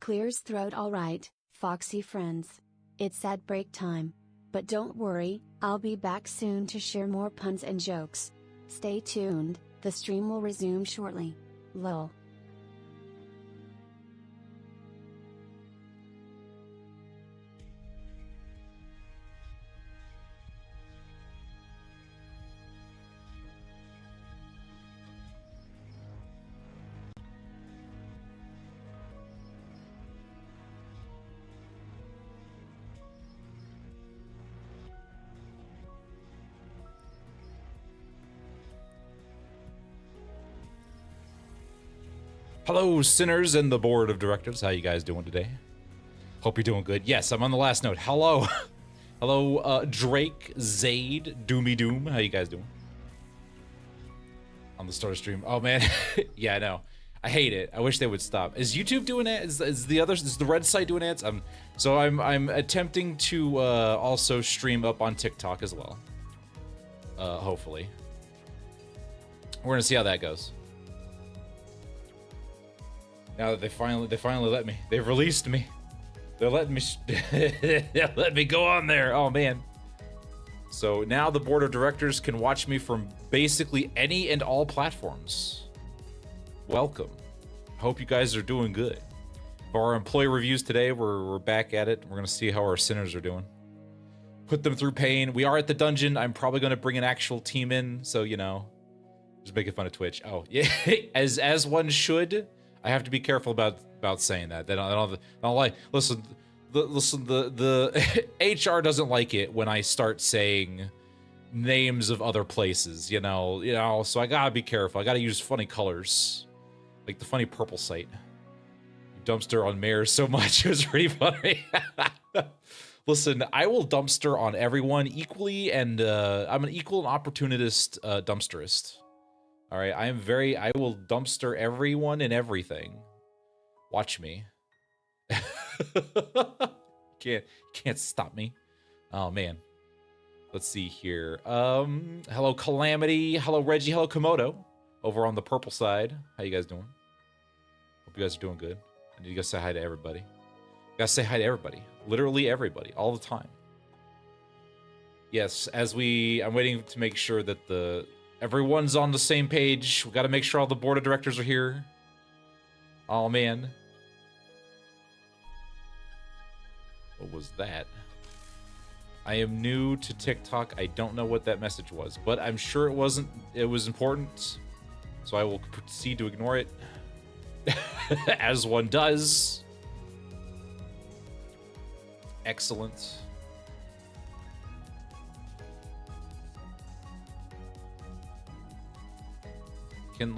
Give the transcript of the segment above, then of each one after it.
Clears throat alright, Foxy friends. It's ad break time. But don't worry, I'll be back soon to share more puns and jokes. Stay tuned, the stream will resume shortly. Lol. Hello, sinners and the board of directors. How you guys doing today? Hope you're doing good. Yes, I'm on the last note. Hello. Hello, Drake, Zaid, Doomy Doom. How you guys doing? On the start of stream. Oh, man. Yeah, I know. I hate it. I wish they would stop. Is YouTube doing ads? Is the red site doing ads? So I'm attempting to also stream up on TikTok as well. Hopefully. We're gonna see how that goes. Now that they finally let me. They've released me. They're letting me they'll let me go on there. Oh man. So now the board of directors can watch me from basically any and all platforms. Welcome. Hope you guys are doing good. For our employee reviews today, we're back at it. We're gonna see how our sinners are doing. Put them through pain. We are at the dungeon. I'm probably gonna bring an actual team in, so you know. Just making fun of Twitch. Oh, yeah. As one should. I have to be careful about saying that. They don't like. Listen, the HR doesn't like it when I start saying names of other places. You know. So I gotta be careful. I gotta use funny colors, like the funny purple site. Dumpster on mayor so much. It was pretty funny. Listen, I will dumpster on everyone equally, and I'm an equal and opportunist dumpsterist. All right, I will dumpster everyone and everything. Watch me. Can't stop me. Oh man. Let's see here. Hello Calamity, hello Reggie, hello Komodo. Over on the purple side. How you guys doing? Hope you guys are doing good. I need to go say hi to everybody. Gotta say hi to everybody. Literally everybody, all the time. Yes, I'm waiting to make sure that everyone's on the same page. We gotta make sure all the board of directors are here. Oh man. What was that? I am new to TikTok. I don't know what that message was, but I'm sure it was important. So I will proceed to ignore it. As one does. Excellent. Can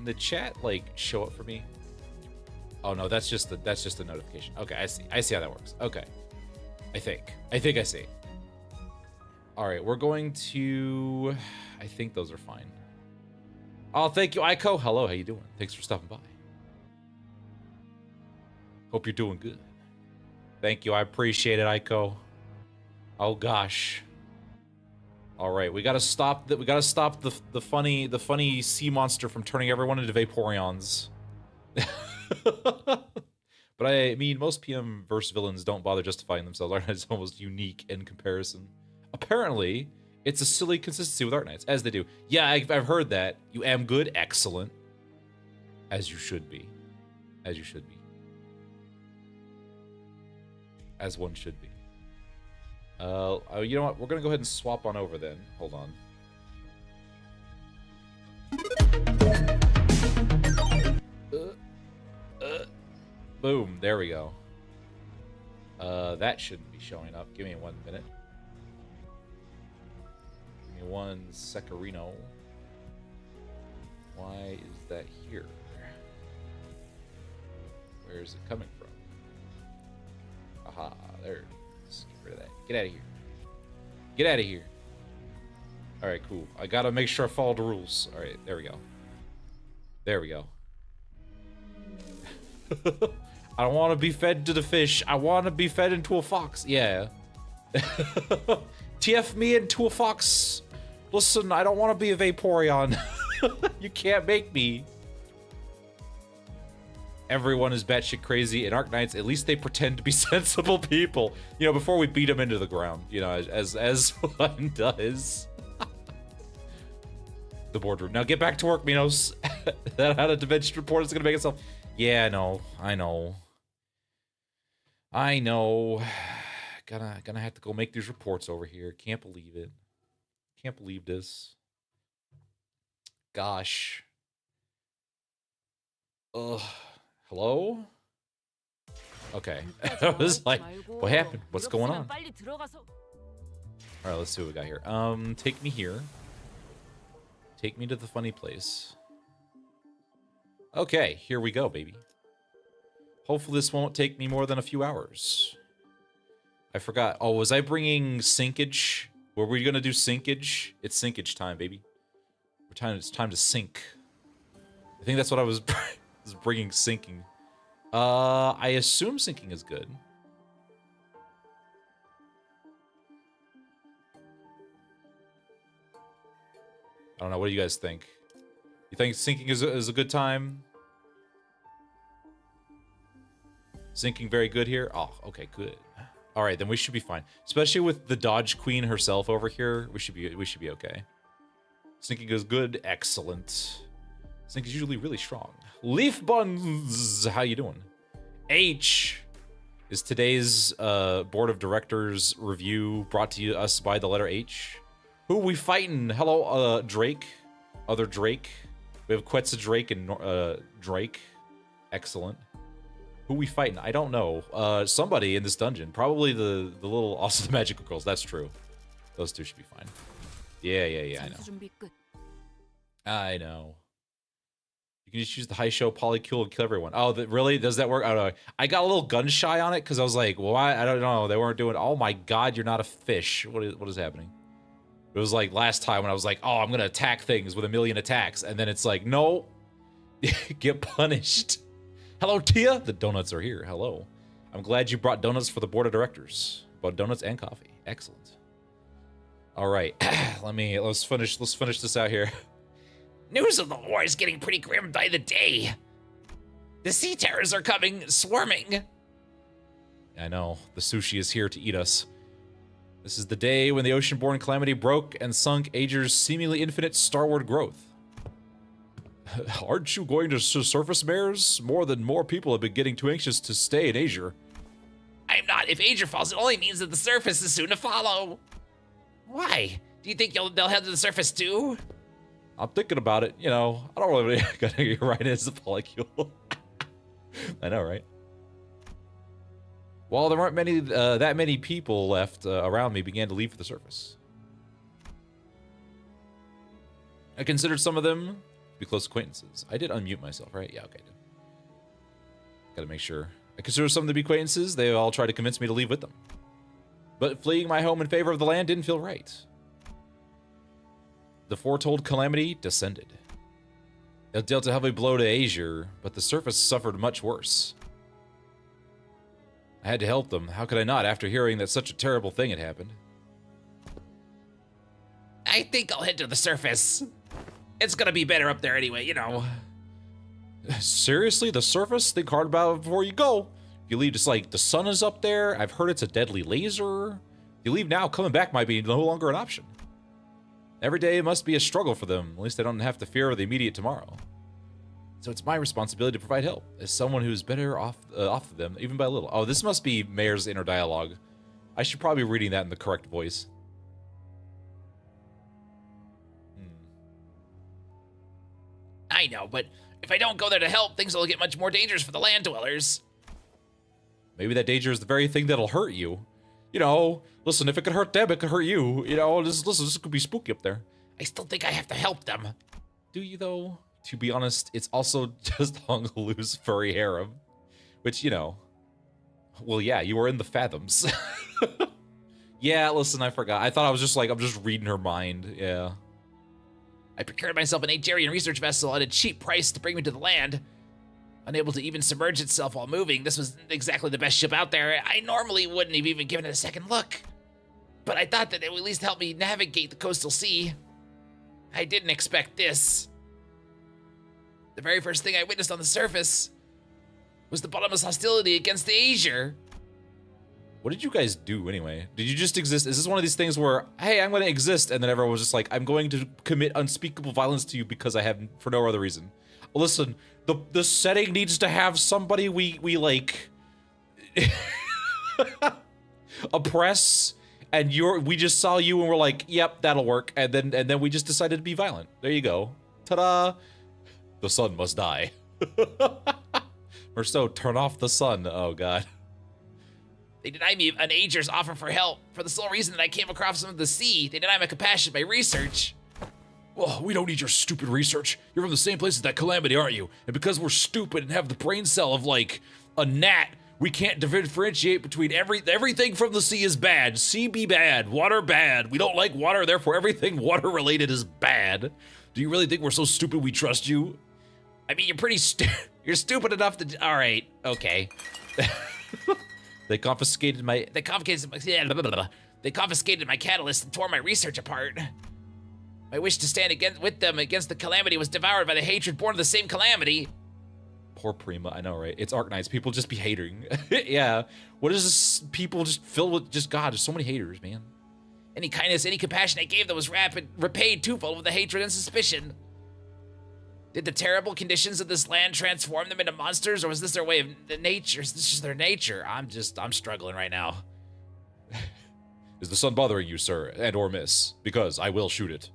the chat show up for me? Oh no, that's just a notification. Okay, I see how that works. Okay. I think I see. All right, we're going to, I think those are fine. Oh, thank you, Aiko. Hello, how you doing? Thanks for stopping by. Hope you're doing good. Thank you, I appreciate it, Aiko. Oh gosh. All right, we gotta stop the funny sea monster from turning everyone into Vaporeons. But I mean, most PM verse villains don't bother justifying themselves. Arknights almost unique in comparison. Apparently, it's a silly consistency with Arknights, as they do. Yeah, I've heard that. You am good, excellent. As you should be. As you should be. As one should be. You know what? We're gonna go ahead and swap on over then. Hold on. Boom. There we go. That shouldn't be showing up. Give me 1 minute. Give me one secarino. Why is that here? Where is it coming from? Aha, there it is. Get rid of that. Get out of here. Get out of here. Alright, cool. I gotta make sure I follow the rules. Alright, there we go. There we go. I don't want to be fed to the fish. I want to be fed into a fox. Yeah. TF me into a fox. Listen, I don't want to be a Vaporeon. You can't make me. everyone is batshit crazy. And Arknights, at least they pretend to be sensible people. You know, before we beat them into the ground. You know, as one does. The boardroom. Now get back to work, Minos. That out of dimension report is gonna make itself. Yeah, no, I know. Gonna have to go make these reports over here. Can't believe it. Can't believe this. Gosh. Ugh. Hello? Okay. I was like, what happened? What's going on? Alright, let's see what we got here. Take me here. Take me to the funny place. Okay, here we go, baby. Hopefully this won't take me more than a few hours. I forgot. Oh, was I bringing sinkage? Were we gonna do sinkage? It's sinkage time, baby. It's time to sink. I think that's what I was, was bringing sinking. I assume sinking is good. I don't know. What do you guys think? You think sinking is a good time? Sinking very good here? Oh, okay, good. All right, then we should be fine. Especially with the Dodge Queen herself over here, we should be okay. Sinking is good, excellent. Sinking is usually really strong. Leaf Buns, how you doing? H is today's board of directors review brought to us by the letter H. Who we fighting? Hello, Drake. Other Drake. We have Quetzal Drake and Drake. Excellent. Who we fighting? I don't know. Somebody in this dungeon. Probably the little also the magical girls. That's true. Those two should be fine. Yeah, I know. I know. You can just use the high show polycule and kill everyone. Oh, really? Does that work? I don't know. I got a little gun shy on it because I was like, well, I don't know. They weren't doing. Oh my god, you're not a fish. What is happening? It was like last time when I was like, oh, I'm gonna attack things with 1,000,000 attacks, and then it's like, no, get punished. Hello, Tia. The donuts are here. Hello. I'm glad you brought donuts for the board of directors. Bought donuts and coffee. Excellent. All right, let's finish this out here. News of the war is getting pretty grim by the day. The sea terrors are coming, swarming. I know. The sushi is here to eat us. This is the day when the ocean-born calamity broke and sunk Ager's seemingly infinite starward growth. Aren't you going to surface mares? More people have been getting too anxious to stay in Asia. I'm not. If Ager falls, it only means that the surface is soon to follow. Why? Do you think they'll head to the surface too? I'm thinking about it. You know, I don't really gotta get right into the polycule. I know, right? While there weren't that many people left around me, began to leave for the surface. I considered some of them to be close acquaintances. I did unmute myself, right? Yeah, okay. Gotta make sure. I considered some to be acquaintances. They all tried to convince me to leave with them. But fleeing my home in favor of the land didn't feel right. The foretold calamity descended. It dealt a heavy blow to Asia, but the surface suffered much worse. I had to help them. How could I not after hearing that such a terrible thing had happened? I think I'll head to the surface. It's gonna be better up there anyway, you know. Seriously, the surface? Think hard about it before you go. If you leave, just like the sun is up there. I've heard it's a deadly laser. If you leave now, coming back might be no longer an option. Every day must be a struggle for them. At least they don't have to fear the immediate tomorrow. So it's my responsibility to provide help as someone who's better off than them, even by a little. Oh, this must be Mayor's inner dialogue. I should probably be reading that in the correct voice. I know, but if I don't go there to help, things will get much more dangerous for the land dwellers. Maybe that danger is the very thing that'll hurt you. You know, listen, if it could hurt them, it could hurt you. You know, listen, this could be spooky up there. I still think I have to help them. Do you, though? To be honest, it's also just Hongalu's furry harem. Which, you know... Well, yeah, you were in the Fathoms. Yeah, listen, I forgot. I thought I was just like, I'm just reading her mind. Yeah. I procured myself an Agerian research vessel at a cheap price to bring me to the land. Unable to even submerge itself while moving, this was exactly the best ship out there. I normally wouldn't have even given it a second look. But I thought that it would at least help me navigate the coastal sea. I didn't expect this. The very first thing I witnessed on the surface was the bottomless hostility against the Aesir. What did you guys do anyway? Did you just exist? Is this one of these things where, hey, I'm going to exist, and then everyone was just like, I'm going to commit unspeakable violence to you because I have, for no other reason? Well, listen, the setting needs to have somebody we like oppress, and we just saw you and we're like, yep, that'll work, and then we just decided to be violent. There you go. Ta-da! The sun must die. Or so, turn off the sun. Oh god. They denied me an Aegir's offer for help for the sole reason that I came across some of the sea. They denied my compassion, my research. Well, we don't need your stupid research. You're from the same place as that calamity, aren't you? And because we're stupid and have the brain cell of, like, a gnat, we can't differentiate between everything from the sea is bad. Sea be bad. Water bad. We don't like water, therefore everything water-related is bad. Do you really think we're so stupid we trust you? I mean, you're stupid enough to... All right, okay. They confiscated my... They confiscated my catalyst and tore my research apart. My wish to stand with them against the calamity was devoured by the hatred born of the same calamity. Poor Prima, I know, right? It's Arknights. People just be hating. Yeah. What is this? People just filled with just God. There's so many haters, man. Any kindness, any compassion I gave them was repaid twofold with the hatred and suspicion. Did the terrible conditions of this land transform them into monsters, or was this their way of nature? Is this just their nature? I'm struggling right now. Is the sun bothering you, sir, and or miss? Because I will shoot it.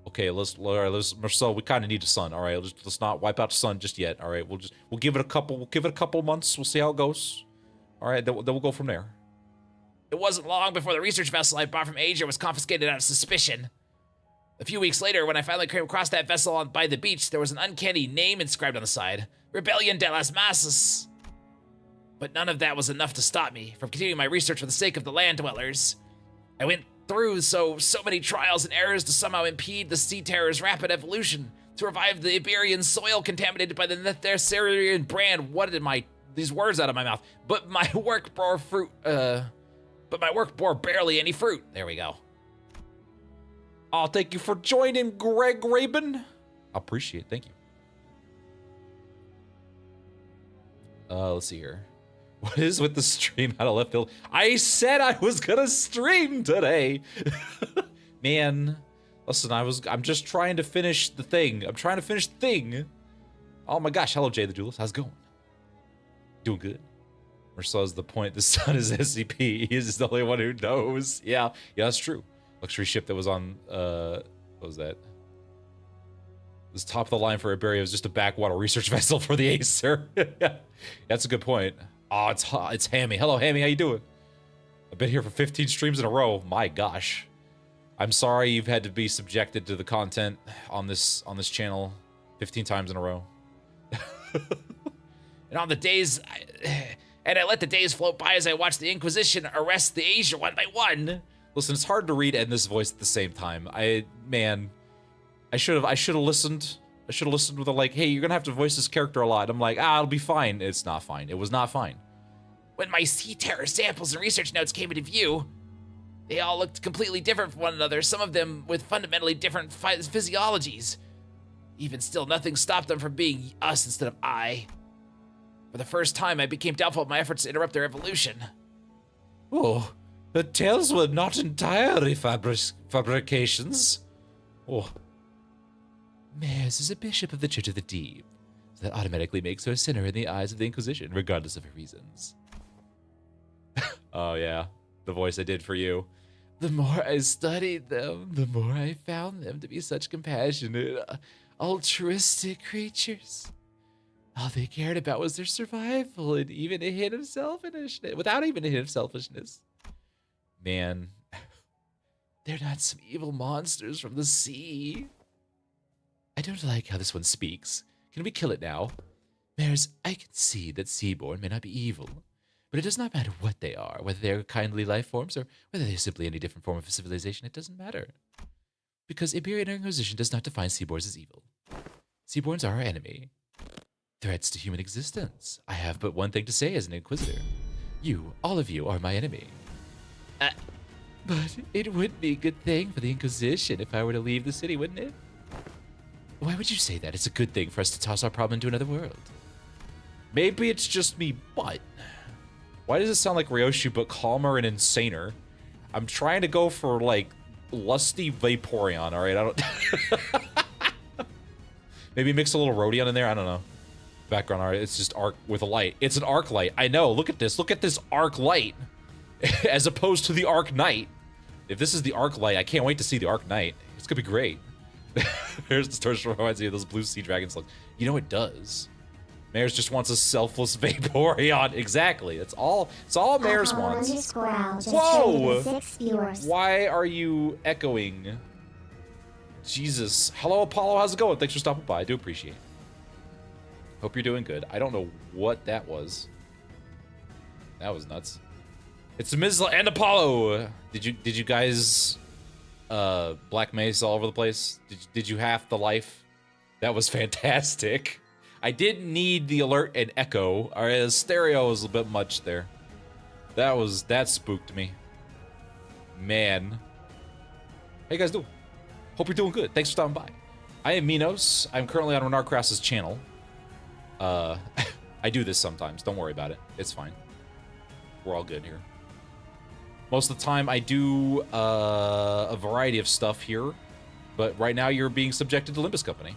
Okay, Marcel, we kind of need the sun. All right, let's not wipe out the sun just yet. All right, we'll give it a couple months. We'll see how it goes. All right, then we'll go from there. It wasn't long before the research vessel I bought from Asia was confiscated out of suspicion. A few weeks later, when I finally came across that vessel by the beach, there was an uncanny name inscribed on the side. Rebellion de las Masas. But none of that was enough to stop me from continuing my research for the sake of the land dwellers. I went through so many trials and errors to somehow impede the sea terror's rapid evolution, to revive the Iberian soil contaminated by the Netherian brand. What did these words out of my mouth? But my work bore fruit, but my work bore barely any fruit. There we go. Oh, thank you for joining, Greg Rabin. I appreciate it. Thank you. Let's see here. What is with the stream out of left field? I said I was gonna stream today. Man, listen, I'm just trying to finish the thing. I'm trying to finish the thing. Oh my gosh, hello Jay the Duelist. How's it going? Doing good. Marcel's the point. The sun is SCP. He's the only one who knows. Yeah, that's true. Luxury ship that was on, what was that? This top of the line for Iberia was just a backwater research vessel for the Acer. That's a good point. Oh, it's hot. It's Hammy. Hello, Hammy. How you doing? I've been here for 15 streams in a row. My gosh. I'm sorry you've had to be subjected to the content on this channel 15 times in a row. And on the days, I let the days float by as I watched the Inquisition arrest the Asia one by one. Listen, it's hard to read and this voice at the same time. I should have listened. I should have listened with a like, hey, you're gonna have to voice this character a lot. I'm like, it'll be fine. It's not fine. It was not fine. When my sea terror samples and research notes came into view, they all looked completely different from one another, some of them with fundamentally different physiologies. Even still, nothing stopped them from being us instead of I. For the first time, I became doubtful of my efforts to interrupt their evolution. Oh, the tales were not entirely fabrications. Oh. Mares is a bishop of the Church of the Deep. So that automatically makes her a sinner in the eyes of the Inquisition, regardless of her reasons. Oh yeah, the voice I did for you. The more I studied them, the more I found them to be such compassionate, altruistic creatures. All they cared about was their survival and even a hint of selfishness, without even a hint of selfishness. Man, they're not some evil monsters from the sea. I don't like how this one speaks. Can we kill it now? Mares, I can see that Seaborn may not be evil, but it does not matter what they are, whether they are kindly life forms or whether they are simply any different form of civilization, it doesn't matter. Because Iberian Inquisition does not define Seaborns as evil. Seaborns are our enemy. Threats to human existence. I have but one thing to say as an Inquisitor. You, all of you, are my enemy. But it would be a good thing for the Inquisition if I were to leave the city, wouldn't it? Why would you say that? It's a good thing for us to toss our problem into another world. Maybe it's just me, but why does it sound like Ryoshi but calmer and insaner? I'm trying to go for like lusty Vaporeon, all right? I don't. Maybe mix a little Rhodion in there. I don't know. Background art. It's just arc with a light. It's an arc light. I know. Look at this. Look at this arc light, as opposed to the Arknight. If this is the arc light, I can't wait to see the Arknight. It's gonna be great. There's distortion reminds me of those blue sea dragon slugs. You know it does. Mares just wants a selfless Vaporeon. Exactly. That's all. It's all Mares wants. Whoa! Why are you echoing? Jesus. Hello, Apollo. How's it going? Thanks for stopping by. I do appreciate it. Hope you're doing good. I don't know what that was. That was nuts. It's Mizla and Apollo. Did you guys Black Mace all over the place? Did you half the life? That was fantastic. I didn't need the alert and echo. All right, the stereo was a bit much there. That spooked me. Man. How you guys doing? Hope you're doing good. Thanks for stopping by. I am Minos. I'm currently on Renard Crass's channel. I do this sometimes. Don't worry about it. It's fine. We're all good here. Most of the time, I do a variety of stuff here. But right now, you're being subjected to Limbus Company.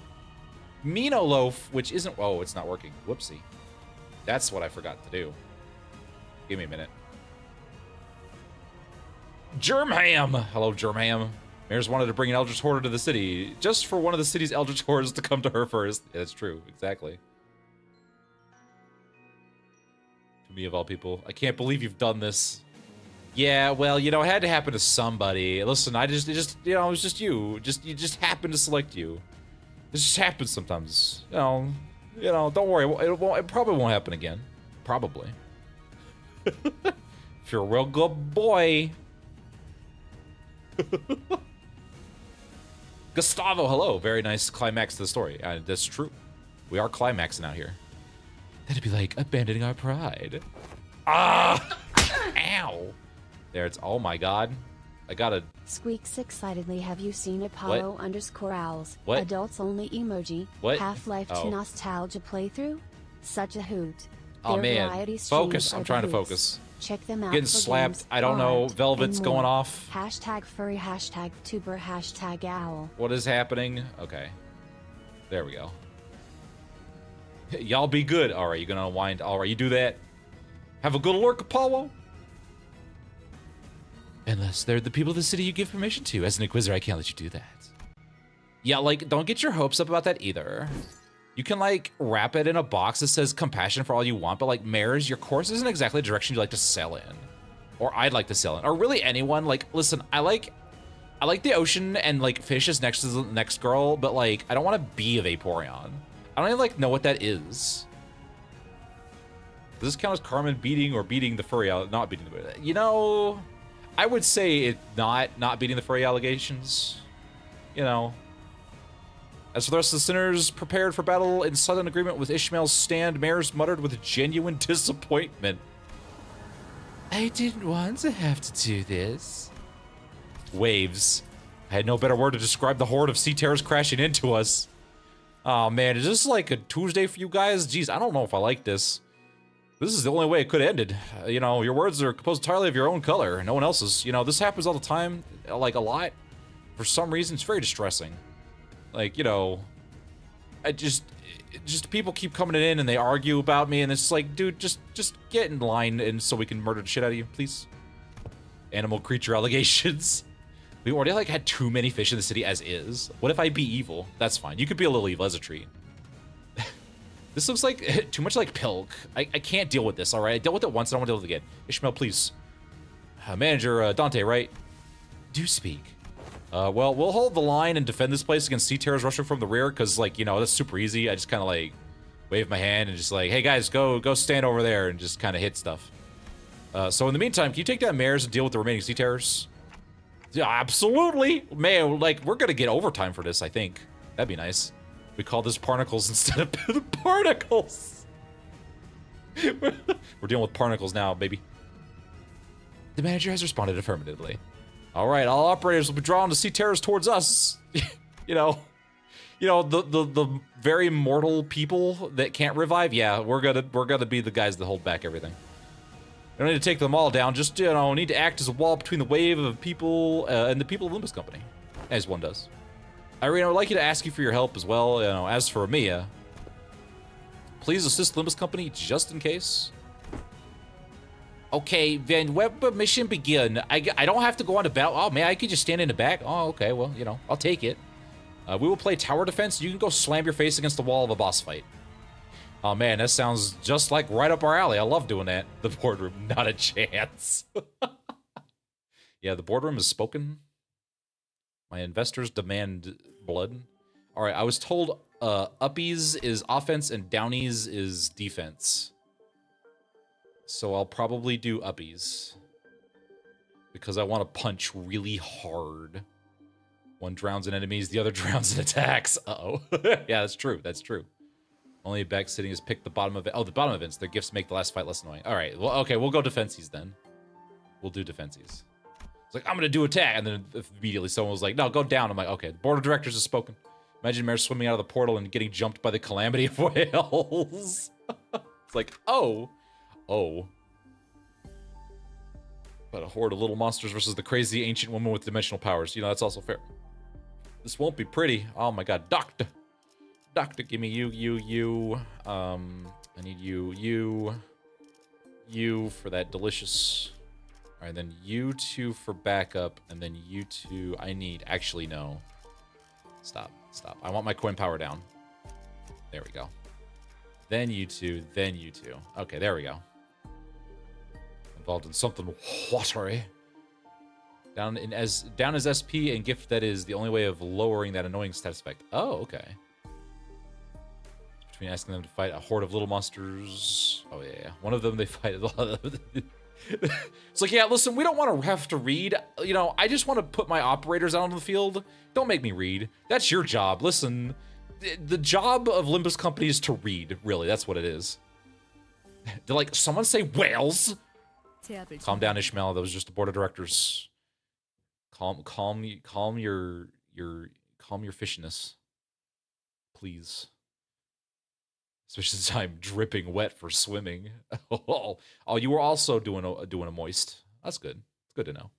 Mino Loaf, which isn't... Oh, it's not working. Whoopsie. That's what I forgot to do. Give me a minute. Germham! Hello, Germham. Mayor's wanted to bring an Eldritch Hoarder to the city, just for one of the city's Eldritch Hordes to come to her first. Yeah, that's true. Exactly. To me, of all people. I can't believe you've done this. Yeah, well, you know, it had to happen to somebody. Listen, it was just you. You just happened to select you. This just happens sometimes. You know, don't worry. It probably won't happen again. Probably. If you're a real good boy. Gustavo, hello. Very nice climax to the story. That's true. We are climaxing out here. That'd be like abandoning our pride. Ah! Ow! There, it's... Oh my god. I gotta... Squeaks excitedly. Have you seen Apollo _owls? What? Adults only emoji. What? Half-Life 2 Oh. nostalgia playthrough? Such a hoot. Oh Their man. variety streams Focus. are I'm the trying to hoots. focus. Check them out Getting for slapped. games, I don't know. art, Velvet's and going more. off. Hashtag furry, hashtag tuber, hashtag owl. What is happening? Okay. There we go. Y'all be good. All right, you gonna wind. All right, you do that. Have a good lurk, Apollo. Unless they're the people of the city you give permission to. As an Inquisitor, I can't let you do that. Yeah, like, don't get your hopes up about that either. You can, like, wrap it in a box that says compassion for all you want, but, like, Mares, your course isn't exactly the direction you like to sell in. Or I'd like to sell in. Or really anyone. Like, listen, I like the ocean and, like, fish is next to the next girl, but, like, I don't want to be a Vaporeon. I don't even, like, know what that is. Does this count as Carmen beating or beating the furry out? Not beating the... You know... I would say it not beating the furry allegations. You know. As for the rest of the sinners prepared for battle in sudden agreement with Ishmael's stand, Mares muttered with genuine disappointment. I didn't want to have to do this. Waves. I had no better word to describe the horde of sea terrors crashing into us. Oh man, is this like a Tuesday for you guys? Jeez, I don't know if I like this. This is the only way it could have ended. You know, your words are composed entirely of your own color, no one else's. You know, this happens all the time, like a lot. For some reason, it's very distressing. Like, you know, just people keep coming in and they argue about me, and it's like, dude, just get in line and so we can murder the shit out of you, please. Animal creature allegations. We already like had too many fish in the city as is. What if I be evil? That's fine. You could be a little evil as a treat. This looks like too much like Pilk. I can't deal with this, all right? I dealt with it once, I don't want to deal with it again. Ishmael, please. Manager Dante, right? Do speak. Well, we'll hold the line and defend this place against sea terrors rushing from the rear, because, like, you know, that's super easy. I just kind of, like, wave my hand and just like, hey, guys, go stand over there and just kind of hit stuff. So in the meantime, can you take down Mares and deal with the remaining sea terrors? Yeah, absolutely. Man, like, we're going to get overtime for this, I think. That'd be nice. We call this Parnicles instead of Particles. We're dealing with Parnicles now, baby. The manager has responded affirmatively. All right, all operators will be drawn to sea terrors towards us. You know, You know, the very mortal people that can't revive. Yeah, we're gonna be the guys that hold back everything. We don't need to take them all down. Just, you know, need to act as a wall between the wave of people and the people of Limbus Company, as one does. Irene, I would like you to ask you for your help as well. You know, as for Mia, please assist Limbus Company just in case. Okay, then what mission begin? I don't have to go on to battle. Oh man, I could just stand in the back. Oh, okay, well, you know, I'll take it. We will play tower defense. You can go slam your face against the wall of a boss fight. Oh man, that sounds just like right up our alley. I love doing that. The boardroom, not a chance. Yeah, the boardroom is spoken. My investors demand blood. All right, I was told uppies is offense and downies is defense. So I'll probably do uppies. Because I want to punch really hard. One drowns in enemies, the other drowns in attacks. Uh-oh. Yeah, that's true. That's true. Only back sitting is pick the bottom of it. Oh, the bottom events. Their gifts make the last fight less annoying. All right. Well, okay. We'll go defensies then. We'll do defensies. It's like, I'm going to do attack. And then immediately someone was like, no, go down. I'm like, okay. The board of directors has spoken. Imagine Mare swimming out of the portal and getting jumped by the calamity of whales. It's like, oh. Oh. But a horde of little monsters versus the crazy ancient woman with dimensional powers. You know, that's also fair. This won't be pretty. Oh my god. Doctor. Doctor, give me you. I need you for that delicious. All right, then you two for backup, and then you two. I need. Actually, no. Stop. I want my coin power down. There we go. Then you two. Okay, there we go. Involved in something watery. Down as SP and gift that is the only way of lowering that annoying status effect. Oh, okay. Between asking them to fight a horde of little monsters. Oh yeah. One of them they fight. It's like, yeah, listen, we don't want to have to read. You know, I just want to put my operators out on the field. Don't make me read. That's your job. Listen, the job of Limbus Company is to read. Really, that's what it is. They're like, someone say whales. Calm down, Ishmael. That was just the board of directors. Calm your fishiness, please. Especially since I'm dripping wet for swimming. Oh, you were also doing a moist. That's good. It's good to know.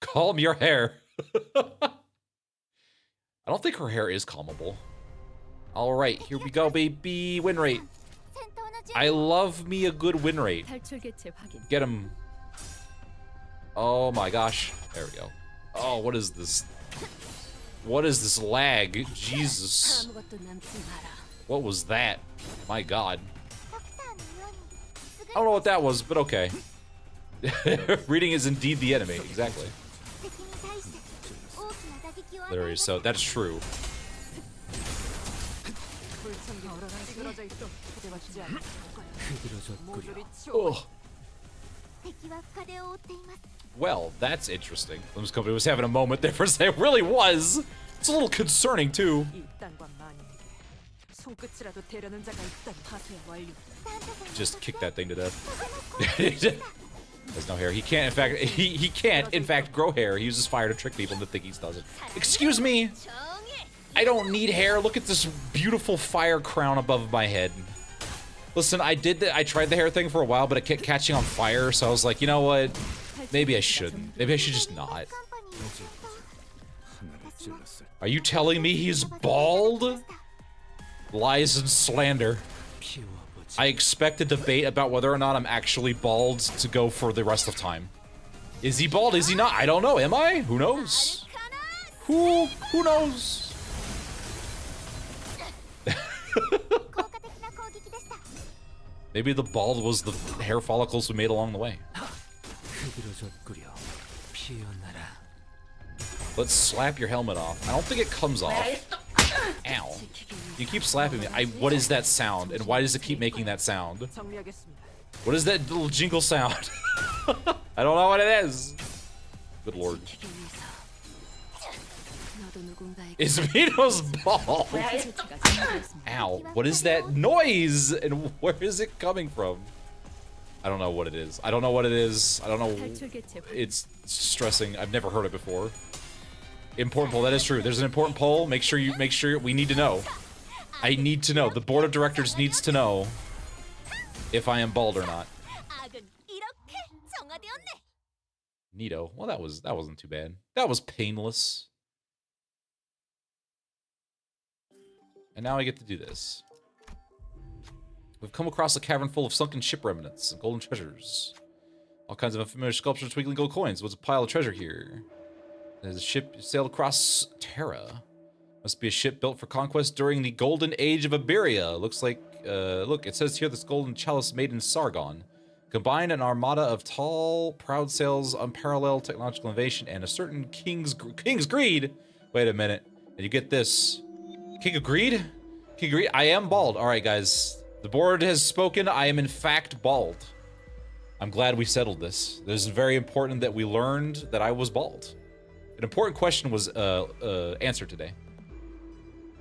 Calm your hair. I don't think her hair is calmable. All right, here we go, baby. Win rate. I love me a good win rate. Get him. Oh my gosh. There we go. Oh, what is this? What is this lag? Jesus. What was that? My god. I don't know what that was, but okay. Reading is indeed the enemy. Exactly. Literally, so that's true. Oh. Well, that's interesting. Limbus Company was having a moment there for a second. It really was. It's a little concerning too. Just kick that thing to death. There's no hair. He can't. In fact, he can't. In fact, grow hair. He uses fire to trick people into thinking he does it. Excuse me. I don't need hair. Look at this beautiful fire crown above my head. Listen, I tried the hair thing for a while, but it kept catching on fire, so I was like, you know what? Maybe I shouldn't. Maybe I should just not. Are you telling me he's bald? Lies and slander. I expect a debate about whether or not I'm actually bald to go for the rest of time. Is he bald? Is he not? I don't know. Am I? Who knows? Who knows? Maybe the bald was the hair follicles we made along the way. Let's slap your helmet off. I don't think it comes off. Ow. You keep slapping me. What is that sound? And why does it keep making that sound? What is that little jingle sound? I don't know what it is. Good lord. Is Vito's bald? Ow. What is that noise? And where is it coming from? I don't know what it is. I don't know what it is. I don't know. It's stressing. I've never heard it before. Important poll. That is true. There's an important poll. Make sure we need to know. I need to know. The board of directors needs to know if I am bald or not. Neato. Well, that wasn't too bad. That was painless. And now I get to do this. We've come across a cavern full of sunken ship remnants and golden treasures. All kinds of unfamiliar sculptures, twinkling gold coins. What's a pile of treasure here? There's a ship sailed across Terra. Must be a ship built for conquest during the golden age of Iberia. Looks like, look, it says here this golden chalice made in Sargon. Combine an armada of tall, proud sails, unparalleled technological innovation, and a certain king's greed. Wait a minute. And you get this. King of Greed? King of Greed? I am bald. All right, guys. The board has spoken. I am, in fact, bald. I'm glad we settled this. This is very important that we learned that I was bald. An important question was answered today.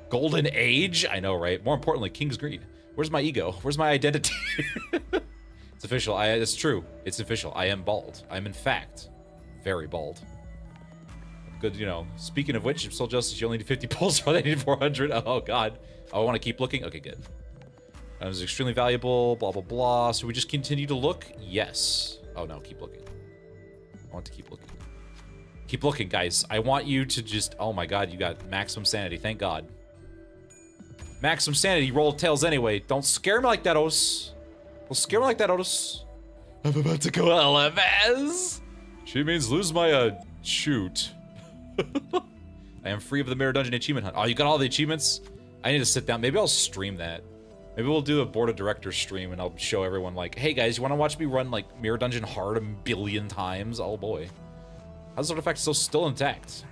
Golden Age? I know, right? More importantly, King's Greed. Where's my ego? Where's my identity? It's official. It's true. It's official. I am bald. I'm, in fact, very bald. Good, you know. Speaking of which, Soul Justice, you only need 50 pulls, but I need 400. Oh, God. Oh, I want to keep looking? Okay, good. That was extremely valuable, blah, blah, blah. So we just continue to look? Yes. Oh, no, keep looking. I want to keep looking. Keep looking, guys. I want you to just... Oh, my God, you got maximum sanity. Thank God. Maximum sanity. Roll tails anyway. Don't scare me like that, Otis. Don't scare me like that, Otis. I'm about to go LMS. She means lose my, shoot. I am free of the Mirror Dungeon achievement hunt. Oh, you got all the achievements? I need to sit down. Maybe I'll stream that. Maybe we'll do a board of directors stream and I'll show everyone like, hey guys, you want to watch me run like Mirror Dungeon hard 1,000,000,000 times? Oh boy. How's the artifact still intact?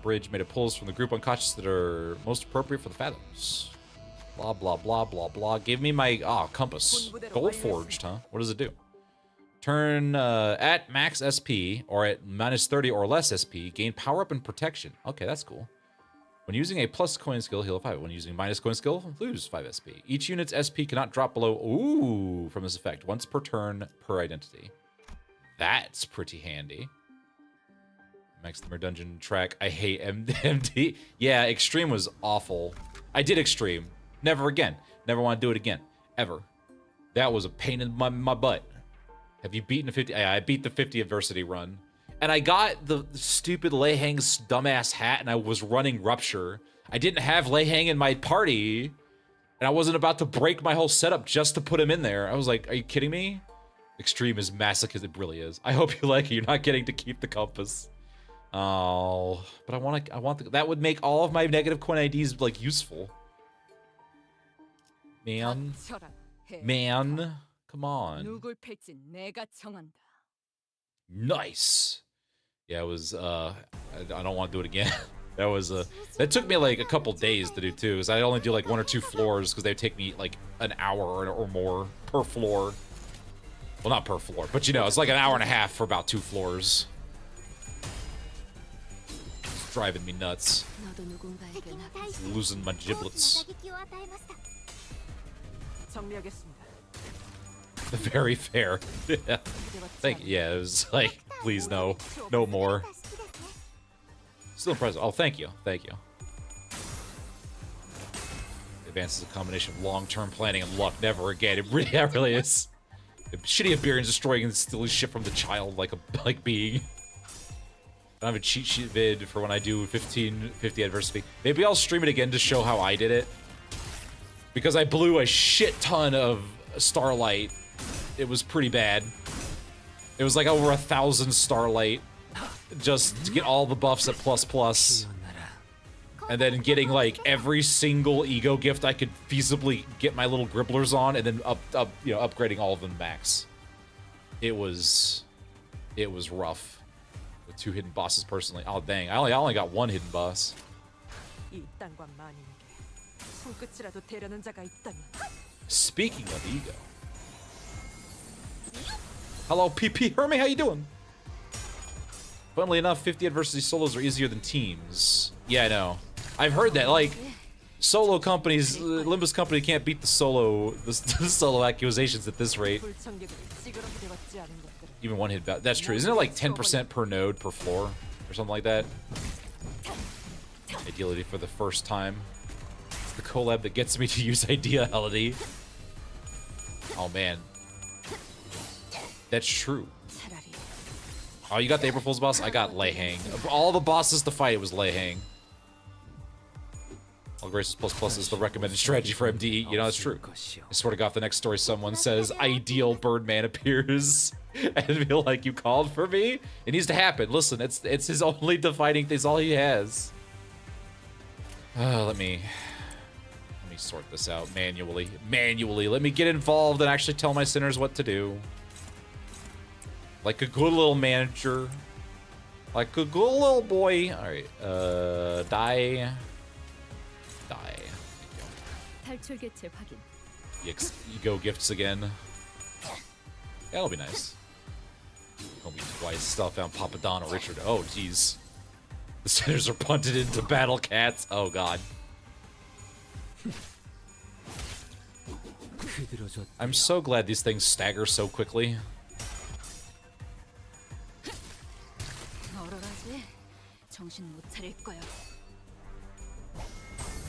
Bridge made of pulls from the group unconscious that are most appropriate for the fathoms. Blah, blah, blah, blah, blah. Give me my, compass. Gold forged, huh? What does it do? Turn at max SP or at -30 or less SP, gain power up and protection. Okay, that's cool. When using a plus coin skill, heal 5. When using minus coin skill, lose 5 SP. Each unit's SP cannot drop below, ooh, from this effect, once per turn per identity. That's pretty handy. Max the Mirror Dungeon track. I hate MD. Yeah, Extreme was awful. I did Extreme. Never again. Never want to do it again. Ever. That was a pain in my butt. Have you beaten the 50? Yeah, I beat the 50 adversity run. And I got the stupid Lei Hang's dumbass hat and I was running Rupture. I didn't have Lei Hang in my party. And I wasn't about to break my whole setup just to put him in there. I was like, are you kidding me? Extreme is masochist. It really is. I hope you like it. You're not getting to keep the compass. Oh, but I want that would make all of my negative coin IDs like useful. Man. Come on. Nice. Yeah, it was, I don't want to do it again. That was, that took me like a couple days to do too, because I only do like 1 or 2 floors, because they take me like an hour or more per floor. Well, not per floor, but you know, it's like an hour and a half for about 2 floors. It's driving me nuts. Losing my giblets. Very fair. Yeah. Thank you. Yeah, it was like, please no. No more. Still impressive. Oh, thank you. Thank you. Advance is a combination of long-term planning and luck. Never again. It really is. The shitty Iberians destroying and stealing shit from the child like being. I have a cheat sheet vid for when I do 50 adversity. Maybe I'll stream it again to show how I did it. Because I blew a shit ton of Starlight. It was pretty bad. It was like over 1,000 Starlight just to get all the buffs at ++. And then getting like every single ego gift I could feasibly get my little gribblers on, and then upgrading all of them max. It was rough with 2 hidden bosses personally. Oh dang, I only got 1 hidden boss. Speaking of ego. Hello, PP Hermie, how you doing? Funnily enough, 50 adversity solos are easier than teams. Yeah, I know. I've heard that, like, solo companies, Limbus company can't beat the solo accusations at this rate. Even 1 hit, that's true. Isn't it like 10% per node per floor? Or something like that? Ideality for the first time. It's the collab that gets me to use Ideality. Oh man. That's true. Oh, you got the April Fool's boss? I got Lei Hang. Of all the bosses to fight, it was Lei Hang. All graces plus is the recommended strategy for MDE. You know, that's true. I swear to God, if the next story someone says ideal Birdman appears and feel like you called for me, it needs to happen. Listen, it's his only defining thing. It's all he has. Let me sort this out manually. Let me get involved and actually tell my sinners what to do. Like a good little manager. Like a good little boy. Alright, die. Ego gifts again. That'll be nice. Told me twice. Still found Papa Don or Richard. Oh, jeez. The sinners are punted into battle cats. Oh, God. I'm so glad these things stagger so quickly.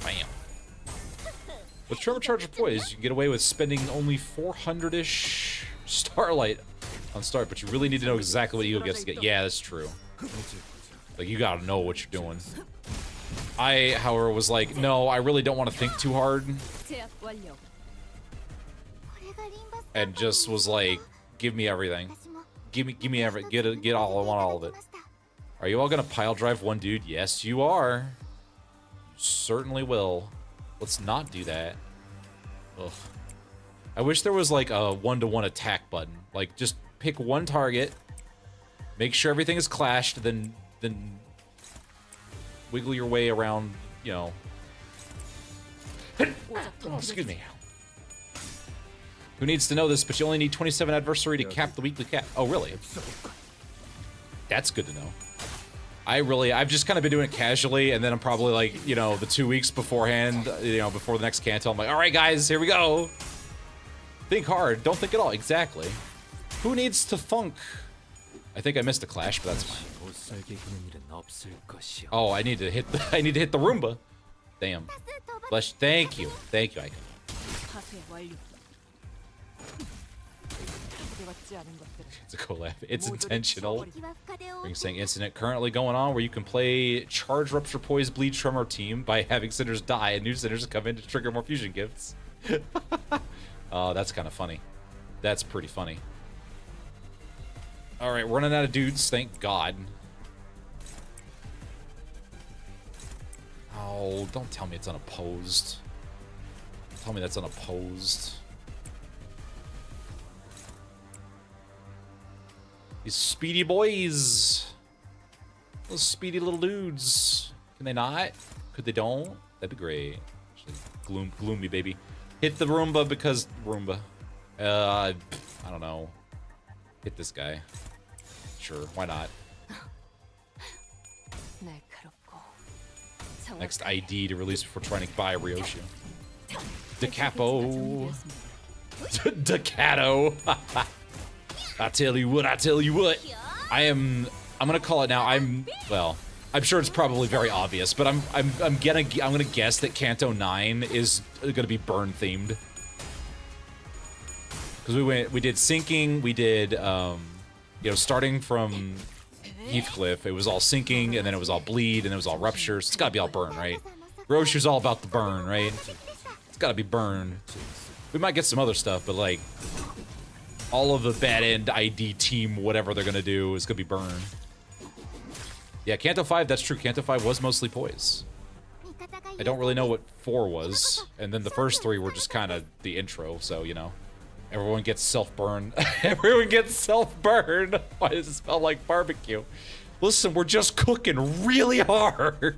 Bam. With Turbocharger Poise, you can get away with spending only 400-ish Starlight on start, but you really need to know exactly what Ego gets to get. Yeah, that's true. Like, you gotta know what you're doing. I, however, was like, no, I really don't want to think too hard. And just was like, give me everything. Give me everything. Get all, I want all of it. Are you all gonna pile drive one dude? Yes, you are. You certainly will. Let's not do that. Ugh. I wish there was like a 1-to-1 attack button. Like, just pick one target, make sure everything is clashed, then wiggle your way around, you know. Oh, excuse me. Who needs to know this, but you only need 27 adversary to cap the weekly cap. Oh, really? That's good to know. I've just kind of been doing it casually, and then I'm probably like, you know, the 2 weeks beforehand, you know, before the next Kanto, I'm like, all right, guys, here we go. Think hard, don't think at all. Exactly. Who needs to thunk? I think I missed a clash, but that's fine. Oh, I need to hit the Roomba. Damn. Thank you, Icon. It's a collab. It's intentional. Ring saying incident currently going on where you can play Charge Rupture Poise Bleed Tremor team by having sinners die and new sinners come in to trigger more fusion gifts. Oh, that's kind of funny. That's pretty funny. All right, running out of dudes. Thank God. Oh, don't tell me it's unopposed. Tell me that's unopposed. These speedy boys. Those speedy little dudes. Can they not? Could they don't? That'd be great. Actually, gloomy, baby. Hit the Roomba because Roomba. I don't know. Hit this guy. Sure, why not? Next ID to release before trying to buy Ryoshu. Decapo. Decato. I tell you what. I'm gonna call it now. I'm sure it's probably very obvious, but I'm gonna guess that Kanto 9 is gonna be burn themed. Because we did sinking, we did you know, starting from Heathcliff, it was all sinking, and then it was all bleed, and it was all rupture, so it's gotta be all burn, right? Roshu's all about the burn, right? It's gotta be burn. We might get some other stuff, but like all of the bad end ID team, whatever they're gonna do, is gonna be burn. Yeah, Kanto 5, that's true. Kanto 5 was mostly poise. I don't really know what 4 was, and then the first 3 were just kind of the intro, so, you know. Everyone gets self-burn. Everyone gets self-burn. Why does it smell like barbecue? Listen, we're just cooking really hard.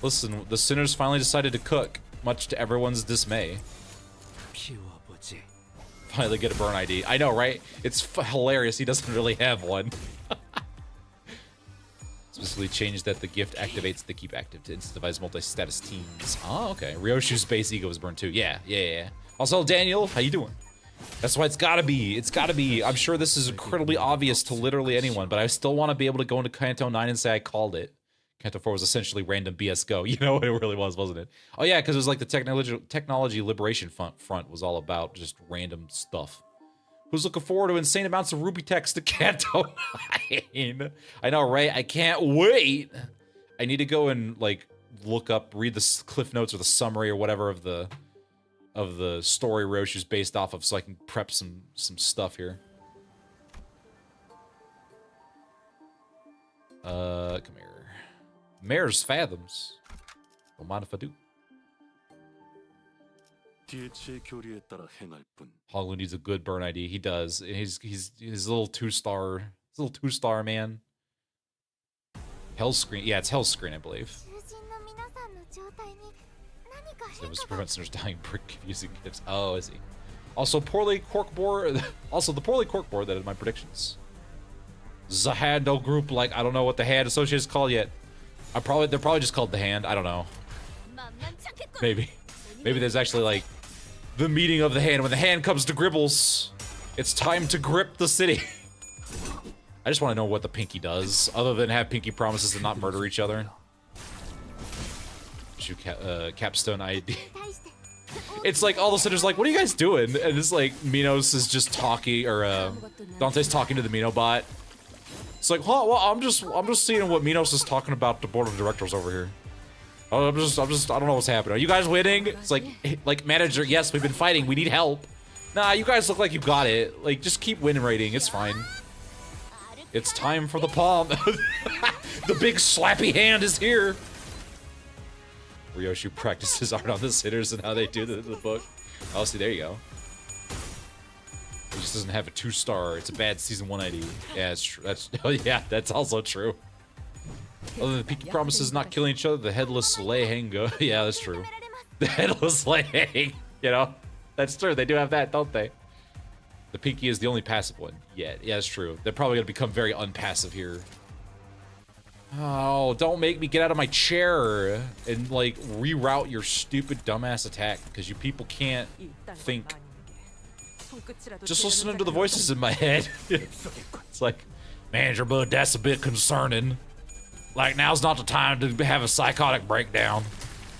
Listen, the sinners finally decided to cook, much to everyone's dismay. Finally get a burn ID. I know, right? It's hilarious. He doesn't really have one. Specifically changed that the gift activates the keep active to incentivize multi-status teams. Oh, okay. Ryoshu's base ego was burned too. Yeah. Also, Daniel, how you doing? That's why it's gotta be. It's gotta be. I'm sure this is incredibly obvious to literally anyone, but I still want to be able to go into Kanto 9 and say I called it. Kanto 4 was essentially random BS Go. You know, it really was, wasn't it? Oh yeah, because it was like the technology liberation front was all about just random stuff. Who's looking forward to insane amounts of Ruby text to Kanto 9? I know, right? I can't wait. I need to go and like look up, read the cliff notes or the summary or whatever of the story Roshu's based off of, so I can prep some stuff here. Come here. Mare's Fathoms. Don't mind if I do. Honglu needs a good burn ID. He does. He's a little two-star. He's a little two-star man. Hell's Screen. Yeah, it's Hell's Screen, I believe. It was to prevent sinners dying using gifts. Oh, is he? Also, poorly corkboard. Also, the poorly corkboard that is my predictions. Zahando group, like I don't know what the hand associate is called yet. They're probably just called the hand. I don't know. Maybe there's actually like the meeting of the hand. When the hand comes to Gribbles, it's time to grip the city. I just want to know what the pinky does, other than have pinky promises to not murder each other. Shoot capstone ID. It's like all of a sudden, like, what are you guys doing? And it's like Minos is just talking, or Dante's talking to the Mino bot. It's like, huh? Well, I'm just seeing what Minos is talking about the board of directors over here. Oh, I don't know what's happening. Are you guys winning? It's like manager. Yes, we've been fighting. We need help. Nah, you guys look like you got it. Like, just keep win rating. It's fine. It's time for the palm. The big slappy hand is here. Ryoshu practices art on the sitters and how they do the book. Oh, see, there you go. It just doesn't have a 2-star. It's a bad season 1 ID. Yeah, it's true. Oh yeah, that's also true. Other than the Pinky promises not killing each other, the headless lay hang go. Yeah, that's true. The headless lay hang. You know, that's true. They do have that, don't they? The Pinky is the only passive one. Yeah, that's true. They're probably gonna become very unpassive here. Oh, don't make me get out of my chair and like reroute your stupid dumbass attack because you people can't think. Just listening to the voices in my head. It's like, Manager Bud, that's a bit concerning. Like, now's not the time to have a psychotic breakdown.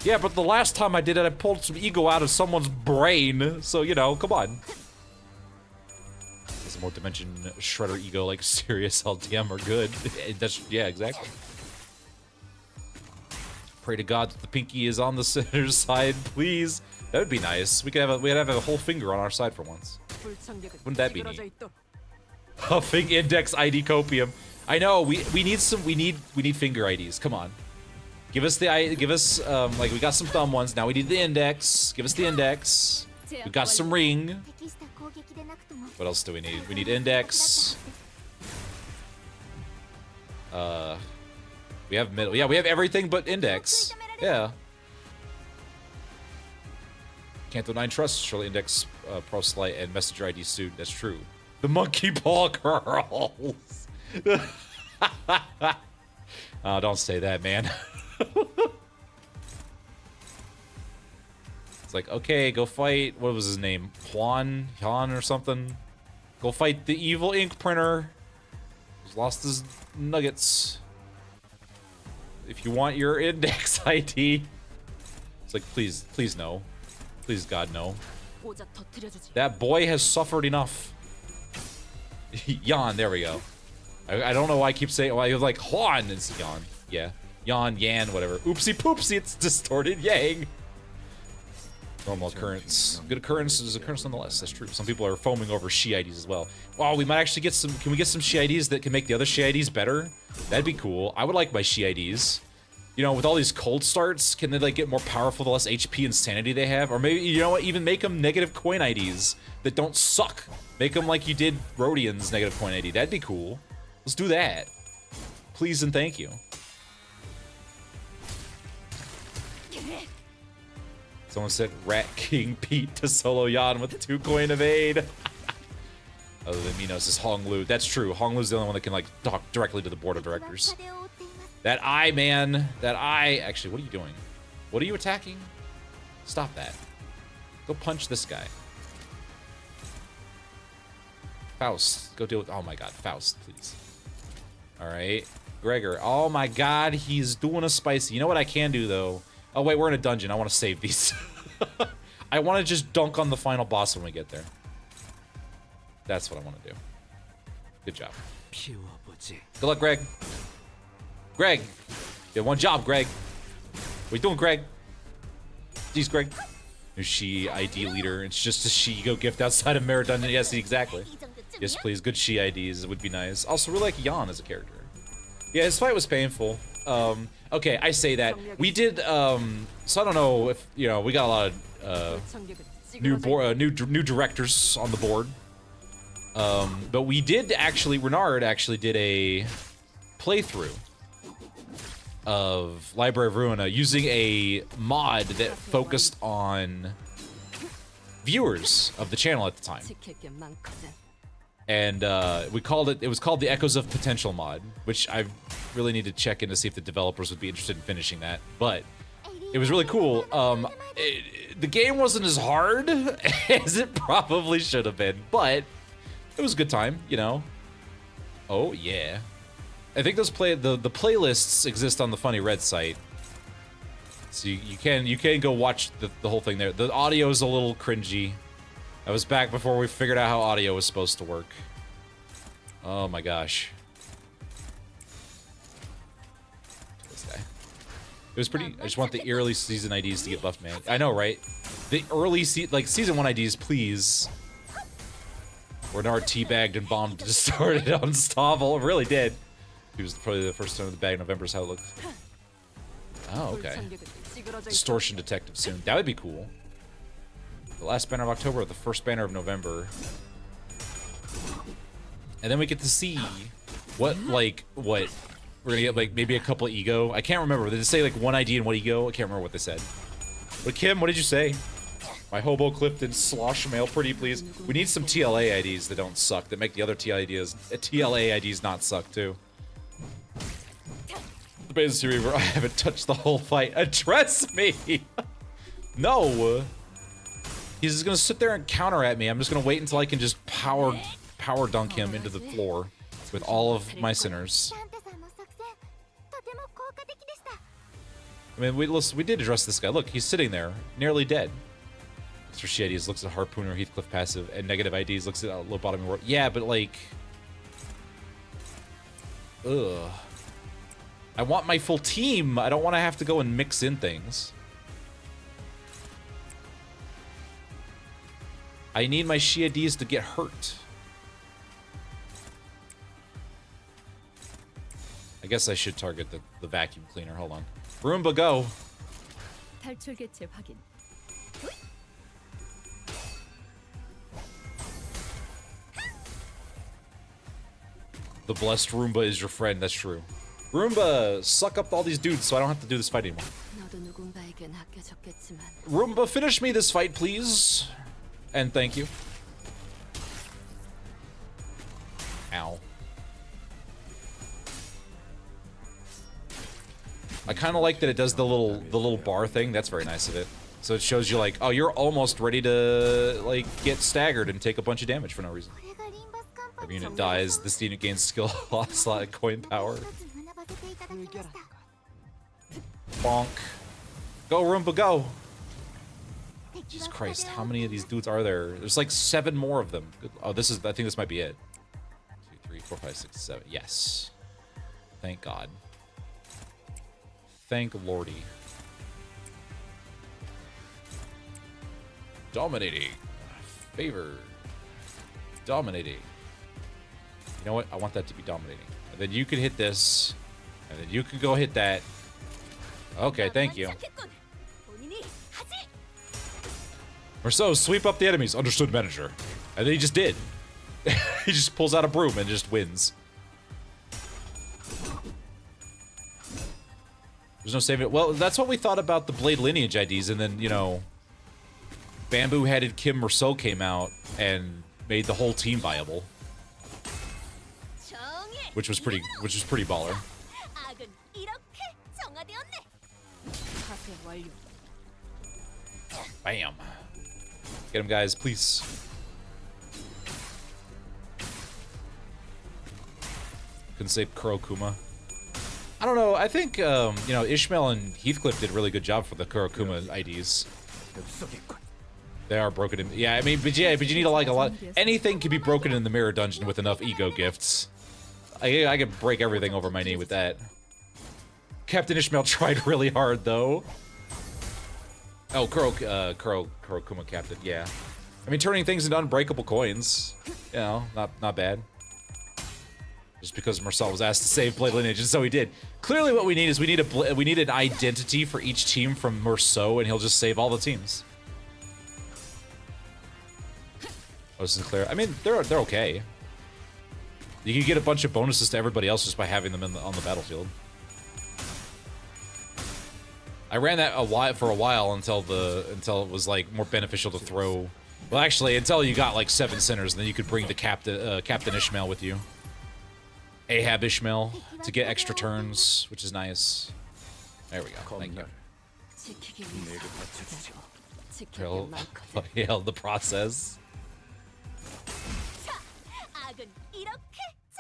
Yeah, but the last time I did it, I pulled some ego out of someone's brain. So, you know, come on. There's a more dimension shredder ego, like serious LDM are good. That's, yeah, exactly. Pray to God that the Pinky is on the sinner's side, please. That would be nice. We could have a whole finger on our side for once. Wouldn't that be neat? Huffing index ID copium. I know we need finger IDs. Come on, give us like we got some thumb ones. Now we need the index. Give us the index. We got some ring. What else do we need? We need index. We have middle. Yeah, we have everything but index. Yeah. Kanto 9 Trust, surely index, pro slight, and messenger ID soon. That's true. The monkey paw girls. Oh, don't say that, man. It's like, okay, go fight. What was his name? Juan or something. Go fight the evil ink printer. He's lost his nuggets. If you want your index ID, it's like, please no. Please, God, no. That boy has suffered enough. Yan, there we go. I don't know why I keep saying, why you're like, Juan, it's Yan. Yeah. Yan, Yan, whatever. Oopsie poopsie, it's distorted yang. Normal occurrence. Good occurrence is occurrence nonetheless. That's true. Some people are foaming over Shi IDs as well. Wow, we might actually get some, can we get some Shi IDs that can make the other Shi IDs better? That'd be cool. I would like my Shi IDs. You know, with all these cold starts, can they like get more powerful the less HP and sanity they have? Or maybe, you know what, even make them negative coin IDs that don't suck. Make them like you did Rodian's negative coin ID. That'd be cool. Let's do that. Please and thank you. Someone said Rat King Pete to solo Yan with 2 coin evade. Other than Minos is Honglu. That's true. Honglu's the only one that can like talk directly to the board of directors. That eye, man. That eye. Actually, what are you doing? What are you attacking? Stop that. Go punch this guy. Faust, go deal with. Oh my God, Faust, please. All right, Gregor. Oh my God, he's doing a spicy. You know what I can do though? Oh wait, we're in a dungeon. I want to save these. I want to just dunk on the final boss when we get there. That's what I want to do. Good job. Good luck, Greg. Greg, you did one job, Greg. What you doing, Greg? Jeez, Greg. Is she ID leader? It's just a she-go gift outside of Mirror Dungeon. Yes, exactly. Yes, please. Good she IDs would be nice. Also, really like Jan as a character. Yeah, his fight was painful. Okay, I say that. We did, so I don't know if, you know, we got a lot of new directors on the board. But we did actually, Renard actually did a playthrough of Library of Ruina using a mod that focused on viewers of the channel at the time. And we called it, it was called the Echoes of Potential mod, which I really need to check in to see if the developers would be interested in finishing that. But it was really cool. The game wasn't as hard as it probably should have been, but it was a good time, you know. Oh yeah. I think those the playlists exist on the Funny Red site, so you can go watch the whole thing there. The audio is a little cringy. That was back before we figured out how audio was supposed to work. Oh my gosh. This guy. It was pretty. I just want the early season IDs to get buffed, man. I know, right? The early like season 1 IDs, please. Renard teabagged and bombed distorted on Stavel. It really did. He was probably the first time in the bag. November's how it looked. Oh, okay. Distortion detective soon. That would be cool. The last banner of October or the first banner of November. And then we get to see what we're gonna get, like maybe a couple of ego. I can't remember. Did it say like 1 ID and 1 ego? I can't remember what they said. But Kim, what did you say? My Hobo Clifton slosh mail pretty please. We need some TLA IDs that don't suck, that make the other TLA IDs not suck too. The beta series where I haven't touched the whole fight. Address me! No! He's just gonna sit there and counter at me. I'm just gonna wait until I can just power dunk him into the floor with all of my sinners. I mean, we did address this guy. Look, he's sitting there, nearly dead. Mr. Shitties looks at Harpooner, Heathcliff passive, and negative IDs looks at Lobotomy World. Yeah, but like... Ugh. I want my full team. I don't want to have to go and mix in things. I need my Shiadis to get hurt. I guess I should target the vacuum cleaner. Hold on. Roomba, go. The blessed Roomba is your friend. That's true. Roomba, suck up all these dudes so I don't have to do this fight anymore. Roomba, finish me this fight, please. And thank you. Ow. I kind of like that it does the little bar thing. That's very nice of it. So it shows you like, oh, you're almost ready to like get staggered and take a bunch of damage for no reason. Every unit dies, this unit gains skill slot and coin power. Bonk. Go, Roomba, go! Jesus Christ, how many of these dudes are there? There's like 7 more of them. Oh, I think this might be it. 2, 3, 4, 5, 6, 7. Yes. Thank God. Thank Lordy. Dominating. Favor. Dominating. You know what? I want that to be dominating. And then you can hit this. And then you can go hit that. Okay, thank you. Marceau, sweep up the enemies. Understood, manager. And then he just did. He just pulls out a broom and just wins. There's no saving it. Well, that's what we thought about the Blade Lineage IDs, and then, you know, bamboo-headed Kim Marceau came out and made the whole team viable. Which was pretty baller. Bam. Get him, guys, please. Couldn't say Kurokuma. I don't know. I think, you know, Ishmael and Heathcliff did a really good job for the Kurokuma IDs. They are broken in. Yeah, I mean, but you need to like a lot. Anything can be broken in the mirror dungeon with enough ego gifts. I could break everything over my knee with that. Captain Ishmael tried really hard, though. Oh, Kurokuma Captain, yeah. I mean, turning things into unbreakable coins, you know, not bad. Just because Marcel was asked to save Blade Lineage, and so he did. Clearly, what we need is we need an identity for each team from Marceau, and he'll just save all the teams. Oh, this is clear. I mean, they're okay. You can get a bunch of bonuses to everybody else just by having them on the battlefield. I ran that for a while until it was like more beneficial to throw. Well, actually, until you got like 7 sinners, and then you could bring the Captain Ishmael with you. Ahab Ishmael to get extra turns, which is nice. There we go. Thank you. Hail the process.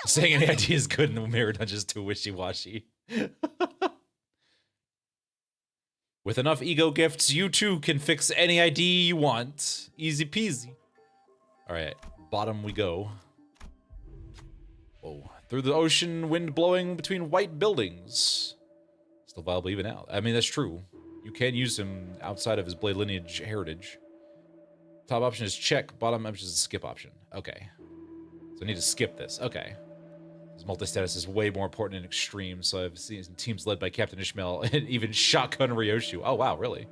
Saying any idea is good in Mirror Dungeons too wishy-washy. With enough ego gifts, you too can fix any ID you want. Easy peasy. Alright, bottom we go. Whoa. Through the ocean, wind blowing between white buildings. Still viable even out. I mean, that's true. You can use him outside of his Blade Lineage heritage. Top option is check, bottom option is a skip option. Okay. So I need to skip this. Okay. His multi-status is way more important in extreme, so I've seen teams led by Captain Ishmael and even Shotgun Ryoshu. Oh, wow, really?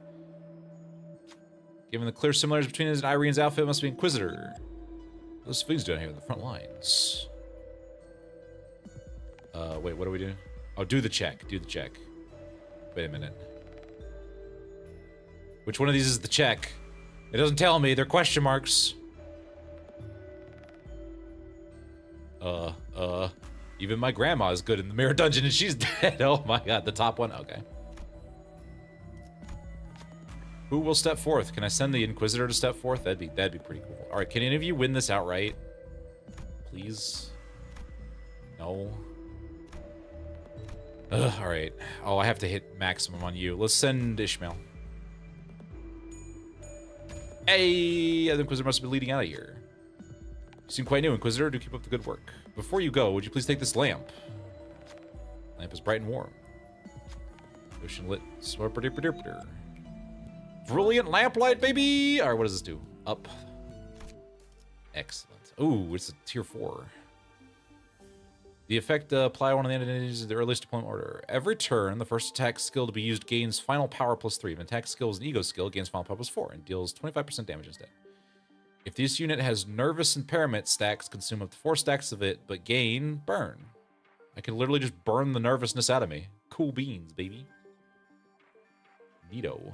Given the clear similarities between his and Irene's outfit, must be Inquisitor. Those things down here in the front lines. Wait, what do we do? Oh, do the check. Do the check. Wait a minute. Which one of these is the check? It doesn't tell me. They're question marks. Even my grandma is good in the Mirror Dungeon and she's dead. Oh my god, the top one? Okay. Who will step forth? Can I send the Inquisitor to step forth? That'd be pretty cool. Alright, can any of you win this outright? Please? No. Alright. Oh, I have to hit maximum on you. Let's send Ishmael. Hey! The Inquisitor must be leading out of here. You seem quite new, Inquisitor. Do keep up the good work. Before you go, would you please take this lamp? Lamp is bright and warm. Ocean lit. Brilliant lamplight, baby! Alright, what does this do? Up. Excellent. Ooh, it's a tier 4. The effect apply one of the entities in the earliest deployment order. Every turn, the first attack skill to be used gains final power +3. If an attack skill is an ego skill, it gains final power +4 and deals 25% damage instead. If this unit has nervous impairment stacks, consume up to 4 stacks of it, but gain burn. I can literally just burn the nervousness out of me. Cool beans, baby. Neato.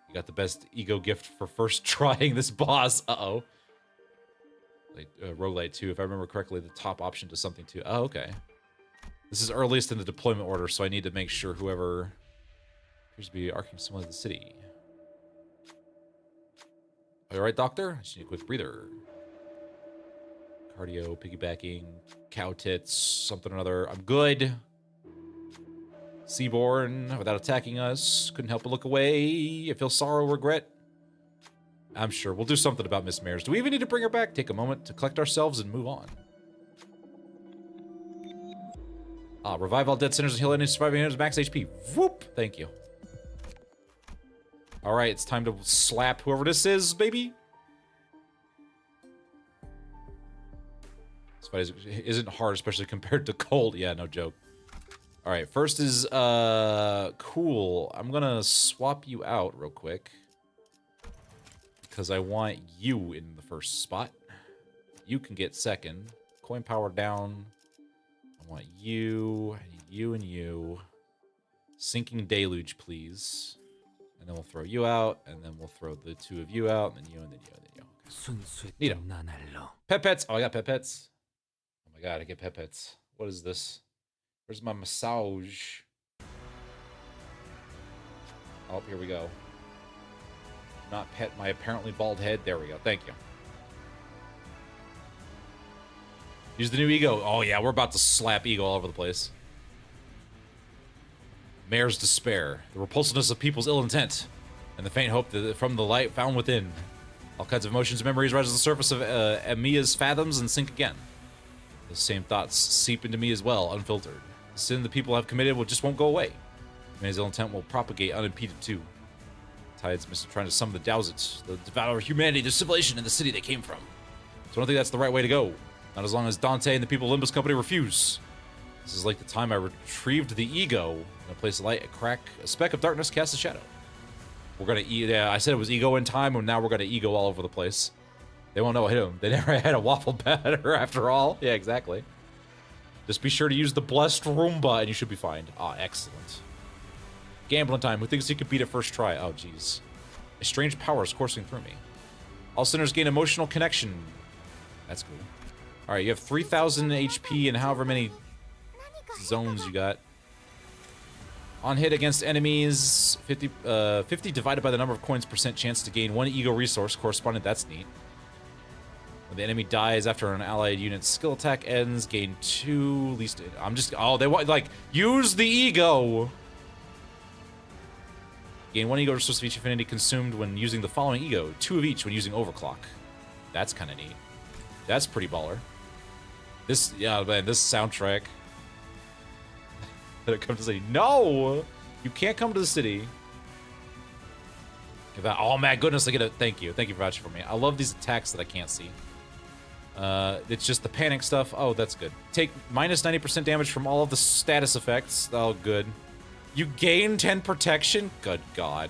You got the best ego gift for first trying this boss. Uh-oh. Like, roguelite 2, if I remember correctly, the top option to something too. Oh, okay. This is earliest in the deployment order, so I need to make sure whoever appears to be arcing someone in the city. All right, Doctor? I just need a quick breather. Cardio, piggybacking, cow tits, something or another. I'm good. Seaborn, without attacking us. Couldn't help but look away. I feel sorrow, regret. I'm sure. We'll do something about Miss Mares. Do we even need to bring her back? Take a moment to collect ourselves and move on. Revive all dead sinners and heal any surviving enemies max HP. Whoop! Thank you. Alright, it's time to slap whoever this is, baby. This fight isn't hard, especially compared to cold. Yeah, no joke. Alright, first is, cool. I'm gonna swap you out real quick. Because I want you in the first spot. You can get second. Coin power down. I want you, and you. Sinking Deluge, please. And then we'll throw you out, and then we'll throw the 2 of you out, and then you, and then you, and then you. Okay. Neato. Pet-pets. Oh, I got pet-pets. Oh my god, I get pet-pets. What is this? Where's my massage? Oh, here we go. Not pet my apparently bald head. There we go. Thank you. Use the new ego. Oh yeah, we're about to slap ego all over the place. Mayor's despair, the repulsiveness of people's ill intent, and the faint hope that from the light found within. All kinds of emotions and memories rise to the surface of Mia's fathoms and sink again. Those same thoughts seep into me as well, unfiltered. The sin the people have committed just won't go away. Mia's ill intent will propagate unimpeded too. Tides must trying to summon the Dowsits, the devour humanity, the civilization, and the city they came from. So I don't think that's the right way to go. Not as long as Dante and the people of Limbus Company refuse. This is like the time I retrieved the ego in a place of light, a crack, a speck of darkness cast a shadow. We're gonna yeah, I said it was ego in time, and now we're gonna ego all over the place. They won't know what hit them. They never had a waffle batter after all. Yeah, exactly. Just be sure to use the blessed Roomba and you should be fine. Ah, excellent. Gambling time. Who thinks he could beat it first try? Oh, jeez. A strange power is coursing through me. All sinners gain emotional connection. That's cool. Alright, you have 3,000 HP and however many zones you got. On hit against enemies, 50 divided by the number of coins % chance to gain 1 ego resource corresponding. That's neat. When the enemy dies after an allied unit's skill attack ends, gain 2 least. I'm just. Oh, they want like use the ego. Gain 1 ego resource of each affinity consumed when using the following ego. 2 of each when using overclock. That's kind of neat. That's pretty baller. This, yeah, man, this soundtrack. That it comes to say, no, you can't come to the city. Oh my goodness, look at it. Thank you for vouching for me. I love these attacks that I can't see. It's just the panic stuff. Oh, that's good. Take minus 90% damage from all of the status effects. Oh, good. You gain 10 protection? Good God.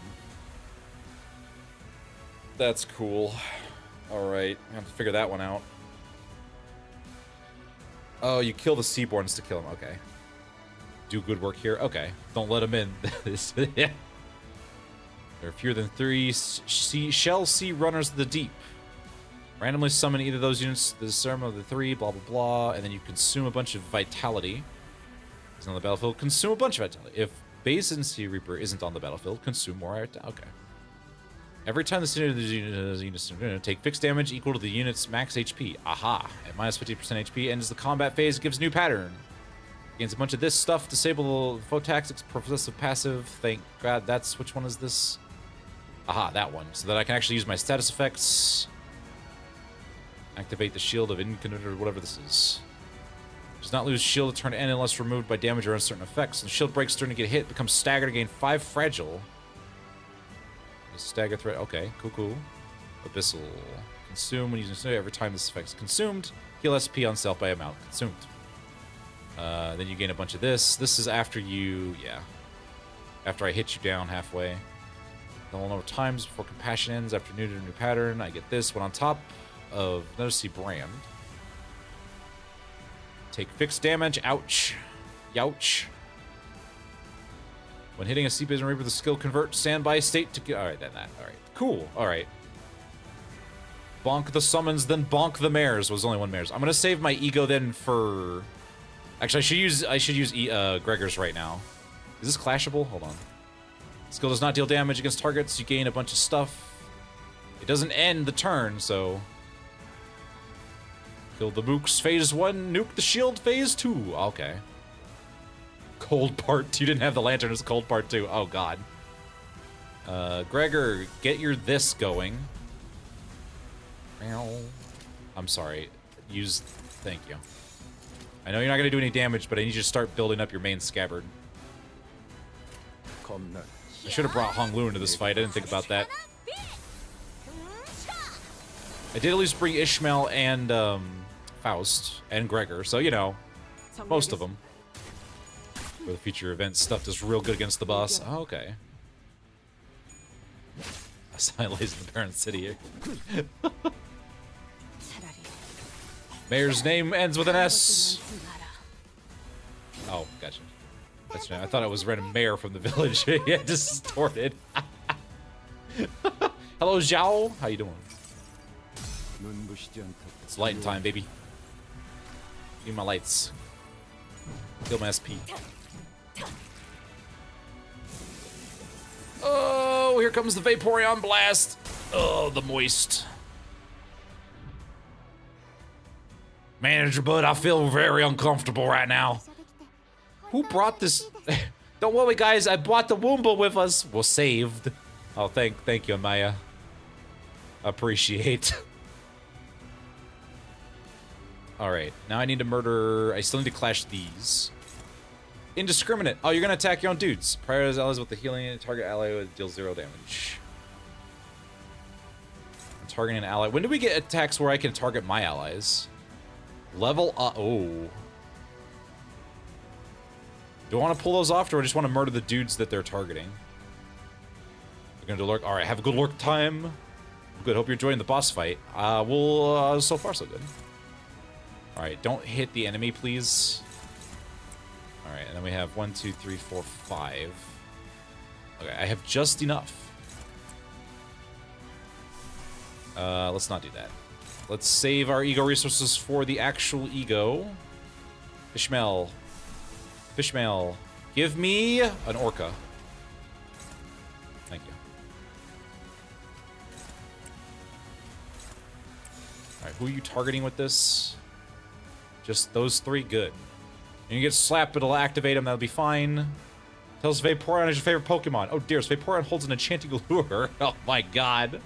That's cool. Alright, I have to figure that one out. Oh, you kill the Seaborns to kill him. Okay. Do good work here. Okay. Don't let him in. Yeah. There are fewer than 3 shell sea runners of the deep. Randomly summon either of those units, the serum of the 3, blah, blah, blah, and then you consume a bunch of vitality. Is on the battlefield. Consume a bunch of vitality. If Basin Sea Reaper isn't on the battlefield, consume more. Okay. Every time the unit take fixed damage equal to the unit's max HP. Aha. At minus 50% HP, ends the combat phase, gives a new pattern. Gains a bunch of this stuff, disable foe tactics, possessive passive. Thank God, that's which one is this? Aha, that one. So that I can actually use my status effects. Activate the shield of infinite or whatever this is. Does not lose shield to turn to end unless removed by damage or uncertain effects. And shield breaks during to get hit, becomes staggered to gain 5 fragile. Stagger threat. Okay, cool. Abyssal. Consume when using snow. Every time this effect is consumed, heal SP on self by amount consumed. Then you gain a bunch of this. This is after you, yeah. After I hit you down halfway. The whole number of times before compassion ends. After new pattern, I get this one on top of another sea brand. Take fixed damage. Ouch. Youch. When hitting a Sea Basin Reaper, the skill convert standby state to. Alright, then that. Alright. Cool. Alright. Bonk the summons, then bonk the mares. Was only 1 mares. I'm gonna save my ego then for. Actually, I should use Gregor's right now. Is this clashable? Hold on. Skill does not deal damage against targets. You gain a bunch of stuff. It doesn't end the turn, so. Kill the mooks phase 1, nuke the shield phase 2. Okay. Cold part 2. You didn't have the lantern as cold part 2. Oh, God. Gregor, get your this going. I'm sorry. Thank you. I know you're not going to do any damage, but I need you to start building up your main scabbard. I should have brought Hong Lu into this fight. I didn't think about that. I did at least bring Ishmael and Faust and Gregor, so, you know, most of them. For the future event stuff is real good against the boss. Oh, okay. A silent lays in the parent city here. Mayor's name ends with an S. Oh, gotcha. That's right. I thought it was random mayor from the village. Yeah, distorted. Hello, Zhao. How you doing? It's lighting time, baby. Give me my lights. Kill my SP. Oh, here comes the Vaporeon blast. Oh, the moist. Manager Bud, I feel very uncomfortable right now. Who brought this? Don't worry, guys. I brought the Woomba with us. We're saved. Oh, thank you, Maya. Appreciate. All right, now I need to murder. I still need to clash these. Indiscriminate. Oh, you're gonna attack your own dudes. Prioritize allies with the healing. Target ally with deal 0 damage. I'm targeting an ally. When do we get attacks where I can target my allies? Level up. Oh. Do I want to pull those off, or do I just want to murder the dudes that they're targeting? We're gonna do lurk. All right, have a good lurk time. Good. Hope you're enjoying the boss fight. So far so good. All right, don't hit the enemy, please. All right, and then we have 1, 2, 3, 4, 5. Okay, I have just enough. Let's not do that. Let's save our ego resources for the actual ego. Fishmail. Fishmail. Give me an orca. Thank you. Alright, who are you targeting with this? Just those 3? Good. You get slapped, it'll activate them, that'll be fine. Tells Vaporeon is your favorite Pokemon. Oh dear, so Vaporeon holds an enchanting lure. Oh my god.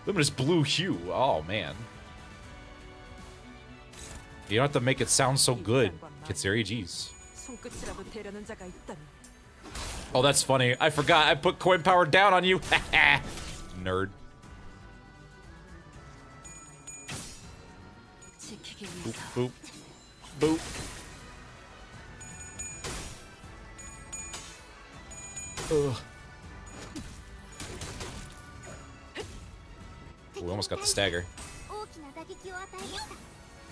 Luminous blue hue. Oh man. You don't have to make it sound so good, Kitsuri. Jeez. Oh, that's funny. I forgot. I put coin power down on you. Nerd. Boop, boop, boop. Ugh. Ooh, we almost got the stagger.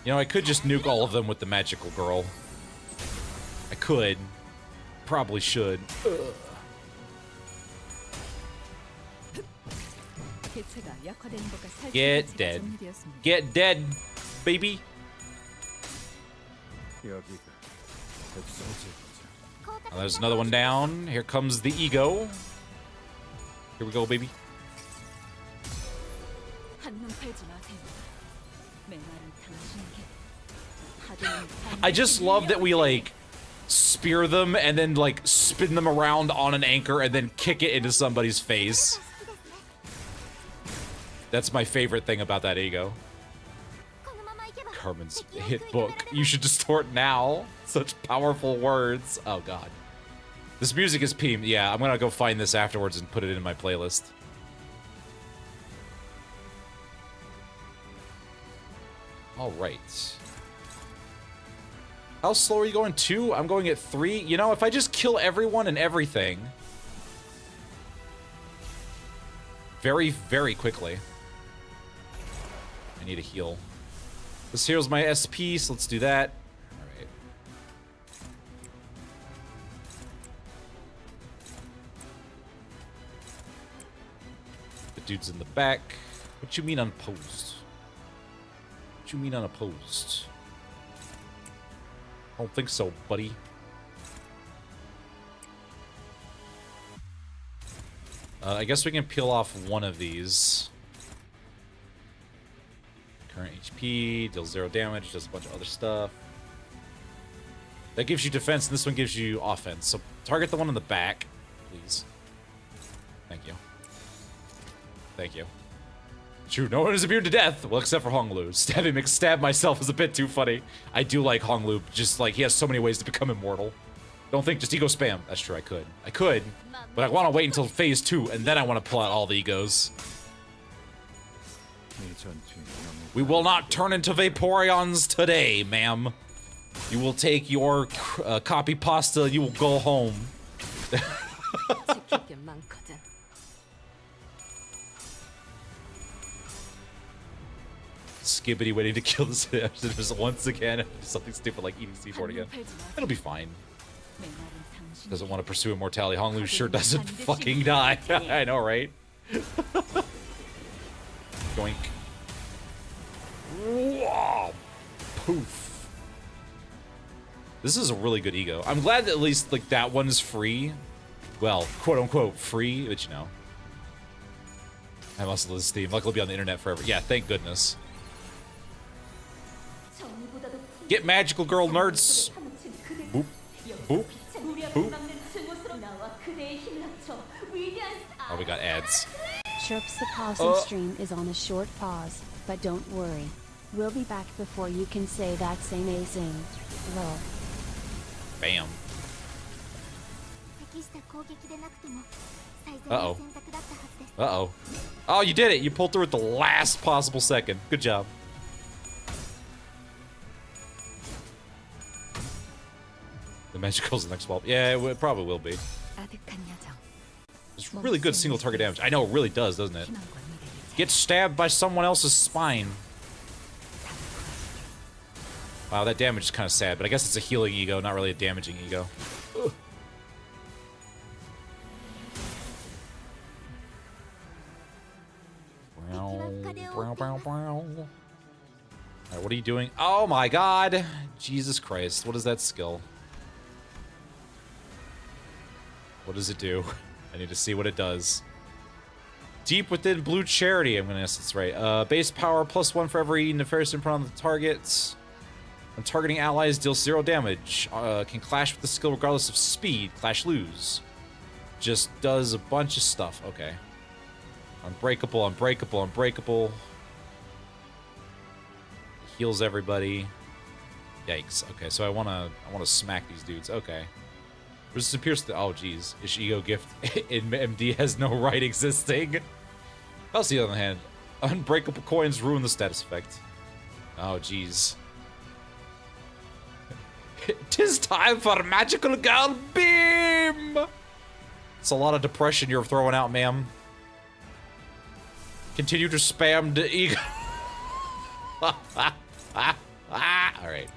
You know, I could just nuke all of them with the magical girl. I could. Probably should. Ugh. Get dead. Get dead, baby. Oh, there's another one down. Here comes the ego. Here we go, baby. I just love that we, like, spear them and then, like, spin them around on an anchor and then kick it into somebody's face. That's my favorite thing about that ego. Carmen's hit book. You should distort now. Such powerful words. Oh, God. This music is Peem. Yeah, I'm gonna go find this afterwards and put it in my playlist. Alright. How slow are you going? 2? I'm going at 3. You know, if I just kill everyone and everything very, very quickly. I need a heal. This heals my SP, so let's do that. Alright. The dude's in the back. What you mean unopposed? What you mean unopposed? I don't think so, buddy. I guess we can peel off one of these. Current HP, deals 0 damage, does a bunch of other stuff. That gives you defense, and this one gives you offense. So target the one in the back, please. Thank you. Thank you. True, no one is immune to death. Well, except for Honglu. Stabbing McStab myself is a bit too funny. I do like Honglu, just like he has so many ways to become immortal. Don't think just ego spam. That's true, I could. I could, but I want to wait until phase 2, and then I want to pull out all the egos. We will not turn into Vaporeons today, ma'am. You will take your copy pasta, you will go home. Skibbity waiting to kill this just once again. Something stupid like eating C4 again. It'll be fine. Doesn't want to pursue immortality. Honglu sure doesn't fucking die. I know, right? Yoink. Whoa. Poof. This is a really good ego. I'm glad that at least like that one's free. Well, quote unquote free, but you know. I must lose Steam. Luckily, be on the internet forever. Yeah, thank goodness. Get magical girl nerds. Boop. Boop. Boop. Oh, we got ads. Chirps the Possum stream is on a short pause, but don't worry. We'll be back before you can say that's amazing. Lol. Bam. Uh-oh. Uh-oh. Oh, you did it. You pulled through at the last possible second. Good job. The magical's the next bulb. Yeah, it probably will be. It's really good single target damage. I know, it really does, doesn't it? Get stabbed by someone else's spine. Wow, that damage is kind of sad, but I guess it's a healing ego, not really a damaging ego. Ugh. Alright, what are you doing? Oh my god! Jesus Christ, what is that skill? What does it do? I need to see what it does. Deep within blue charity, I'm gonna guess that's right. Base power +1 for every nefarious input on the target. When targeting allies, deals 0 damage. Can clash with the skill regardless of speed. Clash lose. Just does a bunch of stuff. Okay. Unbreakable, unbreakable, unbreakable. Heals everybody. Yikes. Okay, so I wanna smack these dudes. Okay. Resistance appears to oh geez. Ish ego gift in MD has no right existing. Else the other hand. Unbreakable coins ruin the status effect. Oh geez. 'Tis time for magical girl beam! It's a lot of depression you're throwing out, ma'am. Continue to spam the ego. Alright.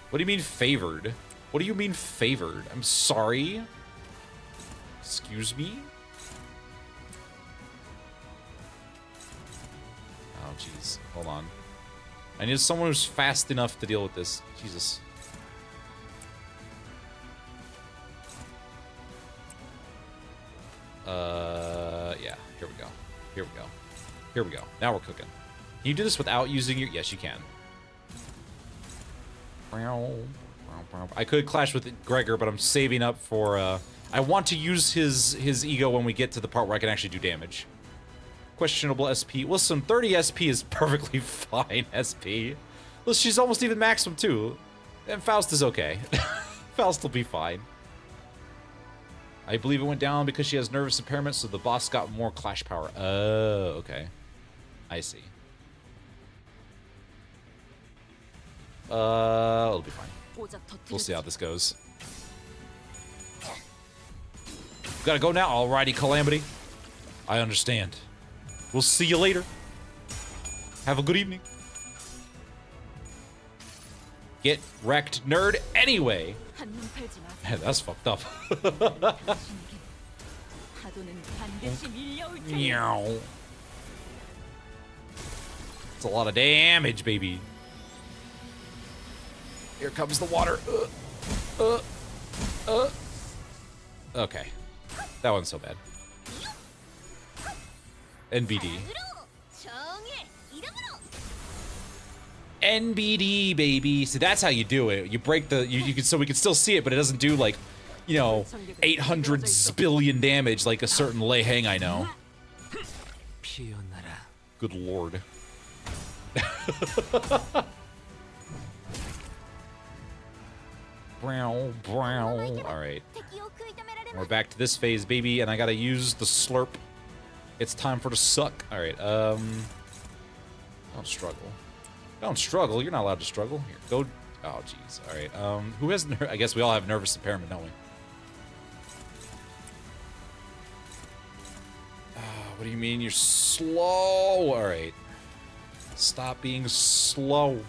What do you mean favored? What do you mean favored? I'm sorry? Excuse me? Oh, jeez. Hold on. I need someone who's fast enough to deal with this. Jesus. Yeah. Here we go. Here we go. Here we go. Now we're cooking. Can you do this without using your... Yes, you can. I could clash with Gregor, but I'm saving up for... I want to use his ego when we get to the part where I can actually do damage. Questionable SP. Listen, 30 SP is perfectly fine SP. Well, she's almost even maximum, too. And Faust is okay. Faust will be fine. I believe it went down because she has nervous impairment, so the boss got more clash power. Oh, okay. I see. It'll be fine. We'll see how this goes. Gotta go now. Alrighty, Calamity. I understand. We'll see you later. Have a good evening. Get wrecked, nerd, anyway. Man, that's fucked up. It's a lot of damage, baby. Here comes the water. Okay. That wasn't so bad. NBD. NBD, baby. So that's how you do it. You break the... You can, so we can still see it, but it doesn't do, like, you know, 800 zillion damage like a certain Lei Hang I know. Good lord. Alright. We're back to this phase, baby, and I gotta use the slurp. It's time for the suck. Alright, don't struggle. Don't struggle, you're not allowed to struggle. Here, go. Oh, jeez. Alright, who has... I guess we all have nervous impairment, don't we? What do you mean you're slow? Alright. Stop being slow.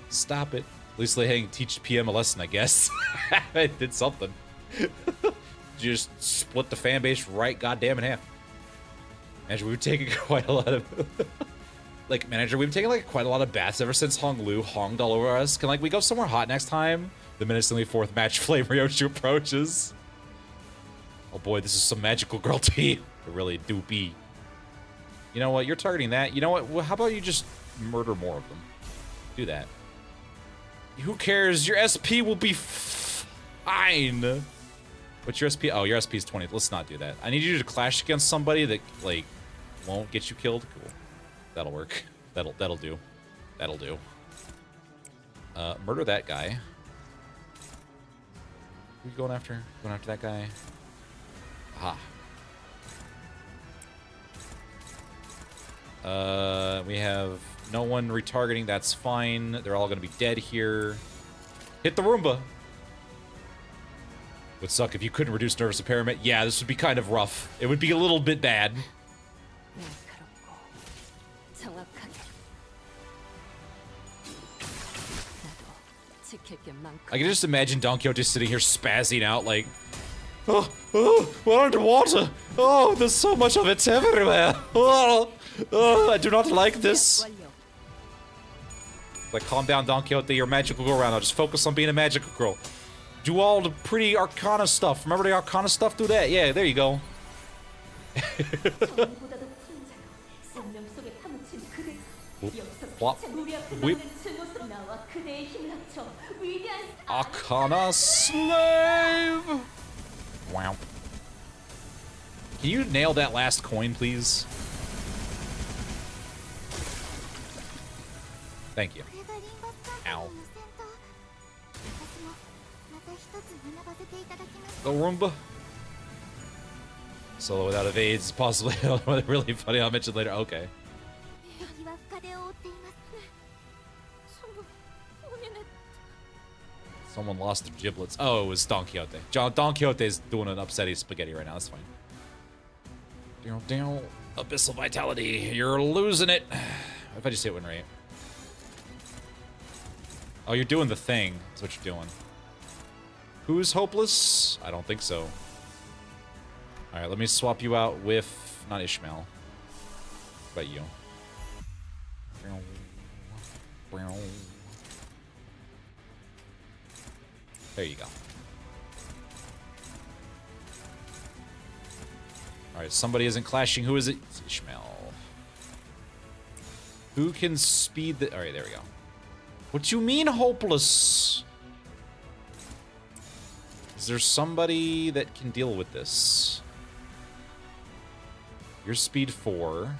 Stop it. At least Lei Hang teach PM a lesson, I guess. It did something. Just split the fan base right goddamn in half. Manager, we've taken quite a lot of... like, Manager, we've taken, like, quite a lot of baths ever since Hong Lu honged all over us. Can, like, we go somewhere hot next time? The menacingly fourth match Flame Ryoshu approaches. Oh boy, this is some magical girl tea. It really do be. You know what? You're targeting that. You know what? Well, how about you just murder more of them? do that. Who cares? Your SP will be fine. What's your SP? Oh, your SP is 20. Let's not do that. I need you to clash against somebody that, like, won't get you killed. Cool. That'll work. That'll do. That'll do. Murder that guy. Who are you going after? Going after that guy? Aha. We have no one retargeting. That's fine. They're all going to be dead here. Hit the Roomba. Would suck if you couldn't reduce nervous impairment. Yeah, this would be kind of rough. It would be a little bit bad. I can just imagine Don Quixote sitting here spazzing out like, we're underwater. Oh, there's so much of it everywhere. I do not like this. Like, calm down, Don Quixote. You're a magical girl right now. Just focus on being a magical girl. Do all the pretty Arcana stuff. Remember the Arcana stuff? Do that. Yeah, there you go. Plop. Whip. Arcana slave. Wow. Can you nail that last coin, please? Thank you. Ow. Go Roomba. Solo without evades is possibly really funny. I'll mention later. Okay. Someone lost their giblets. Oh, it was Don Quixote. Don Quixote is doing an upsetty spaghetti right now. That's fine. Down. Abyssal vitality. You're losing it. If I just hit one right. Oh, you're doing the thing. That's what you're doing. Who's hopeless? I don't think so. Alright, let me swap you out with... Not Ishmael. But you. There you go. Alright, somebody isn't clashing. Who is it? It's Ishmael. Who can speed the... Alright, there we go. What you mean, hopeless? Is there somebody that can deal with this? You're speed 4.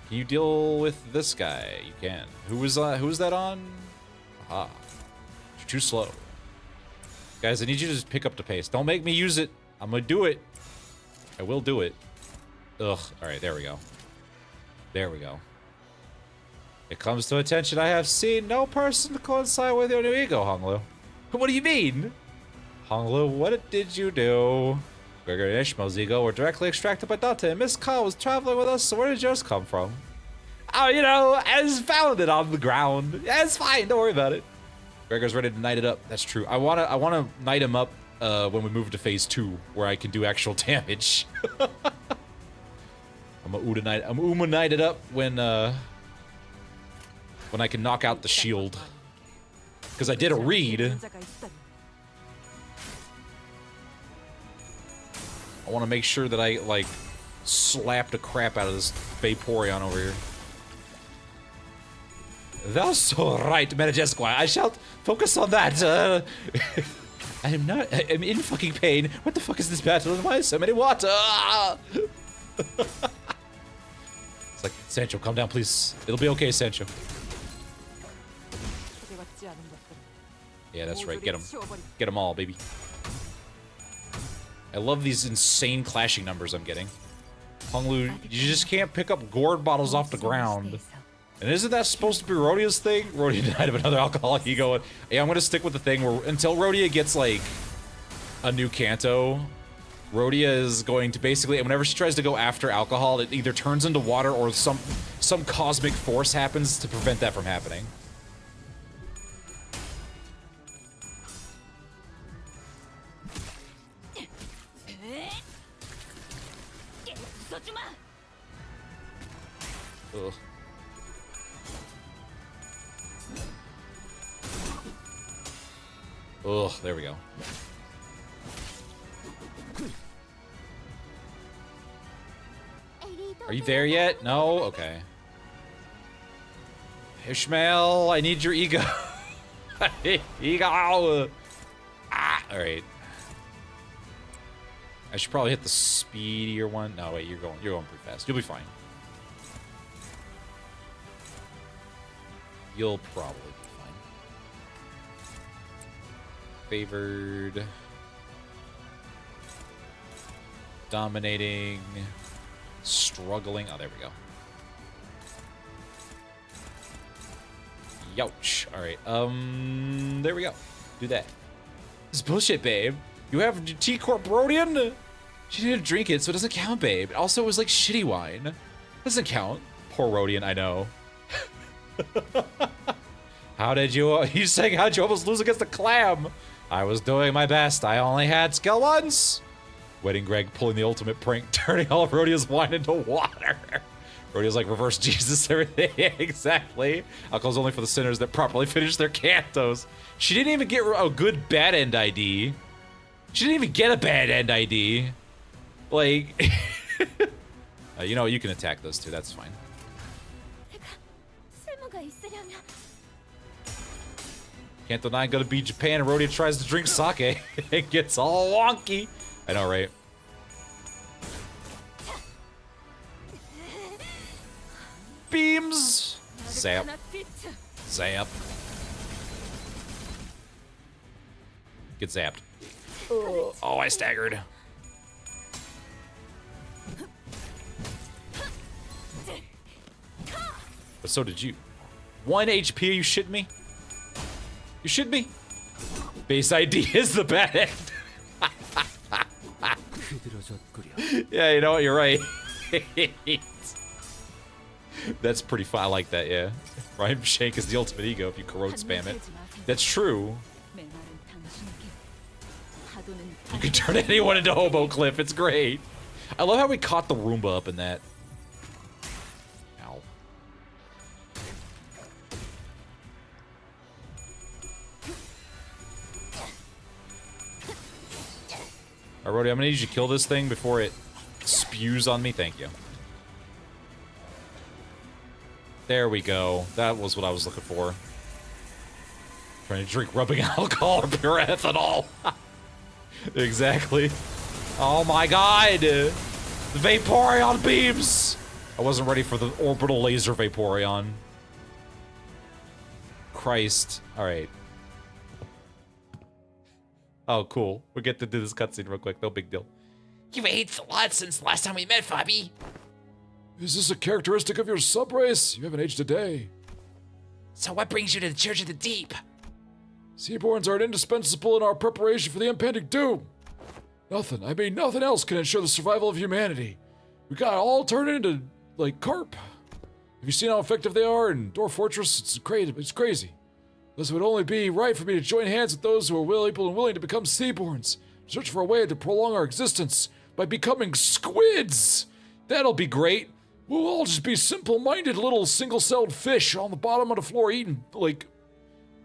Can you deal with this guy? You can. Who was that on? Aha. You're too slow. Guys, I need you to just pick up the pace. Don't make me use it. I'm gonna do it. I will do it. Ugh. Alright, there we go. There we go. It comes to attention I have seen no person to coincide with your new ego, Honglu. What do you mean? Honglu, what did you do? Gregor and Ishmael's ego were directly extracted by Dante, and Miss Kyle was traveling with us, so where did yours come from? Oh, you know, as found it on the ground. Yeah, it's fine, don't worry about it. Gregor's ready to knight it up. That's true. I wanna knight him up when we move to phase 2, where I can do actual damage. I'm gonna knight it up when I can knock out the shield. Because I did a read. I want to make sure that I, like, slap the crap out of this Vaporeon over here. That's so right, Managesqui. I shall focus on that. I'm in fucking pain. What the fuck is this battle? And why is so many water? It's like, Sancho, calm down, please. It'll be okay, Sancho. Yeah, that's right. Get them. Get them all, baby. I love these insane clashing numbers I'm getting. Honglu, you just can't pick up gourd bottles off the ground. And isn't that supposed to be Rhodia's thing? Rhodia died of another alcoholic ego. Yeah, I'm gonna stick with the thing where until Rhodia gets, like, a new Kanto, Rhodia is going to basically, whenever she tries to go after alcohol, it either turns into water or some cosmic force happens to prevent that from happening. Ugh. Ugh, there we go. Are you there yet? No? Okay. Ishmael, I need your ego. Ego. Ah, all right. I should probably hit the speedier one. No, wait, you're going pretty fast. You'll be fine. You'll probably be fine. Favored. Dominating. Struggling. Oh, there we go. Youch. Alright. There we go. Do that. This is bullshit, babe. You have tea Corp Rodian? She didn't drink it, so it doesn't count, babe. Also, it was like shitty wine. Doesn't count. Poor Rodian, I know. How did you... He's saying, how'd you almost lose against the clam? I was doing my best. I only had skill once. Wedding Greg pulling the ultimate prank, turning all of Rodia's wine into water. Rodia's like reverse Jesus, everything. Exactly. Alcohol's only for the sinners that properly finish their cantos. She didn't even get a good bad end ID. She didn't even get a bad end ID. Like... you know, you can attack those two. That's fine. Canto 9 gonna beat Japan and Rodia tries to drink sake. It gets all wonky. I know, right? Beams! Zap. Zap. Get zapped. Oh, I staggered. But so did you. 1 HP, you shitting me? You shitting me? Base ID is the bad end. Yeah, you know what? You're right. That's pretty fun. I like that, yeah. Rhyme Shank is the ultimate ego if you corrode spam it. That's true. You can turn anyone into Hobo Cliff. It's great. I love how we caught the Roomba up in that. Ow. Alright, Rody, I'm gonna need you to kill this thing before it spews on me. Thank you. There we go. That was what I was looking for. Trying to drink rubbing alcohol or pure ethanol. Exactly. Oh my god! The Vaporeon beams! I wasn't ready for the orbital laser Vaporeon. Christ. Alright. Oh, cool. We get to do this cutscene real quick. No big deal. You've aged a lot since the last time we met, Fabi. Is this a characteristic of your subrace? You haven't aged a day. So what brings you to the Church of the Deep? Seaborns are indispensable in our preparation for the impending doom. Nothing, I mean nothing else can ensure the survival of humanity. We got all turned into, like, carp. Have you seen how effective they are in Door Fortress? It's crazy. This would only be right for me to join hands with those who are able and willing to become Seaborns. Search for a way to prolong our existence by becoming squids. That'll be great. We'll all just be simple-minded little single-celled fish on the bottom of the floor eating, like,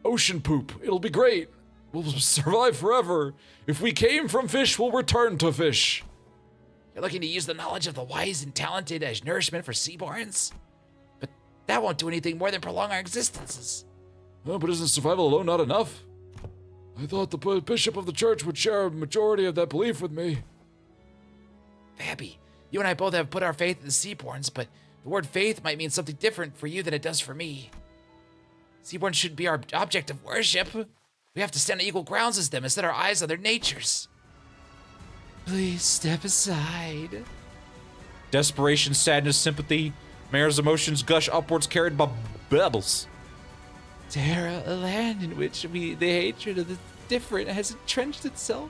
ocean poop. It'll be great. We'll survive forever. If we came from fish, we'll return to fish. You're looking to use the knowledge of the wise and talented as nourishment for Seaborns? But that won't do anything more than prolong our existences. Oh, but isn't survival alone not enough? I thought the bishop of the church would share a majority of that belief with me. Fabi, you and I both have put our faith in the Seaborns, but the word faith might mean something different for you than it does for me. Seaborns shouldn't be our object of worship. We have to stand on equal grounds as them and set our eyes on their natures. Please step aside. Desperation, sadness, sympathy. Mayor's emotions gush upwards, carried by bubbles. Terra, a land in which the hatred of the different has entrenched itself.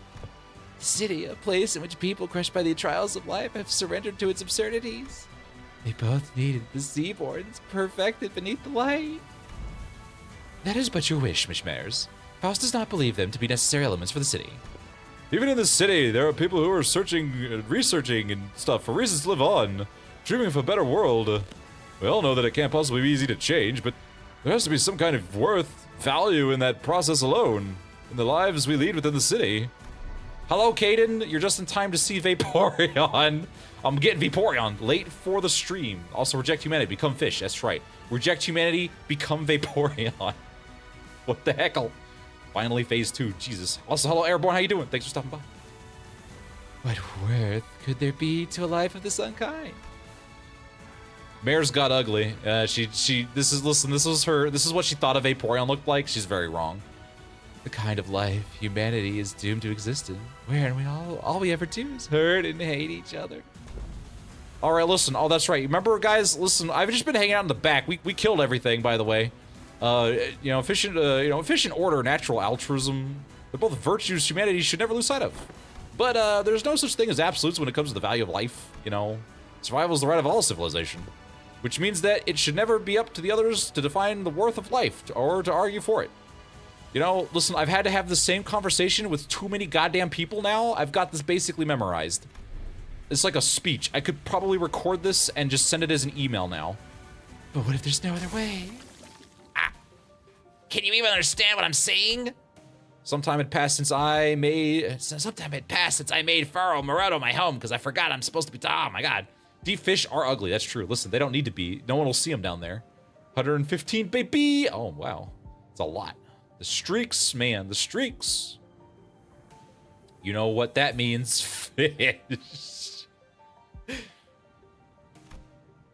The city, a place in which people crushed by the trials of life have surrendered to its absurdities. They both needed the Seaborns, perfected beneath the light. That is but your wish, Mishmares. Faust does not believe them to be necessary elements for the city. Even in the city, there are people who are searching, researching and stuff for reasons to live on, dreaming of a better world. We all know that it can't possibly be easy to change, but there has to be some kind of value in that process alone, in the lives we lead within the city. Hello, Caden. You're just in time to see Vaporeon. I'm getting Vaporeon late for the stream. Also, reject humanity, become fish. That's right. Reject humanity, become Vaporeon. What the heck? Finally, phase 2. Jesus. Also, hello, Airborne. How you doing? Thanks for stopping by. What worth could there be to a life of this unkind? Mare's got ugly. This is what she thought a Vaporeon looked like. She's very wrong. The kind of life humanity is doomed to exist in, where all we ever do is hurt and hate each other. All right, listen. Oh, that's right. Remember, guys? Listen, I've just been hanging out in the back. We killed everything, by the way. Efficient order, natural altruism. They're both virtues humanity should never lose sight of. But there's no such thing as absolutes when it comes to the value of life. Survival is the right of all civilization, which means that it should never be up to the others to define the worth of life or to argue for it. Listen, I've had to have the same conversation with too many goddamn people now. I've got this basically memorized. It's like a speech. I could probably record this and just send it as an email now. But what if there's no other way? Can you even understand what I'm saying? Sometime had passed since I made Faro Morodo my home because I forgot I'm supposed to be. Oh my god. Deep fish are ugly. That's true. Listen, they don't need to be. No one will see them down there. 115, baby. Oh, wow. It's a lot. The streaks, man. The streaks. You know what that means. Fish.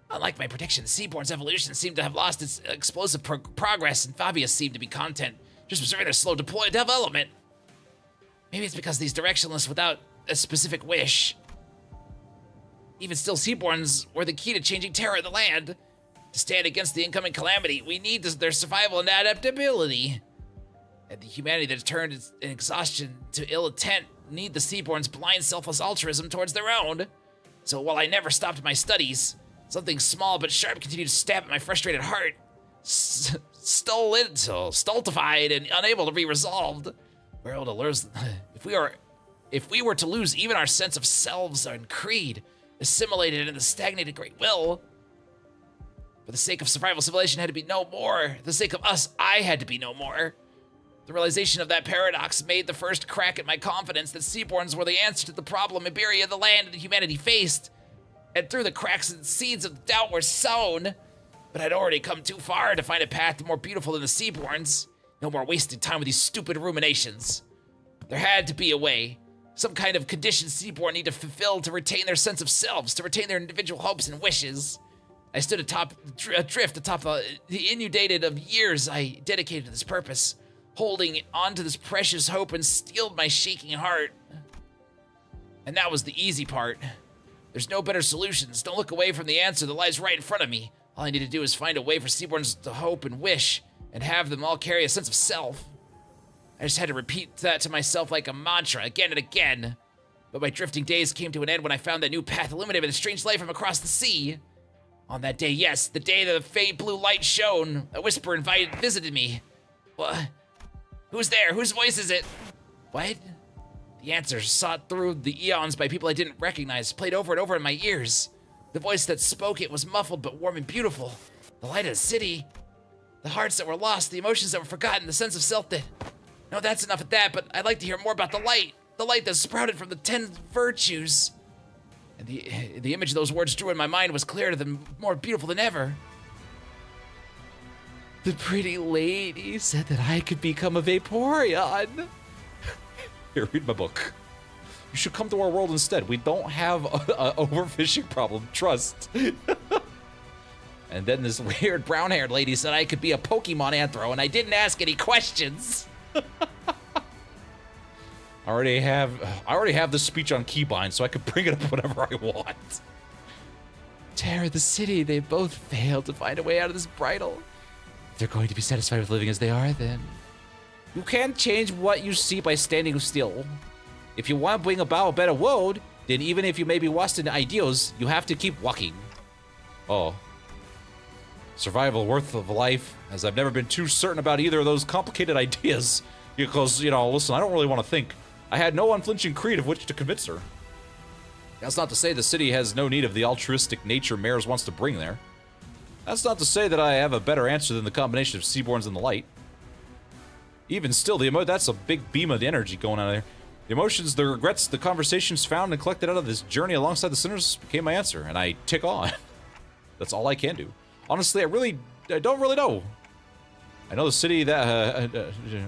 Unlike my prediction, Seaborn's evolution seemed to have lost its explosive progress, and Fabius seemed to be content, just observing their slow development. Maybe it's because these directionless without a specific wish. Even still, Seaborns were the key to changing terror in the land. To stand against the incoming calamity, we need their survival and adaptability. And the humanity that has turned its exhaustion to ill intent need the Seaborns' blind, selfless altruism towards their own. So while I never stopped my studies, something small but sharp continued to stab at my frustrated heart. Stultified and unable to be resolved. We're able to lose. If we were to lose even our sense of selves and creed, assimilated in the stagnated great will, for the sake of survival, civilization had to be no more. For the sake of us, I had to be no more. The realization of that paradox made the first crack at my confidence that Seaborns were the answer to the problem Iberia, the land, and humanity faced. And through the cracks, the seeds of doubt were sown. But I'd already come too far to find a path more beautiful than the Seaborns. No more wasted time with these stupid ruminations. There had to be a way. Some kind of condition Seaborn need to fulfill to retain their sense of selves, to retain their individual hopes and wishes. I stood adrift atop the inundated of years I dedicated to this purpose, holding on to this precious hope and steeled my shaking heart. And that was the easy part. There's no better solutions. Don't look away from the answer that lies right in front of me. All I need to do is find a way for Seaborns to hope and wish, and have them all carry a sense of self. I just had to repeat that to myself like a mantra again and again. But my drifting days came to an end when I found that new path illuminated by the strange light from across the sea. On that day, yes, the day the faint blue light shone, a whisper visited me. What? Who's there? Whose voice is it? What? The answer, sought through the eons by people I didn't recognize, played over and over in my ears. The voice that spoke it was muffled but warm and beautiful. The light of the city. The hearts that were lost, the emotions that were forgotten, the sense of self that... No, that's enough of that, but I'd like to hear more about the light. The light that sprouted from the 10 virtues. And the image those words drew in my mind was clearer than more beautiful than ever. The pretty lady said that I could become a Vaporeon. Here, read my book. You should come to our world instead. We don't have a overfishing problem. Trust. And then this weird brown-haired lady said I could be a Pokemon Anthro, and I didn't ask any questions. I already have the speech on Keybind, so I could bring it up whenever I want. Terror the city. They both failed to find a way out of this bridle. If they're going to be satisfied with living as they are, then you can't change what you see by standing still. If you want to bring about a better world, then even if you may be lost in ideals, you have to keep walking. Oh. Survival, worth of life, as I've never been too certain about either of those complicated ideas. Because, listen, I don't really want to think. I had no unflinching creed of which to convince her. That's not to say the city has no need of the altruistic nature Mares wants to bring there. That's not to say that I have a better answer than the combination of Seaborns and the light. Even still, that's a big beam of energy going on there. The emotions, the regrets, the conversations found and collected out of this journey alongside the sinners became my answer, and I tick on. That's all I can do. Honestly, I don't really know. I know the city that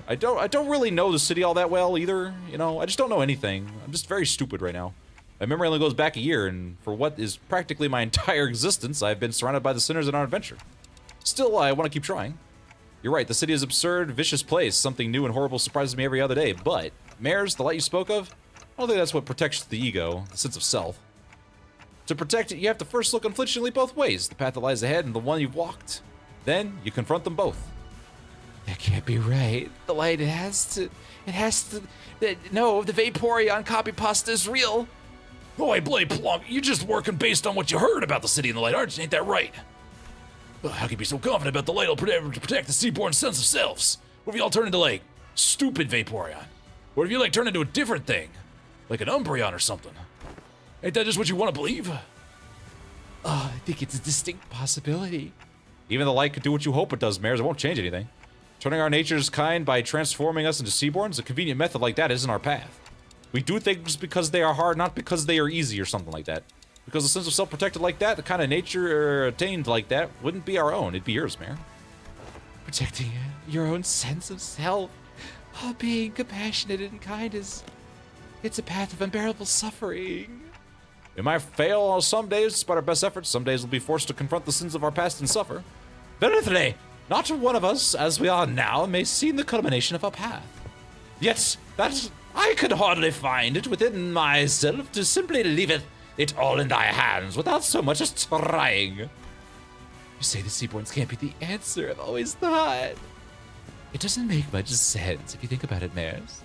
I don't really know the city all that well either. You know, I just don't know anything. I'm just very stupid right now. My memory only goes back a year, and for what is practically my entire existence, I've been surrounded by the sinners in our adventure. Still, I want to keep trying. You're right, the city is an absurd, vicious place. Something new and horrible surprises me every other day, but Mares, the light you spoke of, I don't think that's what protects the ego, the sense of self. To protect it, you have to first look unflinchingly both ways, the path that lies ahead and the one you've walked. Then, you confront them both. That can't be right. The light, no, the Vaporeon copy pasta is real. Oh, hey, Blade Plunk, you're just working based on what you heard about the city and the light, aren't you? Ain't that right? Well, how can you be so confident about the light will protect the Seaborn sense of selves? What if y'all turn into, like, stupid Vaporeon? What if you, like, turn into a different thing? Like an Umbreon or something? Ain't that just what you want to believe? Oh, I think it's a distinct possibility. Even the light could do what you hope it does, Mares. It won't change anything. Turning our nature's kind by transforming us into Seaborns, a convenient method like that isn't our path. We do things because they are hard, not because they are easy or something like that. Because the sense of self protected like that, the kind of nature attained like that, wouldn't be our own. It'd be yours, Mare. Protecting your own sense of self. Oh, being compassionate and kind it's a path of unbearable suffering. We might fail on some days despite our best efforts. Some days we'll be forced to confront the sins of our past and suffer. Verily, not one of us, as we are now, may seem the culmination of our path. Yet, that I could hardly find it within myself to simply leave it all in thy hands without so much as trying. You say the Seaborns can't be the answer, I've always thought. It doesn't make much sense if you think about it, Mares.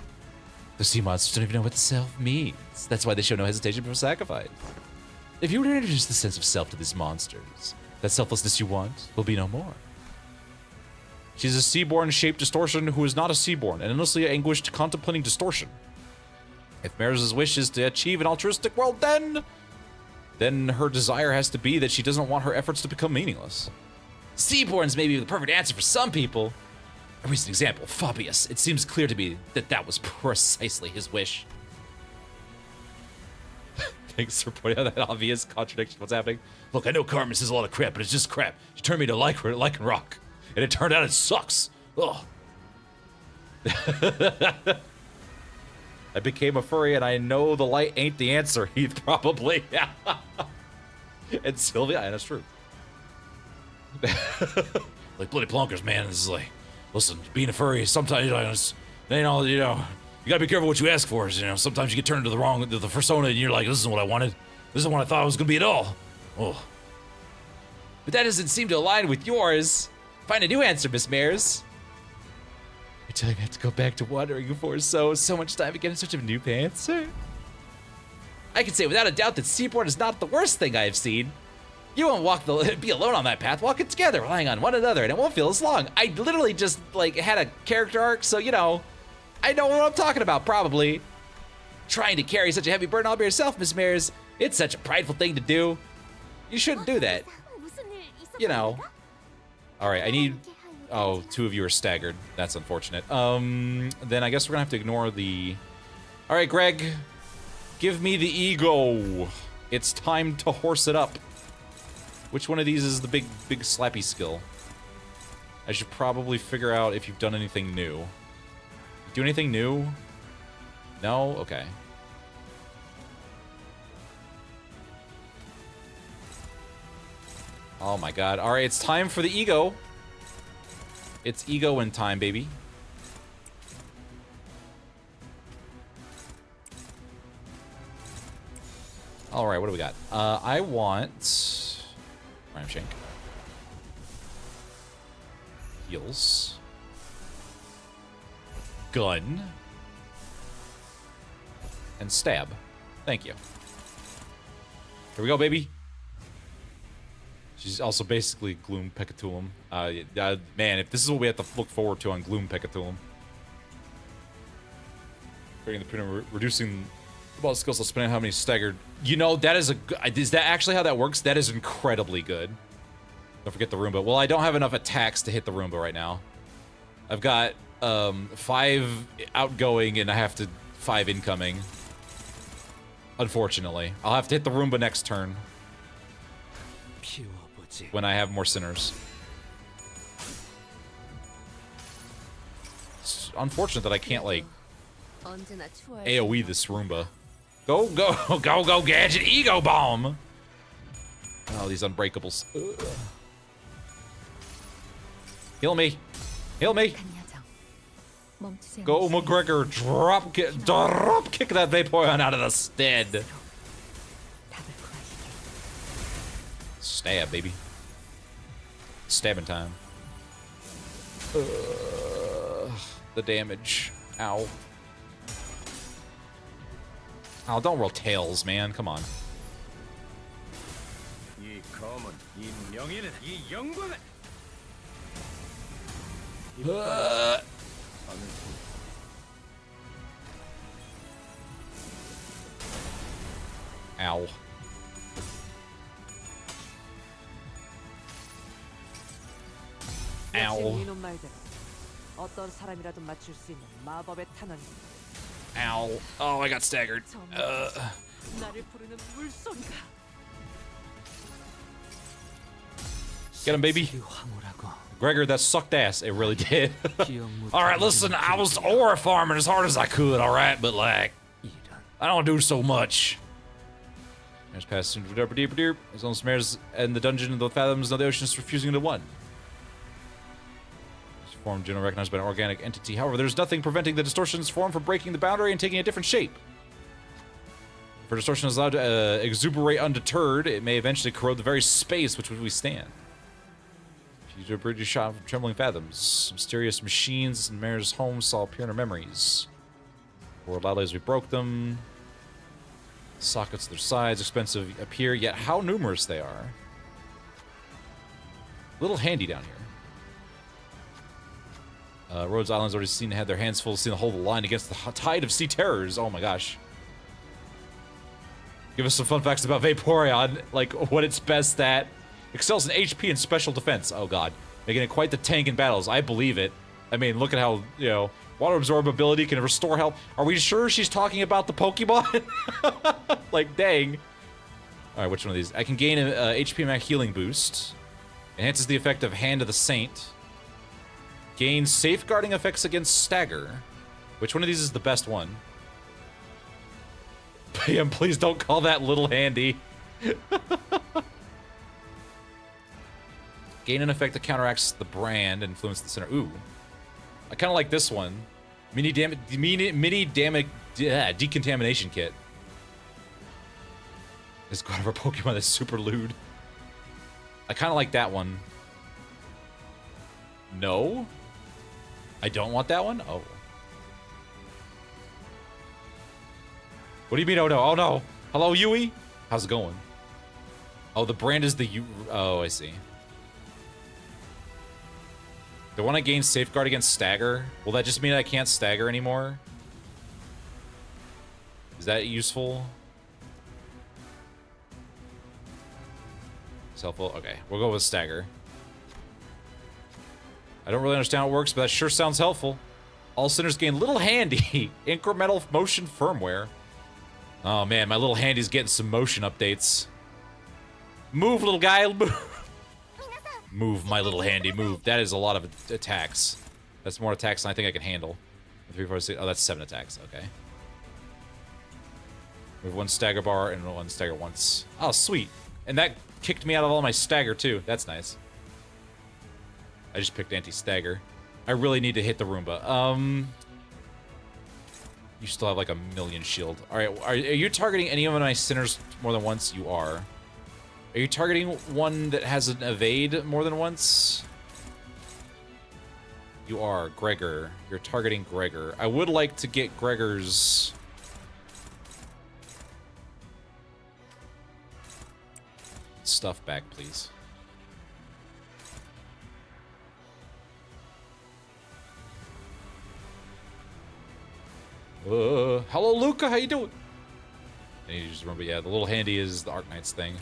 The sea monsters don't even know what the self means. That's why they show no hesitation before sacrifice. If you were to introduce the sense of self to these monsters, that selflessness you want will be no more. She's a Seaborn-shaped distortion who is not a Seaborn, and endlessly anguished contemplating distortion. If Mares' wish is to achieve an altruistic world, then her desire has to be that she doesn't want her efforts to become meaningless. Seaborns may be the perfect answer for some people. A recent example, Fabius. It seems clear to me that that was precisely his wish. Thanks for pointing out that obvious contradiction. What's happening? Look, I know Carmen says a lot of crap, but it's just crap. She turned me to Lycanroc, and it turned out it sucks. Ugh. I became a furry, and I know the light ain't the answer, Heath, probably. And Sylvia, and that's true. Like bloody plonkers, man. This is like, listen, being a furry, sometimes, you know, you gotta be careful what you ask for. You know, sometimes you get turned to the persona, and you're like, this isn't what I wanted. This isn't what I thought it was gonna be at all. Oh. But that doesn't seem to align with yours. Find a new answer, Miss Mares. You're telling me I have to go back to wandering for so much time to get such a new answer? I can say without a doubt that Seaborn is not the worst thing I've seen. You won't be alone on that path. Walk it together, relying on one another, and it won't feel as long. I literally just, like, had a character arc, so, you know, I know what I'm talking about, probably. Trying to carry such a heavy burden all by yourself, Miss Mares, it's such a prideful thing to do. You shouldn't do that. You know. All right, I need... Oh, two of you are staggered. That's unfortunate. Then I guess we're gonna have to ignore the... All right, Greg. Give me the ego. It's time to horse it up. Which one of these is the big slappy skill? I should probably figure out if you've done anything new. Do anything new? No? Okay. Oh my god. All right, it's time for the ego. It's ego in time, baby. All right, what do we got? I want Ramshank. Heals. Gun. And stab. Thank you. Here we go, baby. She's also basically Gloom Pecatulum. Man, if this is what we have to look forward to on Gloom Pecatulum. Creating the pin, reducing the ball skills, so spending how many staggered. You know, that is is that actually how that works? That is incredibly good. Don't forget the Roomba. Well, I don't have enough attacks to hit the Roomba right now. I've got 5 outgoing, and I have to 5 incoming. Unfortunately. I'll have to hit the Roomba next turn. When I have more sinners. It's unfortunate that I can't, like, AoE this Roomba. Go, go, go, go, Gadget! Ego Bomb! Oh, these unbreakables. Ugh. Heal me! Heal me! Go, McGregor! Drop kick that Vaporeon out of the stead! Stab, baby. Stabbing time. The damage. Ow. Oh, don't roll tails, man. Come on. Ow. Ow. Ow. Oh, I got staggered. Get him, baby. Gregor, that sucked ass. It really did. Alright, listen, I was ore farming as hard as I could, alright? But, like, I don't do so much. There's past deeper. As long as mares and the dungeon of the fathoms of the ocean is refusing to one. This form generally recognized by an organic entity. However, there's nothing preventing the distortion's form from breaking the boundary and taking a different shape. If a distortion is allowed to exuberate undeterred, it may eventually corrode the very space which we stand. If you do a shot from trembling fathoms, mysterious machines and mare's homes saw appear in our memories. Roared loudly as we broke them. Sockets to their sides, expensive appear, yet how numerous they are. Little handy down here. Rhodes Island's already seen to have their hands full, seen to hold the line against the tide of sea terrors. Oh my gosh. Give us some fun facts about Vaporeon, like what it's best at. Excels in HP and special defense. Oh god. Making it quite the tank in battles. I believe it. I mean, look at how, you know, water absorb ability can restore health. Are we sure she's talking about the Pokemon? Like, dang. Alright, which one of these? I can gain a HP max healing boost. Enhances the effect of Hand of the Saint. Gains safeguarding effects against stagger. Which one of these is the best one? PM, please don't call that little handy. Gain an effect that counteracts the brand and influence the center. Ooh. I kind of like this one. Mini decontamination kit. This got of our Pokemon that's super lewd. I kind of like that one. No? I don't want that one? Oh. What do you mean, oh no? Oh no! Hello, Yui? How's it going? Oh, the brand is the U. Oh, I see. The one I gain safeguard against stagger. Will that just mean I can't stagger anymore? Is that useful? It's helpful? Okay, we'll go with stagger. I don't really understand how it works, but that sure sounds helpful. All sinners gain little handy incremental motion firmware. Oh man, my little handy's getting some motion updates. Move, little guy. Move, my little handy, move. That is a lot of attacks. That's more attacks than I think I can handle. 3, 4, 6. Oh, that's 7 attacks. Okay. Move 1 stagger bar and 1 stagger once. Oh, sweet. And that kicked me out of all my stagger, too. That's nice. I just picked anti-stagger. I really need to hit the Roomba. You still have like a million shield. Alright, are you targeting any of my sinners more than once? You are. Are you targeting one that has an evade more than once? You are. Gregor. You're targeting Gregor. I would like to get Gregor's... stuff back, please. Hello, Luca. How you doing? I need to just remember, yeah, the little handy is the Arknights thing.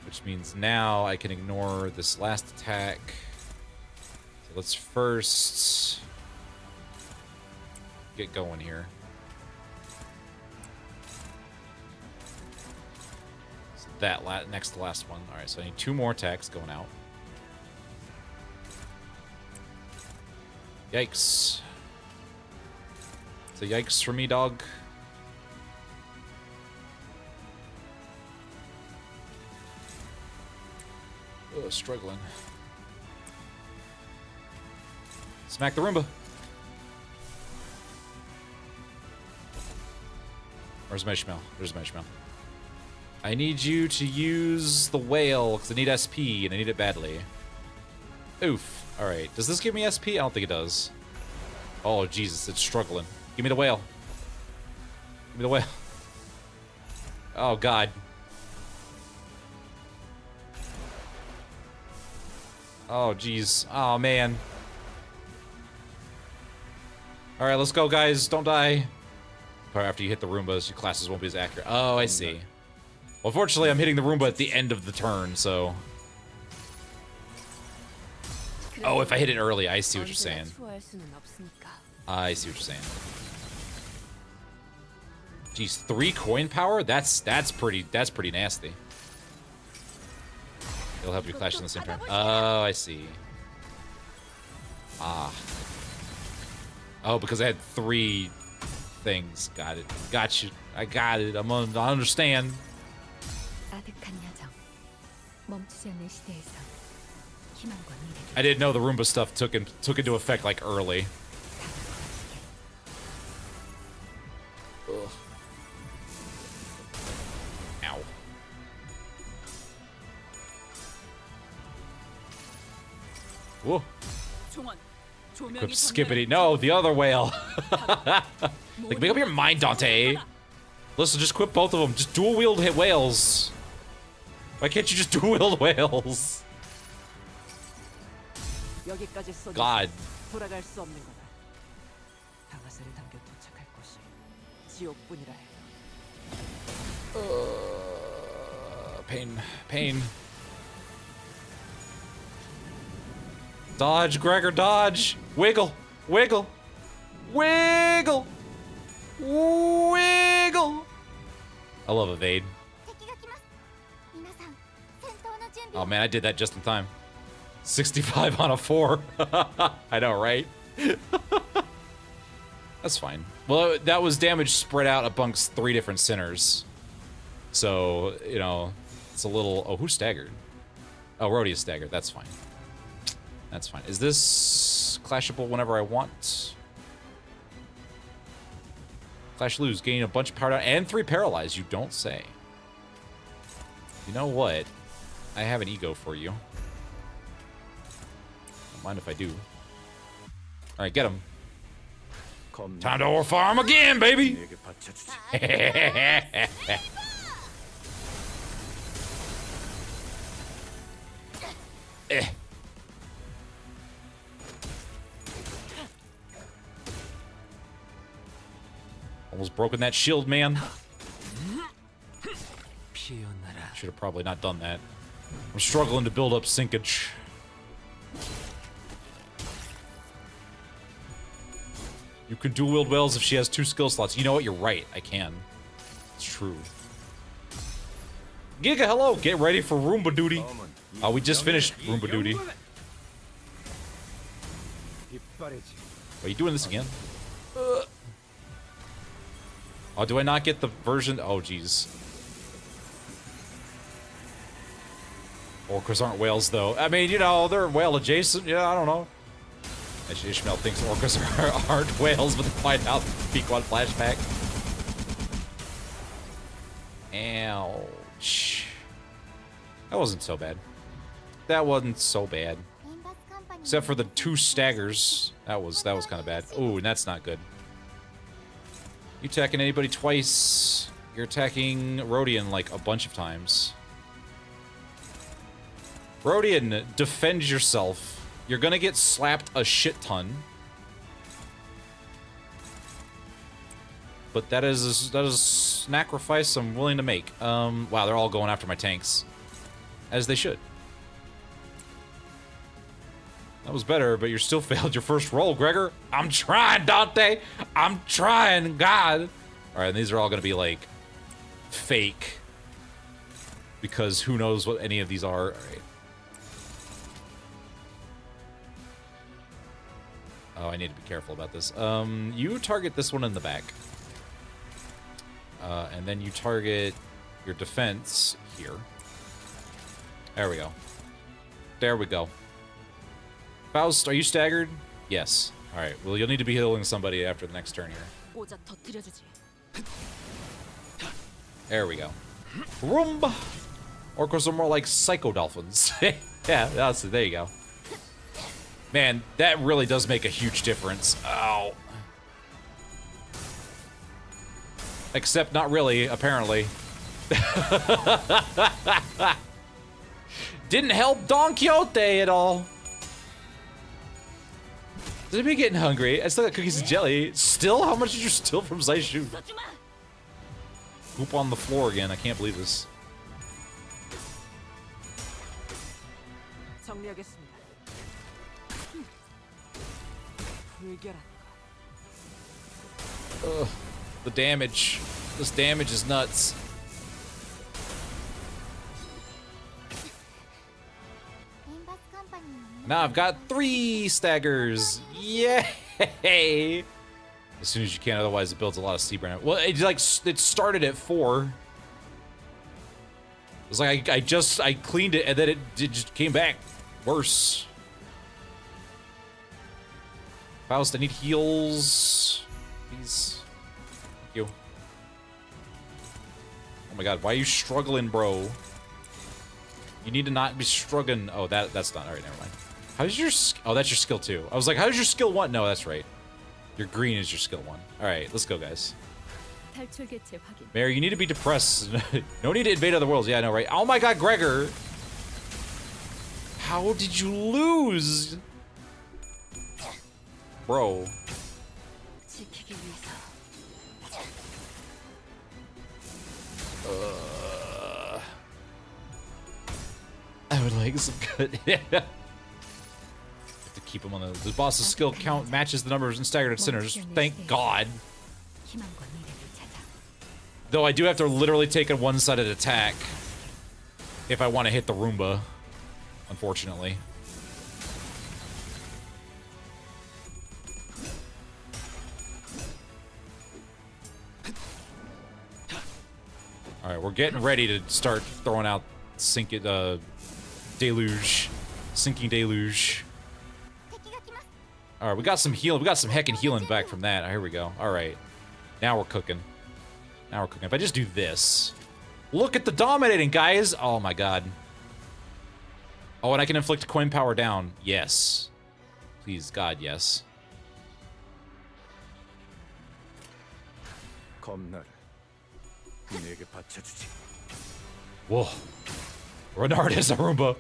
Which means now I can ignore this last attack. So let's first get going here. that next to last one. All right, so I need 2 more attacks going out. Yikes. It's a yikes for me, dog. Ugh, struggling. Smack the Roomba. Where's Meshmel? There's Meshmel. I need you to use the whale, because I need SP, and I need it badly. Oof. Alright. Does this give me SP? I don't think it does. Oh, Jesus. It's struggling. Give me the whale. Give me the whale. Oh, God. Oh, jeez. Oh, man. Alright, let's go, guys. Don't die. Probably after you hit the Roombas, your classes won't be as accurate. Oh, I see. Well, unfortunately, I'm hitting the Roomba at the end of the turn, so... Oh, if I hit it early, I see what you're saying. I see what you're saying. Geez, 3 coin power? That's pretty nasty. It'll help you clash in the same turn. Oh, I see. Ah. Oh, because I had 3 things. Got it. Got you. I got it. I understand. I didn't know the Roomba stuff took into effect like early. Ugh. Ow. Whoa. Equip Skippity. No, the other whale. Like, make up your mind, Dante. Listen, just equip both of them. Just dual wield hit whales. Why can't you just dual wield whales? God. Pain. Pain. Dodge, Gregor, dodge! Wiggle! Wiggle! Wiggle! Wiggle! I love evade. Oh man, I did that just in time. 65 on a 4. I know, right? That's fine. Well, that was damage spread out amongst 3 different sinners. So, you know, it's a little... Oh, who staggered? Oh, Rhodey is staggered. That's fine. That's fine. Is this clashable whenever I want? Clash lose, gain a bunch of power down and 3 paralyzed. You don't say. You know what? I have an ego for you. Don't mind if I do. Alright, get him. Time to farm again, baby! Eh. Almost broken that shield, man. Should have probably not done that. I'm struggling to build up sinkage. You can dual wield whales if she has 2 skill slots. You know what? You're right. I can. It's true. Giga, hello. Get ready for Roomba duty. Oh, we just finished Roomba duty. Are you doing this again? Oh, do I not get the version? Oh, jeez. Orcas aren't whales, though. I mean, you know, they're whale adjacent. Yeah, I don't know. Actually, Ishmael thinks orcas aren't whales, but they find out Peak 1 flashback. Ouch. That wasn't so bad. That wasn't so bad. Except for the 2 staggers. That was kind of bad. Ooh, and that's not good. You attacking anybody twice. You're attacking Rodian like a bunch of times. Rodian, defend yourself. You're gonna get slapped a shit ton. But that is a sacrifice I'm willing to make. Wow, they're all going after my tanks. As they should. That was better, but you still failed your first roll, Gregor. I'm trying, Dante. I'm trying, God. All right, and these are all going to be, like, fake. because who knows what any of these are. All right. Oh, I need to be careful about this. You target this one in the back. And then you target your defense here. There we go. There we go. Faust, are you staggered? Yes. Alright, well, you'll need to be healing somebody after the next turn here. There we go. Roomba! Orcos are more like psycho dolphins. Yeah, there you go. Man, that really does make a huge difference. Ow. Except not really, apparently. Didn't help Don Quixote at all. Did I be getting hungry? I still got cookies and jelly. Still? How much did you steal from Zaishu? Poop on the floor again. I can't believe this. Ugh, the damage. This damage is nuts. Now I've got 3 staggers. Yay! As soon as you can, otherwise it builds a lot of sea brand. Well, it started at 4. It was like I cleaned it and then it just came back worse. Faust, I need heals. Please. Thank you. Oh my god, why are you struggling, bro? You need to not be struggling. Oh, that's done. Alright, never mind. How's your oh, that's your skill 2. I was like, how's your skill 1? No, that's right. Your green is your skill 1. Alright, let's go, guys. Mary, you need to be depressed. No need to invade other worlds. Yeah, I know, right? Oh my god, Gregor! How did you lose? Bro. I would like some good. Yeah. To keep him on the boss's skill count matches the numbers and staggered sinners. Thank God. Though I do have to literally take a one-sided attack if I want to hit the Roomba, unfortunately. All right, we're getting ready to start throwing out deluge, sinking deluge. All right, we got some healing. We got some heckin' healing back from that. Here we go. All right, now we're cooking. Now we're cooking. If I just do this, look at the dominating, guys. Oh my god. Oh, and I can inflict coin power down. Yes, please, God, yes. Whoa. Renard is a Roomba.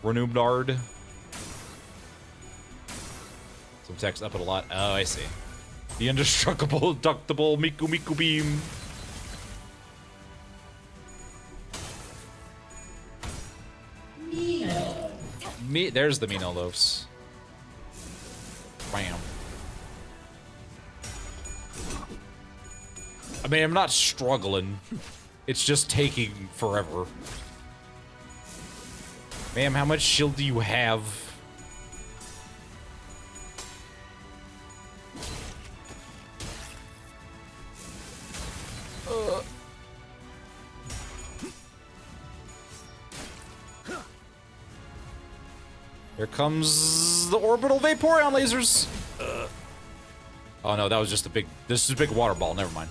Renumnard. Some text up it a lot. Oh, I see. The indestructible, ductable Miku beam. There's the Mino loaves. Bam. I mean, I'm not struggling. It's just taking forever. Ma'am, how much shield do you have? Here comes the orbital Vaporeon lasers. Oh no, that was just a big. This is a big water ball. Never mind.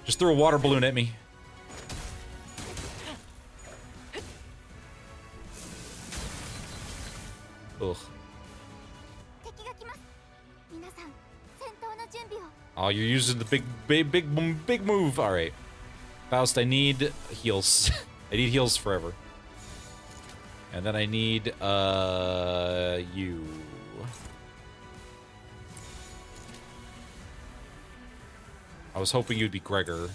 Just threw a water balloon at me. Ugh. Oh, you're using the big move. All right, Faust, I need heals. I need heals forever. And then I need you. I was hoping you'd be Gregor.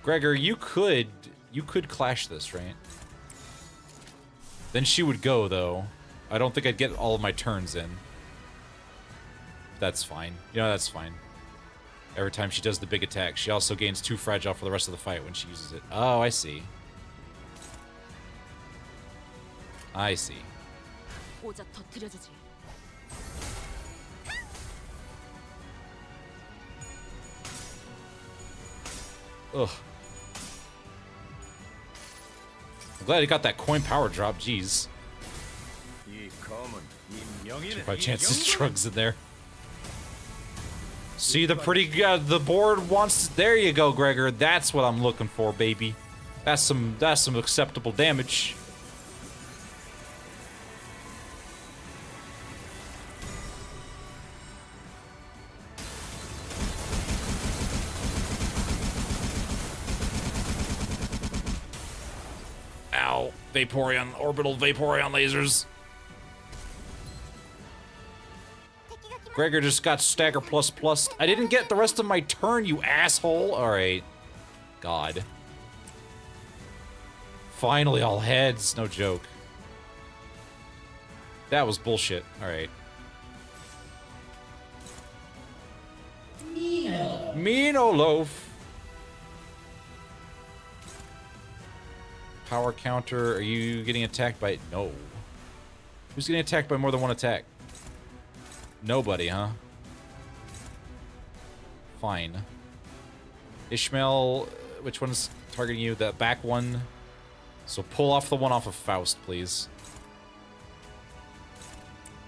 Gregor, you could clash this, right? Then she would go, though. I don't think I'd get all of my turns in. That's fine. You know, that's fine. Every time she does the big attack. She also gains 2 fragile for the rest of the fight when she uses it. Oh, I see. I see. Ugh. I'm glad he got that coin power drop, jeez. By chance his drugs in there. See the pretty the board wants there you go, Gregor. That's what I'm looking for, baby. That's some acceptable damage. Ow. Vaporeon, orbital Vaporeon lasers. Gregor just got stagger plus plus. I didn't get the rest of my turn, you asshole. Alright. God. Finally, all heads. No joke. That was bullshit. Alright. Meano loaf. Power counter. Are you getting attacked by... No. Who's getting attacked by more than one attack? Nobody, huh? Fine. Ishmael, which one's targeting you? The back one. So pull off the one off of Faust, please.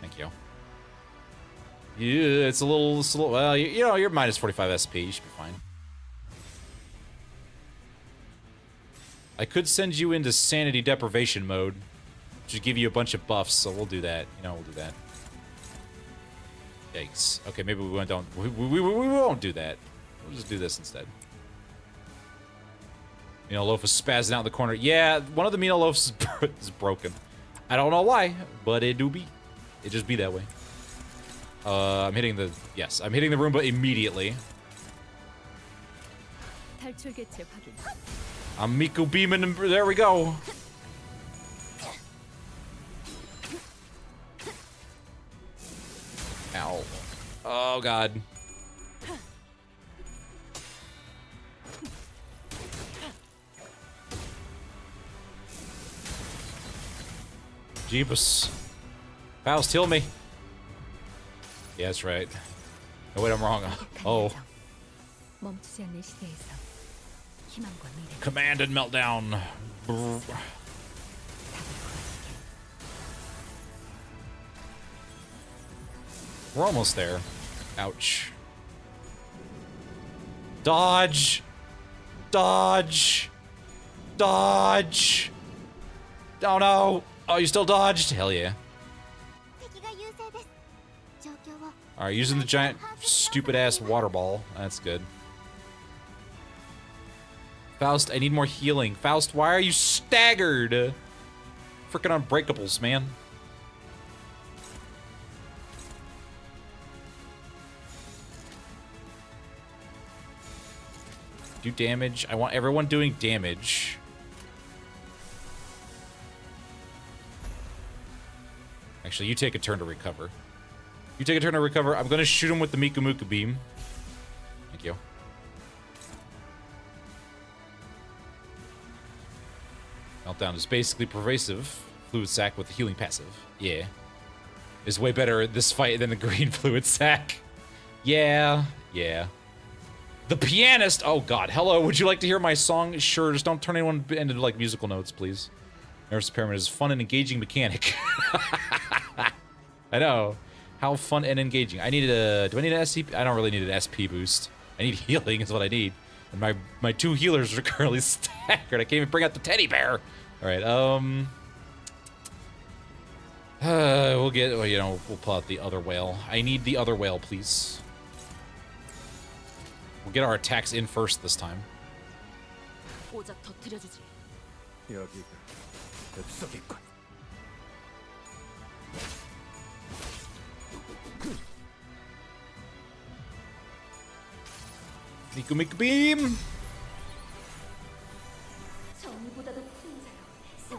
Thank you. Yeah, it's a little well, you know, you're minus 45 SP. You should be fine. I could send you into sanity deprivation mode, which would give you a bunch of buffs, so we'll do that. You know, we'll do that. Yikes. Okay, maybe we won't do that. We'll just do this instead. Meano loaf is spazzing out in the corner. Yeah, one of the Meano loafs is broken. I don't know why, but it do be. It just be that way. I'm hitting the... Yes, I'm hitting the Roomba immediately. I'm Miku beaming and... There we go. Ow. Oh, God. Jeebus. Faust, heal me. Yeah, that's right. Oh, wait, I'm wrong. Oh. Command and meltdown. Brr. We're almost there. Ouch. Dodge! Dodge! Dodge! Oh no! Oh, you still dodged? Hell yeah. Alright, using the giant stupid ass water ball. That's good. Faust, I need more healing. Faust, why are you staggered? Frickin' unbreakables, man. Do damage. I want everyone doing damage. Actually, you take a turn to recover. You take a turn to recover. I'm gonna shoot him with the Miku Muku beam. Thank you. Meltdown is basically pervasive. Fluid sac with the healing passive. Yeah. Is way better at this fight than the green fluid sac. Yeah. Yeah. The pianist! Oh god, hello, would you like to hear my song? Sure, just don't turn anyone into, like, musical notes, please. Nervous Pyramid is a fun and engaging mechanic. I know. How fun and engaging. I need a... Do I need an SCP? I don't really need an SP boost. I need healing is what I need. And my 2 healers are currently staggered. I can't even bring out the teddy bear! Alright, we'll get... Well, you know, we'll pull out the other whale. I need the other whale, please. We'll get our attacks in first this time. Miku Miku beam!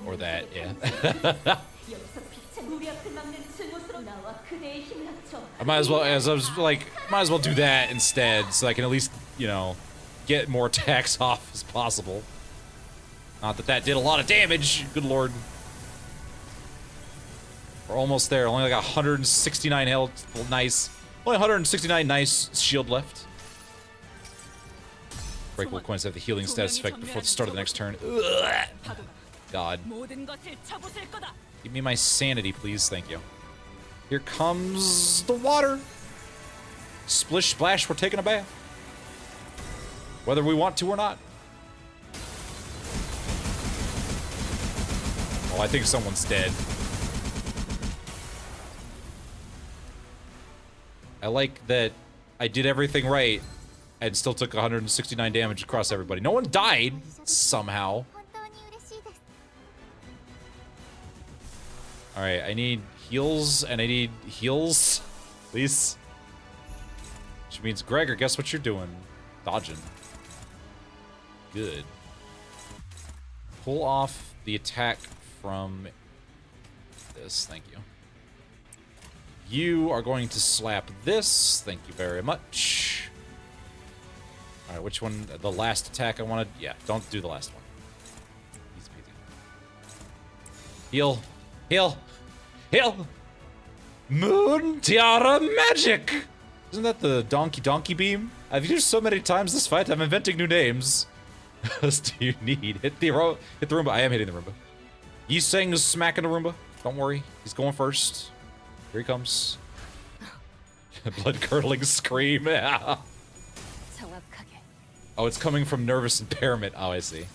Or that, yeah. I might as well do that instead, so I can at least, you know, get more attacks off as possible. Not that that did a lot of damage. Good lord. We're almost there. Only like 169 health. Nice. Only 169 nice shield left. Breakable coins have the healing status effect before the start of the next turn. Ugh. God. Give me my sanity, please. Thank you. Here comes the water. Splish splash, we're taking a bath. Whether we want to or not. Oh, I think someone's dead. I like that I did everything right and still took 169 damage across everybody. No one died, somehow. Alright, I need heals, and I need heals, please. Which means, Gregor, guess what you're doing? Dodging. Good. Pull off the attack from this, thank you. You are going to slap this, thank you very much. Alright, which one? The last attack I wanted? Yeah, don't do the last one. Easy peasy. Heal. Heal. Heal. Moon Tiara Magic! Isn't that the donkey beam? I've used so many times this fight, I'm inventing new names. What else do you need? Hit the Roomba. I am hitting the Roomba. Yi Seng's smacking the Roomba. Don't worry. He's going first. Here he comes. Blood-curdling scream. Oh, it's coming from nervous impairment. Oh, I see.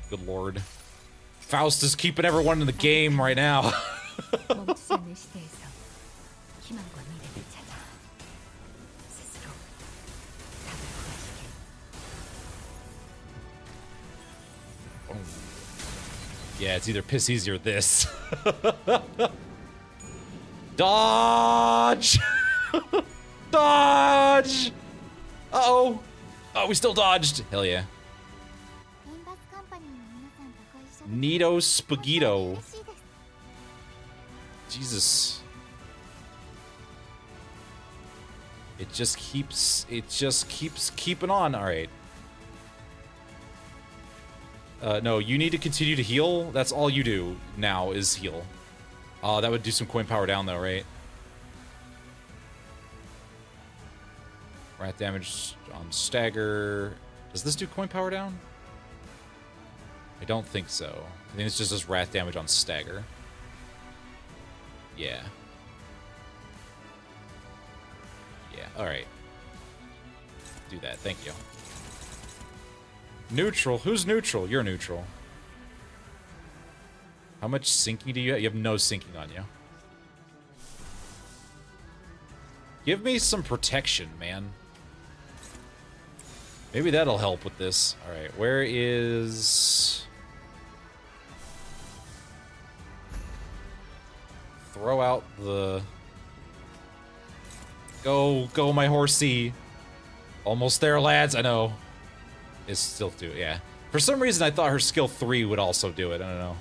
Good lord. Faust is keeping everyone in the game right now. Yeah, it's either piss easy or this. Dodge! Dodge! Uh-oh. Oh, we still dodged. Hell yeah. Nito Spaghetto. Jesus. It just keeps keeping on. All right. No, you need to continue to heal. That's all you do now is heal. That would do some coin power down though, right? Rat damage on stagger. Does this do coin power down? I don't think so. I think it's just does rat damage on stagger. Yeah. Yeah, alright. Do that, thank you. Neutral? Who's neutral? You're neutral. How much sinking do you have? You have no sinking on you. Give me some protection, man. Maybe that'll help with this. Alright, where is... Throw out the... Go, my horsey. Almost there, lads. I know. It's still do it, yeah. For some reason, I thought her skill 3 would also do it. I don't know.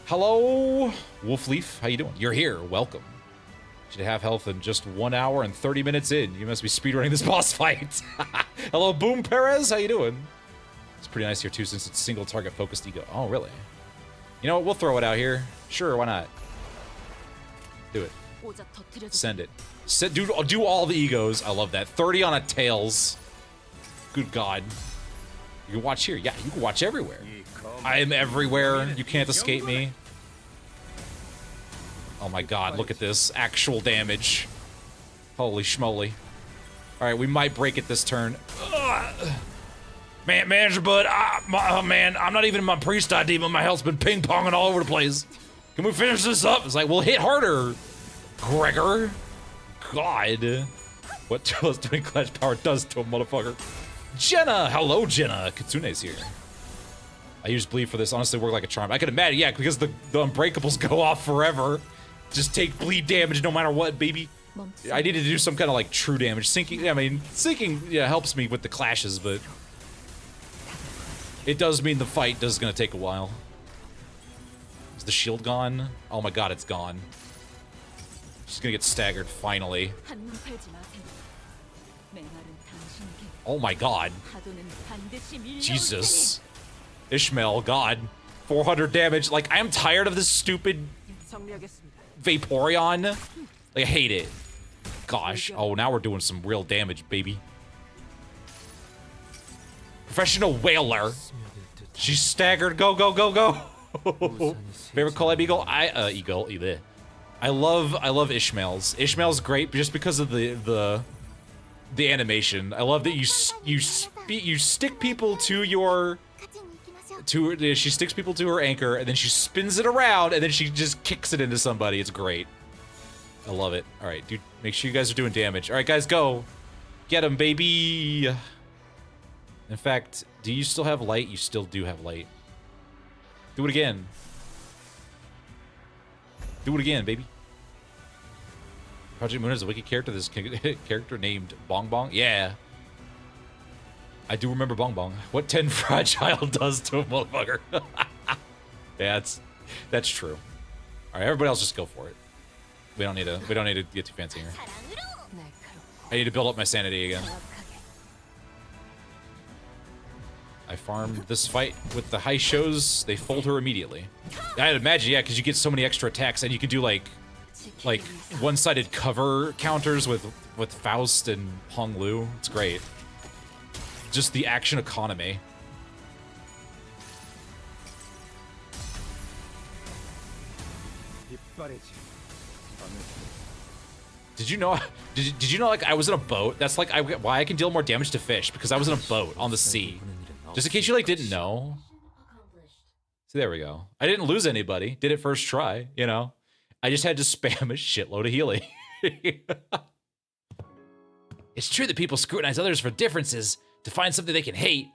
Hello, Wolfleaf. How you doing? You're here. Welcome. Should have health in just 1 hour and 30 minutes in. You must be speedrunning this boss fight. Hello, Boom Perez. How you doing? It's pretty nice here, too, since it's single target focused ego. Oh, really? You know what? We'll throw it out here. Sure, why not? Do it. Send it. Do all the egos. I love that. 30 on a Tails. Good God. You can watch here. Yeah, you can watch everywhere. I am everywhere. You can't escape me. Oh my God, look at this. Actual damage. Holy schmoly. Alright, we might break it this turn. Man, manager bud, man, I'm not even in my priest ID, but my health's been ping-ponging all over the place. Can we finish this up? It's like, well, hit harder, Gregor. God. What Toa's doing Clash Power does to a motherfucker. Jenna! Hello, Jenna. Kitsune's here. I use bleed for this. Honestly, work like a charm. I could imagine, yeah, because the Unbreakables go off forever. Just take bleed damage no matter what, baby. I needed to do some kind of like true damage. Sinking, I mean, sinking, yeah, helps me with the clashes, but it does mean the fight is gonna take a while. Is the shield gone? Oh my god, it's gone. She's gonna get staggered finally. Oh my god. Jesus. Ishmael, god. 400 damage. Like, I'm tired of this stupid Vaporeon. Like, I hate it. Gosh. Oh, now we're doing some real damage, baby. Professional whaler. She's staggered. Go, go, go, go. Favorite collab eagle? Eagle. I love Ishmael's. Ishmael's great just because of the animation. I love that you stick people to your she sticks people to her anchor and then she spins it around and then she just kicks it into somebody. It's great. I love it. All right, dude, make sure you guys are doing damage. All right, guys, go. Get him, baby. In fact, do you still have light? You still do have light. Do it again. Do it again, baby. Project Moon is a wiki character. This character named Bong Bong. Yeah. I do remember Bong Bong. What 10 Fragile does to a motherfucker. Yeah, that's true. Alright, everybody else just go for it. We don't need to get too fancy here. I need to build up my sanity again. I farmed this fight with the high shows. They fold her immediately. I'd imagine, yeah, because you get so many extra attacks and you can do like one-sided cover counters with Faust and Hong Lu. It's great. Just the action economy. Did you know? Did you know? Like I was in a boat. That's like why I can deal more damage to fish because I was in a boat on the sea. Just in case you like didn't know. See, there we go. I didn't lose anybody. Did it first try. You know. I just had to spam a shitload of healing. It's true that people scrutinize others for differences to find something they can hate.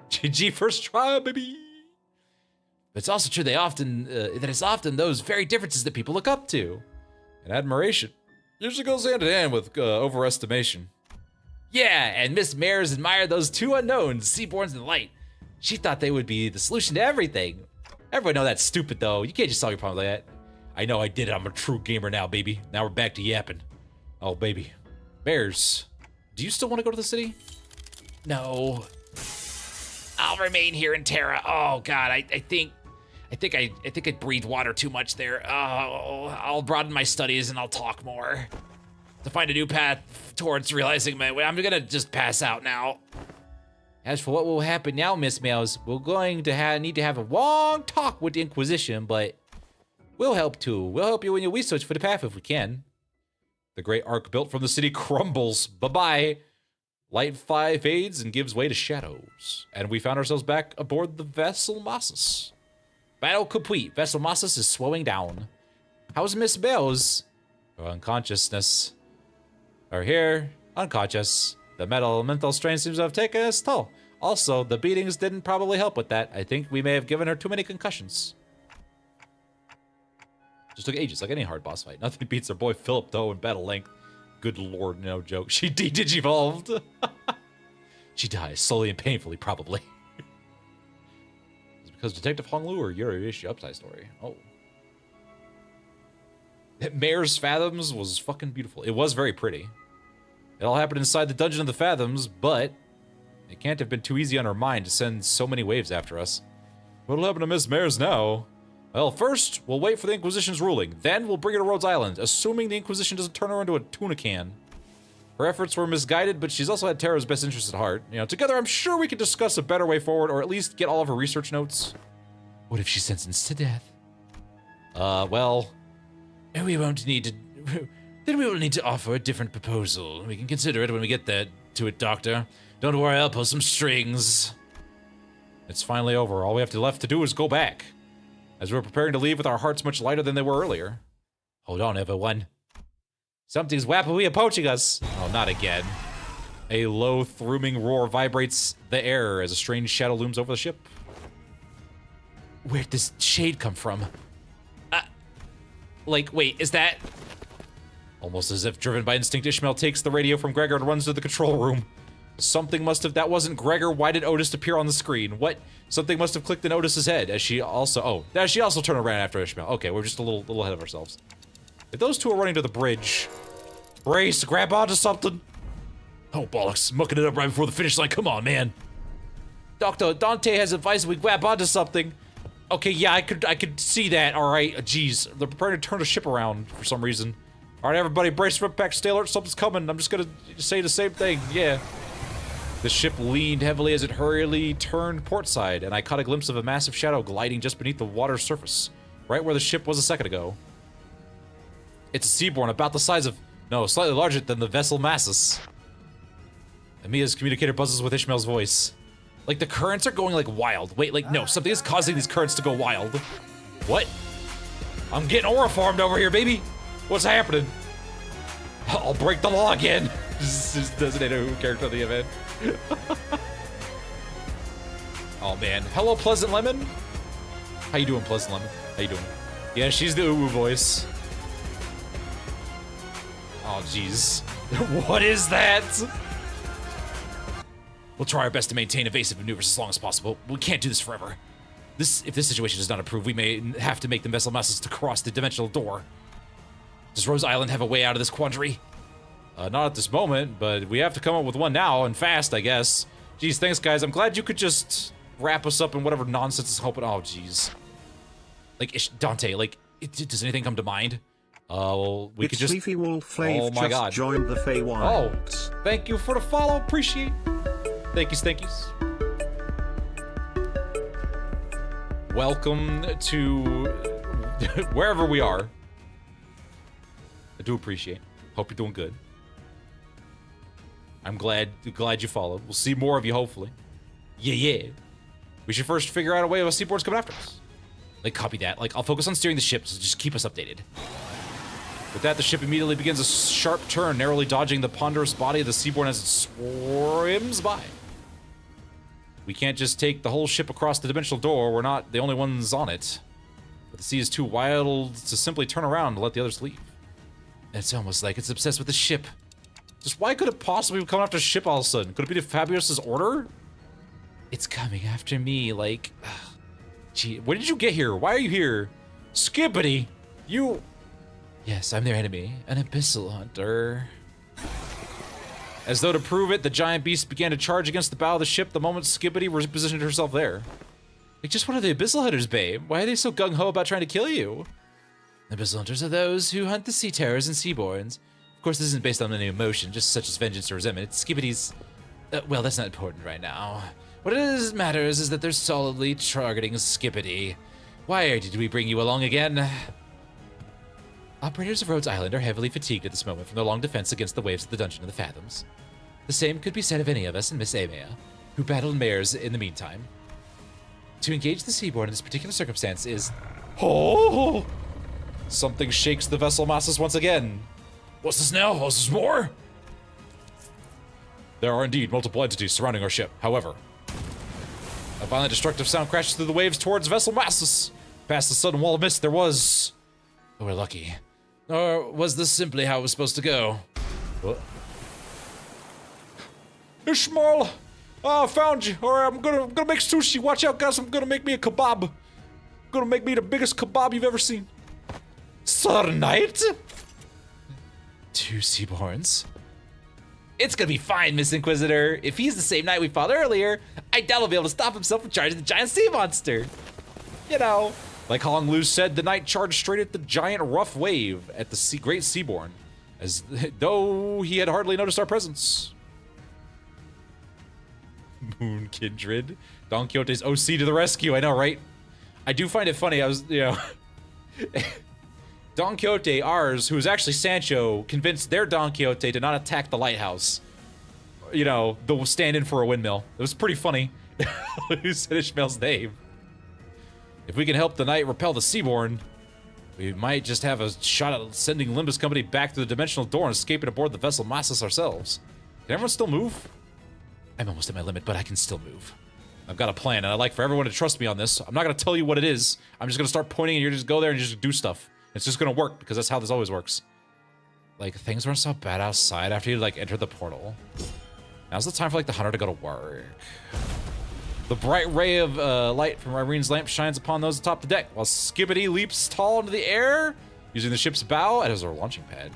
GG first try, baby. But it's also true that it's often those very differences that people look up to. And admiration usually goes hand in hand with overestimation. Yeah, and Miss Mares admired those two unknowns, Seaborns and the Light. She thought they would be the solution to everything. Everyone know that's stupid, though. You can't just solve your problem like that. I know I did it. I'm a true gamer now, baby. Now we're back to yapping. Oh, baby. Bears, do you still want to go to the city? No. I'll remain here in Terra. Oh God, I think I breathed water too much there. Oh, I'll broaden my studies and I'll talk more to find a new path towards realizing my way. I'm gonna just pass out now. As for what will happen now, Miss Mouse, we're going to need to have a long talk with the Inquisition, but we'll help too. We'll help you in your research for the path if we can. The great arc built from the city crumbles. Bye-bye. Light 5 fades and gives way to shadows. And we found ourselves back aboard the vessel Mossus. Battle complete. Vessel Mossus is slowing down. How's Miss Bells? Her unconsciousness. Her here, unconscious. The mental strain seems to have taken its toll. Also, the beatings didn't probably help with that. I think we may have given her too many concussions. Just took ages, like any hard boss fight. Nothing beats our boy Philip, though, in battle length. Good lord, no joke. She de-digivolved. She dies slowly and painfully, probably. It's because Detective Hong Lu or Yuri issue upside story. Oh. Mayor's Fathoms was fucking beautiful. It was very pretty. It all happened inside the Dungeon of the Fathoms, but it can't have been too easy on our mind to send so many waves after us. What'll happen to Miss Mares now? Well, first, we'll wait for the Inquisition's ruling. Then, we'll bring her to Rhodes Island, assuming the Inquisition doesn't turn her into a tuna can. Her efforts were misguided, but she's also had Terra's best interests at heart. You know, together, I'm sure we could discuss a better way forward, or at least get all of her research notes. What if she sentenced to death? Well... We won't need to... Then we will need to offer a different proposal. We can consider it when we get there to it, Doctor. Don't worry, I'll pull some strings. It's finally over. All we have left to do is go back. As we're preparing to leave with our hearts much lighter than they were earlier. Hold on, everyone. Something's rapidly approaching us. Oh, not again. A low, thrumming roar vibrates the air as a strange shadow looms over the ship. Where'd this shade come from? Like, wait, is that... Almost as if driven by instinct, Ishmael takes the radio from Gregor and runs to the control room. Something must have... That wasn't Gregor. Why did Otis appear on the screen? What? Something must have clicked in Otis's head as she also... Oh, as she also turned around after Ishmael. Okay, we're just a little ahead of ourselves. If those two are running to the bridge... Brace, grab onto something. Oh, bollocks. Mucking it up right before the finish line. Come on, man. Doctor, Dante has advised we grab onto something. Okay, yeah, I could see that. All right, jeez. They're preparing to turn the ship around for some reason. All right, everybody, brace for impact. Stay alert. Something's coming. I'm just gonna say the same thing. Yeah. The ship leaned heavily as it hurriedly turned portside, and I caught a glimpse of a massive shadow gliding just beneath the water's surface, right where the ship was a second ago. It's a Seaborn about the size of... No, slightly larger than the vessel Massus. Amia's communicator buzzes with Ishmael's voice. Like, the currents are going, like, wild. Wait, like, no, something is causing these currents to go wild. What? I'm getting aura-farmed over here, baby! What's happening? I'll break the law again! This is designated who character of the event. Oh, man. Hello, Pleasant Lemon? How you doing, Pleasant Lemon? How you doing? Yeah, she's the uwu voice. Oh, jeez. What is that? We'll try our best to maintain evasive maneuvers as long as possible. We can't do this forever. If this situation does not improve, we may have to make the vessel masses to cross the dimensional door. Does Rose Island have a way out of this quandary? Not at this moment, but we have to come up with one now, and fast, I guess. Jeez, thanks, guys. I'm glad you could just wrap us up in whatever nonsense is hoping. Oh, jeez. Like, Dante, like, does anything come to mind? Well, we could just... Leafy Wolf Flave oh my God. joined the Feywilds. Oh, thank you for the follow. Appreciate. Thankies, thankies. Welcome to wherever we are. I do appreciate. Hope you're doing good. I'm glad you followed. We'll see more of you, hopefully. Yeah. We should first figure out a way of a Seaboard's coming after us. Like, copy that. Like, I'll focus on steering the ship, so just keep us updated. With that, the ship immediately begins a sharp turn, narrowly dodging the ponderous body of the Seabourn as it swims by. We can't just take the whole ship across the dimensional door. We're not the only ones on it. But the sea is too wild to simply turn around and let the others leave. It's almost like it's obsessed with the ship. Just why could it possibly be coming after the ship all of a sudden? Could it be the Fabius's order? It's coming after me, like... Gee, when did you get here? Why are you here? Skippity! You... Yes, I'm their enemy, an abyssal hunter. As though to prove it, the giant beast began to charge against the bow of the ship the moment Skippity repositioned herself there. Like, just what are the abyssal hunters, babe? Why are they so gung-ho about trying to kill you? Abyssal hunters are those who hunt the sea terrors and seaborns. Of course, this isn't based on any emotion, just such as vengeance or resentment. It's Skippity's... well, that's not important right now. What matters is that they're solidly targeting Skippity. Why did we bring you along again? Operators of Rhodes Island are heavily fatigued at this moment from their long defense against the waves of the Dungeon of the Fathoms. The same could be said of any of us and Miss Amaya, who battled mares in the meantime. To engage the Seabourn in this particular circumstance is... Oh! Something shakes the vessel masses once again. What's this now? What's this more? There are indeed multiple entities surrounding our ship. However, a violent destructive sound crashes through the waves towards vessel masses. Past the sudden wall of mist, there was... Oh, we're lucky. Or was this simply how it was supposed to go? What? Ishmael! Oh, I found you. All right, I'm gonna make sushi. Watch out, guys. I'm gonna make me a kebab. I'm gonna make me the biggest kebab you've ever seen. Sir Knight? Two Seaborns? It's gonna be fine, Miss Inquisitor. If he's the same knight we fought earlier, I doubt he'll be able to stop himself from charging the giant sea monster. You know. Like Hong Lu said, the knight charged straight at the giant rough wave at the great Seaborn, as though he had hardly noticed our presence. Moon Kindred. Don Quixote's OC to the rescue, I know, right? I do find it funny, Don Quixote, ours, who is actually Sancho, convinced their Don Quixote to not attack the lighthouse. You know, they'll stand in for a windmill. It was pretty funny. Who said Ishmael's name? If we can help the knight repel the Seaborn, we might just have a shot at sending Limbus Company back through the dimensional door and escaping aboard the vessel Massus ourselves. Can everyone still move? I'm almost at my limit, but I can still move. I've got a plan, and I'd like for everyone to trust me on this. I'm not going to tell you what it is. I'm just going to start pointing, and you're just go there and just do stuff. It's just gonna work because that's how this always works. Like, things weren't so bad outside after you, like, enter the portal. Now's the time for, like, the hunter to go to work. The bright ray of light from Irene's lamp shines upon those atop the deck, while Skibbity leaps tall into the air, using the ship's bow as our launching pad.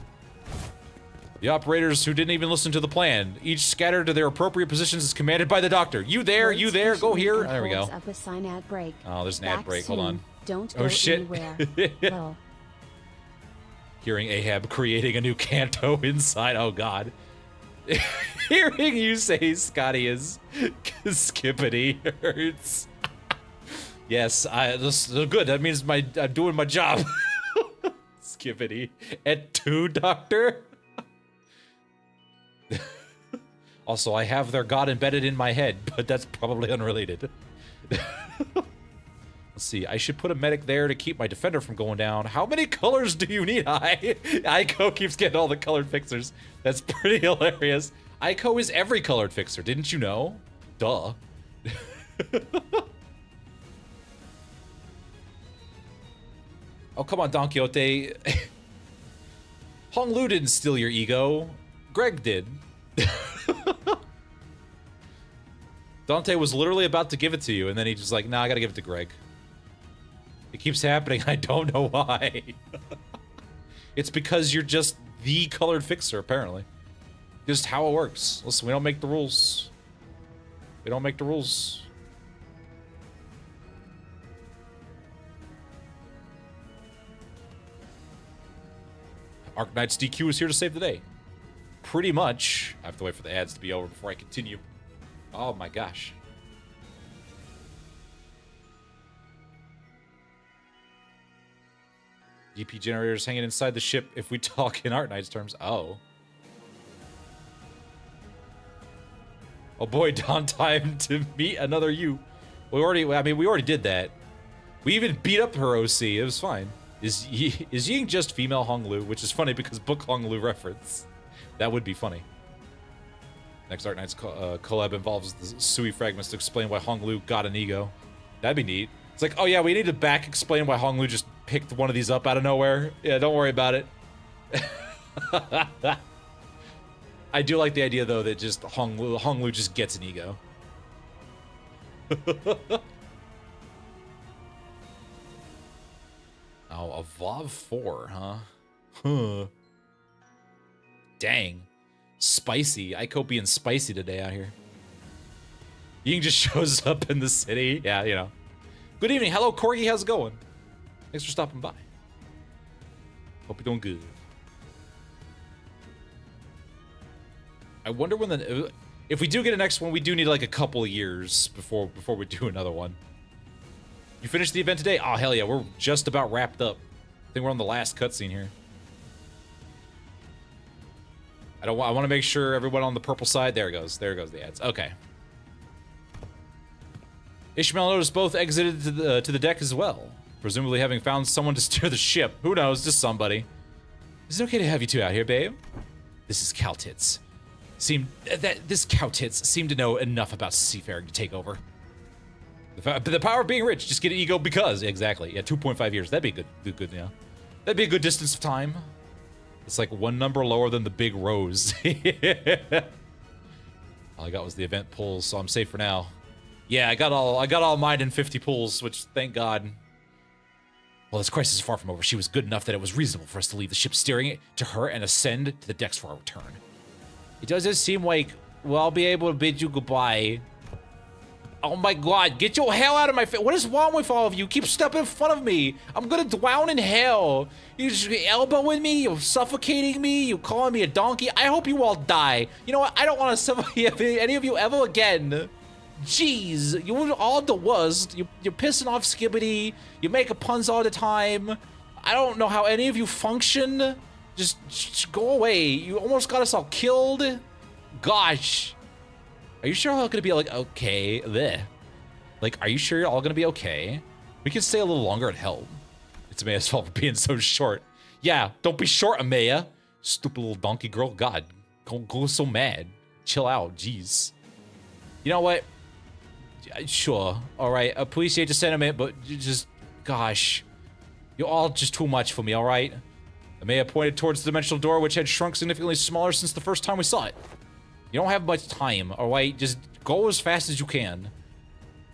The operators who didn't even listen to the plan, each scattered to their appropriate positions as commanded by the doctor. You there, go here. There we go. Up a sign ad break. Oh, there's an ad Back break. Hold soon. on. Don't go Oh, shit. anywhere. Well, Hearing Ahab creating a new canto inside. Oh, God. Hearing you say Scotty is Skippity hurts. Yes, this is good. That means I'm doing my job. Skippity. At 2, Doctor. Also, I have their god embedded in my head, but that's probably unrelated. Let's see, I should put a medic there to keep my defender from going down. How many colors do you need, Aiko keeps getting all the colored fixers. That's pretty hilarious. Aiko is every colored fixer, didn't you know? Duh. Oh, come on, Don Quixote. Hong Lu didn't steal your ego. Greg did. Dante was literally about to give it to you, and then he just like, nah, I gotta give it to Greg. It keeps happening. I don't know why. It's because you're just the colored fixer, apparently. Just how it works. Listen, we don't make the rules. We don't make the rules. Arknights DQ is here to save the day. Pretty much. I have to wait for the ads to be over before I continue. Oh my gosh. DP generators hanging inside the ship if we talk in Arknights terms. Oh. Oh boy, down time to meet another you. We already did that. We even beat up her OC. It was fine. Is Ying just female Hong Lu? Which is funny because book Hong Lu reference. That would be funny. Next Arknights collab involves the Sui fragments to explain why Hong Lu got an ego. That'd be neat. It's like, oh yeah, we need to back explain why Hong Lu just picked one of these up out of nowhere. Yeah, don't worry about it. I do like the idea though that just Hong Lu just gets an ego. Oh, a VOV 4, huh? Huh. Dang. Spicy. Aiko being spicy today out here. Ying just shows up in the city. Yeah, you know. Good evening. Hello, Corgi. How's it going? Thanks for stopping by. Hope you're doing good. I wonder when if we do get a next one, we do need like a couple of years before we do another one. You finished the event today? Oh, hell yeah. We're just about wrapped up. I think we're on the last cutscene here. I want to make sure everyone on the purple side. There goes the ads. Okay. Ishmael noticed both exited to the deck as well, presumably having found someone to steer the ship. Who knows? Just somebody. Is it okay to have you two out here, babe? This is Cowtits. This Cowtits seemed to know enough about seafaring to take over. The power of being rich, just get an ego because. Exactly. Yeah, 2.5 years. That'd be good, yeah. That'd be a good distance of time. It's like one number lower than the big rose. All I got was the event pulls, so I'm safe for now. Yeah, I got all mine in 50 pulls, which thank God. Well, this crisis is far from over. She was good enough that it was reasonable for us to leave the ship, steering it to her and ascend to the decks for our return. It doesn't seem like I'll be able to bid you goodbye. Oh my God, get your hell out of my face. What is wrong with all of you? Keep stepping in front of me. I'm gonna drown in hell. You're just elbowing me, you're suffocating me, you're calling me a donkey. I hope you all die. You know what? I don't want to suffocate any of you ever again. Jeez, you're all the worst. You're pissing off Skibbity. You make puns all the time. I don't know how any of you function. Just go away. You almost got us all killed. Gosh. Are you sure we're all gonna be like, okay, bleh. Like, are you sure you're all gonna be okay? We can stay a little longer at helm. It's Amaya's fault for being so short. Yeah, don't be short, Amaya. Stupid little donkey girl. God, go so mad. Chill out, jeez. You know what? Sure, all right. Appreciate the sentiment, but just, gosh. You're all just too much for me, alright? Amaya pointed towards the dimensional door, which had shrunk significantly smaller since the first time we saw it. You don't have much time, alright? Just go as fast as you can.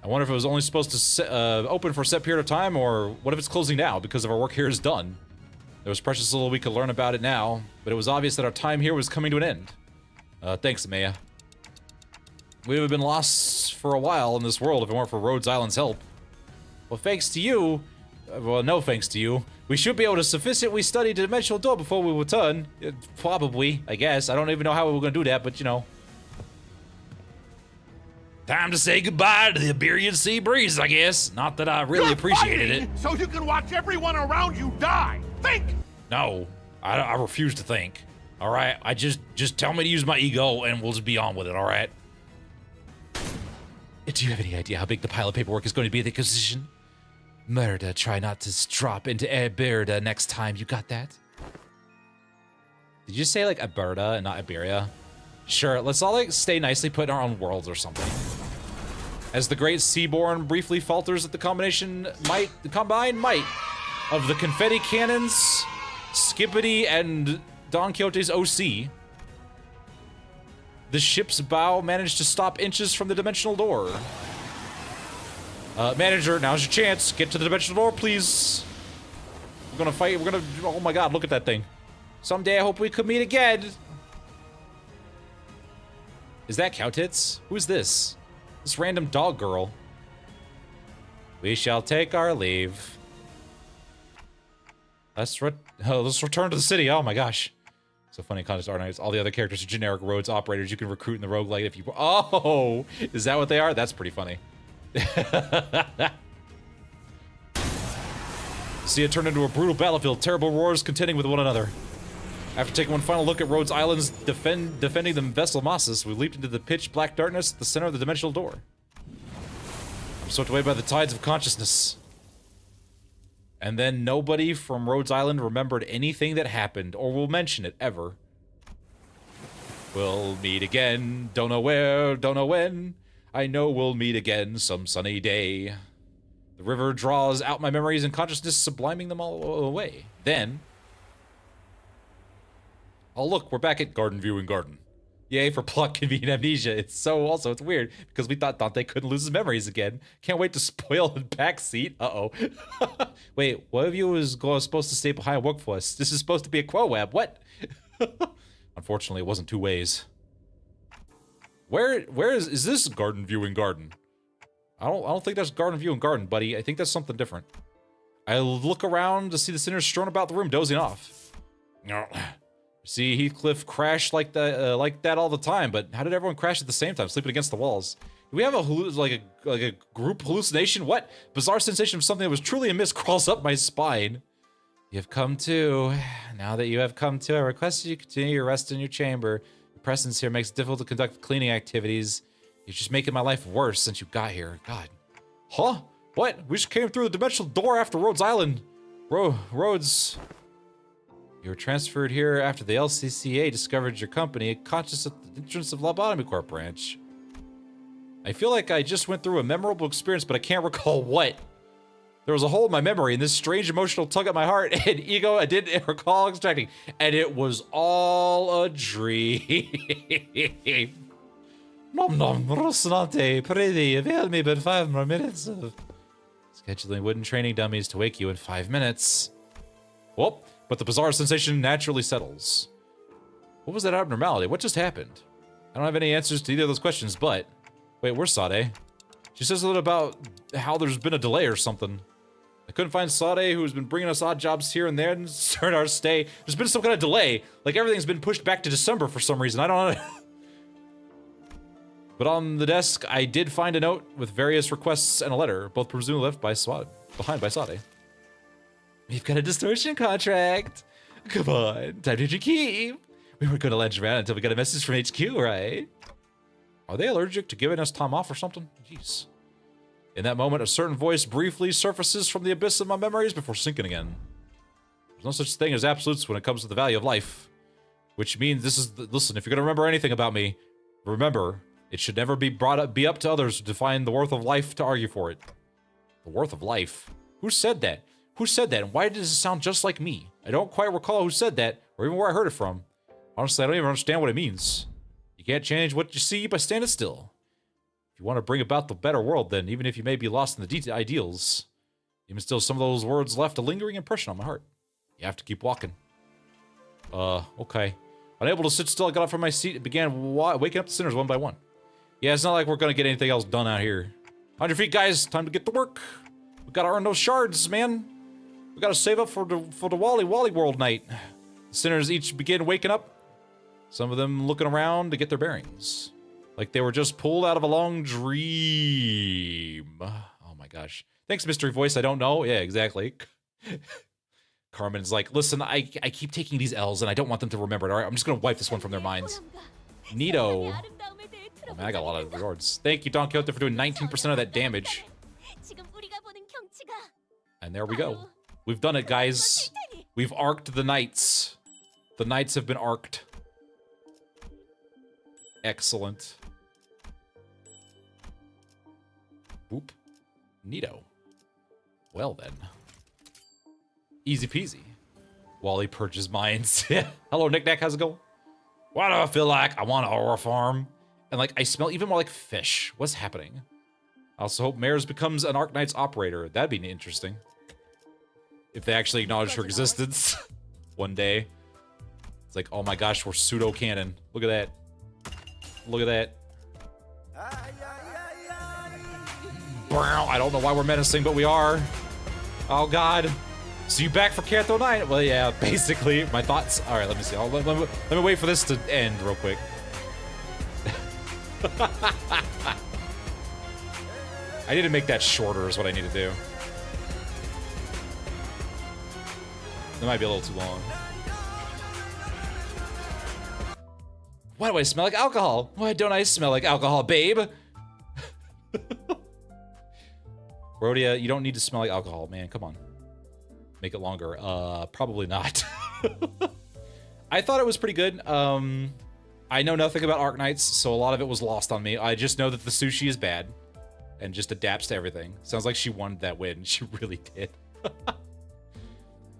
I wonder if it was only supposed to open for a set period of time, or what if it's closing now because of our work here is done? There was precious little we could learn about it now, but it was obvious that our time here was coming to an end. Thanks, Amaya. We would have been lost for a while in this world if it weren't for Rhodes Island's help. Well, thanks to you... well, no thanks to you. We should be able to sufficiently study the dimensional door before we return. Probably, I guess. I don't even know how we were going to do that, but you know. Time to say goodbye to the Iberian sea breeze, I guess. Not that I really appreciated it. So you can watch everyone around you die. Think! No, I refuse to think. All right, just tell me to use my ego, and we'll just be on with it. All right. Do you have any idea how big the pile of paperwork is going to be at the Inquisition? Murder, try not to drop into Iberda next time. You got that? Did you say like Iberda and not Iberia? Sure, let's all like stay nicely put in our own worlds or something. As the great Seaborn briefly falters at the combined might of the confetti cannons, Skippity, and Don Quixote's OC, the ship's bow managed to stop inches from the dimensional door. Manager, now's your chance. Get to the dimensional door, please. We're gonna fight. Oh my god, look at that thing. Someday I hope we could meet again. Is that Cow Tits? Who's this? This random dog girl. We shall take our leave. Let's return to the city. Oh my gosh. So funny context Arknights. All the other characters are generic Rhodes operators you can recruit in the roguelite if you... Oh! Is that what they are? That's pretty funny. See it turn into a brutal battlefield, terrible roars contending with one another. After taking one final look at Rhodes Island's defending the vessel Mossus, we leaped into the pitch black darkness at the center of the dimensional door. I'm swept away by the tides of consciousness. And then nobody from Rhodes Island remembered anything that happened, or will mention it ever. We'll meet again, don't know where, don't know when. I know we'll meet again some sunny day. The river draws out my memories and consciousness, subliming them all away. Then... oh look, we're back at Garden Viewing Garden. Yay for plot convenient amnesia. It's weird, because we thought Dante couldn't lose his memories again. Can't wait to spoil the backseat. Uh-oh. Wait, one of you is supposed to stay behind and work for us. This is supposed to be a quo-web. What? Unfortunately, it wasn't two ways. Where is this Garden Viewing Garden? I don't think that's Garden Viewing Garden, buddy. I think that's something different. I look around to see the sinners strewn about the room, dozing off. See Heathcliff crash like that all the time, but how did everyone crash at the same time, sleeping against the walls? Do we have a group hallucination? What? Bizarre sensation of something that was truly amiss crawls up my spine. You have come to. Now that you have come to, I request you continue your rest in your chamber. Your presence here makes it difficult to conduct cleaning activities. You're just making my life worse since you got here. God. Huh? What? We just came through the dimensional door after Rhodes Island. Rhodes... You were transferred here after the LCCA discovered your company conscious at the entrance of Lobotomy Corp branch. I feel like I just went through a memorable experience, but I can't recall what. There was a hole in my memory, and this strange emotional tug at my heart and ego I didn't recall extracting. And it was all a dream. Nom nom, Rocinante, pretty, avail me but 5 more minutes of scheduling wooden training dummies to wake you in 5 minutes. Whoop. But the bizarre sensation naturally settles. What was that abnormality? What just happened? I don't have any answers to either of those questions, but... Wait, where's Sade? She says a little about how there's been a delay or something. I couldn't find Sade, who's been bringing us odd jobs here and there and start our stay. There's been some kind of delay. Like everything's been pushed back to December for some reason. I don't know. But on the desk, I did find a note with various requests and a letter, both presumably left behind by Sade. We've got a distortion contract. Come on, time to keep. We weren't going to lunch around until we got a message from HQ, right? Are they allergic to giving us time off or something? Jeez. In that moment, a certain voice briefly surfaces from the abyss of my memories before sinking again. There's no such thing as absolutes when it comes to the value of life. Which means listen, if you're going to remember anything about me, remember, it should never be up to others to define the worth of life to argue for it. The worth of life? Who said that? Who said that, and why does it sound just like me? I don't quite recall who said that, or even where I heard it from. Honestly, I don't even understand what it means. You can't change what you see by standing still. If you want to bring about the better world, then, even if you may be lost in the ideals, even still, some of those words left a lingering impression on my heart. You have to keep walking. Okay. Unable to sit still, I got up from my seat and began waking up the sinners one by one. Yeah, it's not like we're gonna get anything else done out here. On your feet, guys. Time to get to work. We gotta earn those shards, man. We gotta save up for the Wally World night. The sinners each begin waking up. Some of them looking around to get their bearings. Like they were just pulled out of a long dream. Oh my gosh. Thanks, mystery voice. I don't know. Yeah, exactly. Carmen's like, listen, I keep taking these L's and I don't want them to remember it. All right, I'm just gonna wipe this one from their minds. Neato. Oh man, I got a lot of rewards. Thank you, Don Quixote, for doing 19% of that damage. And there we go. We've done it, guys. We've arced the knights. The knights have been arced. Excellent. Boop. Neato. Well then. Easy peasy. Wally purges mines. Hello, Knick-Knack, how's it going? Why do I feel like I want a farm? And like, I smell even more like fish. What's happening? I also hope Mares becomes an Arknights operator. That'd be interesting. If they actually acknowledge her existence one day. It's like, oh my gosh, we're pseudo-canon. Look at that. Look at that. I don't know why we're menacing, but we are. Oh god. So you back for Canto 9? Well, yeah, basically, my thoughts. All right, let me see. Let me wait for this to end real quick. I need to make that shorter is what I need to do. That might be a little too long. Why do I smell like alcohol? Why don't I smell like alcohol, babe? Rhodia, you don't need to smell like alcohol, man. Come on. Make it longer. Probably not. I thought it was pretty good. I know nothing about Arknights, so a lot of it was lost on me. I just know that the sushi is bad and just adapts to everything. Sounds like she wanted that win. She really did.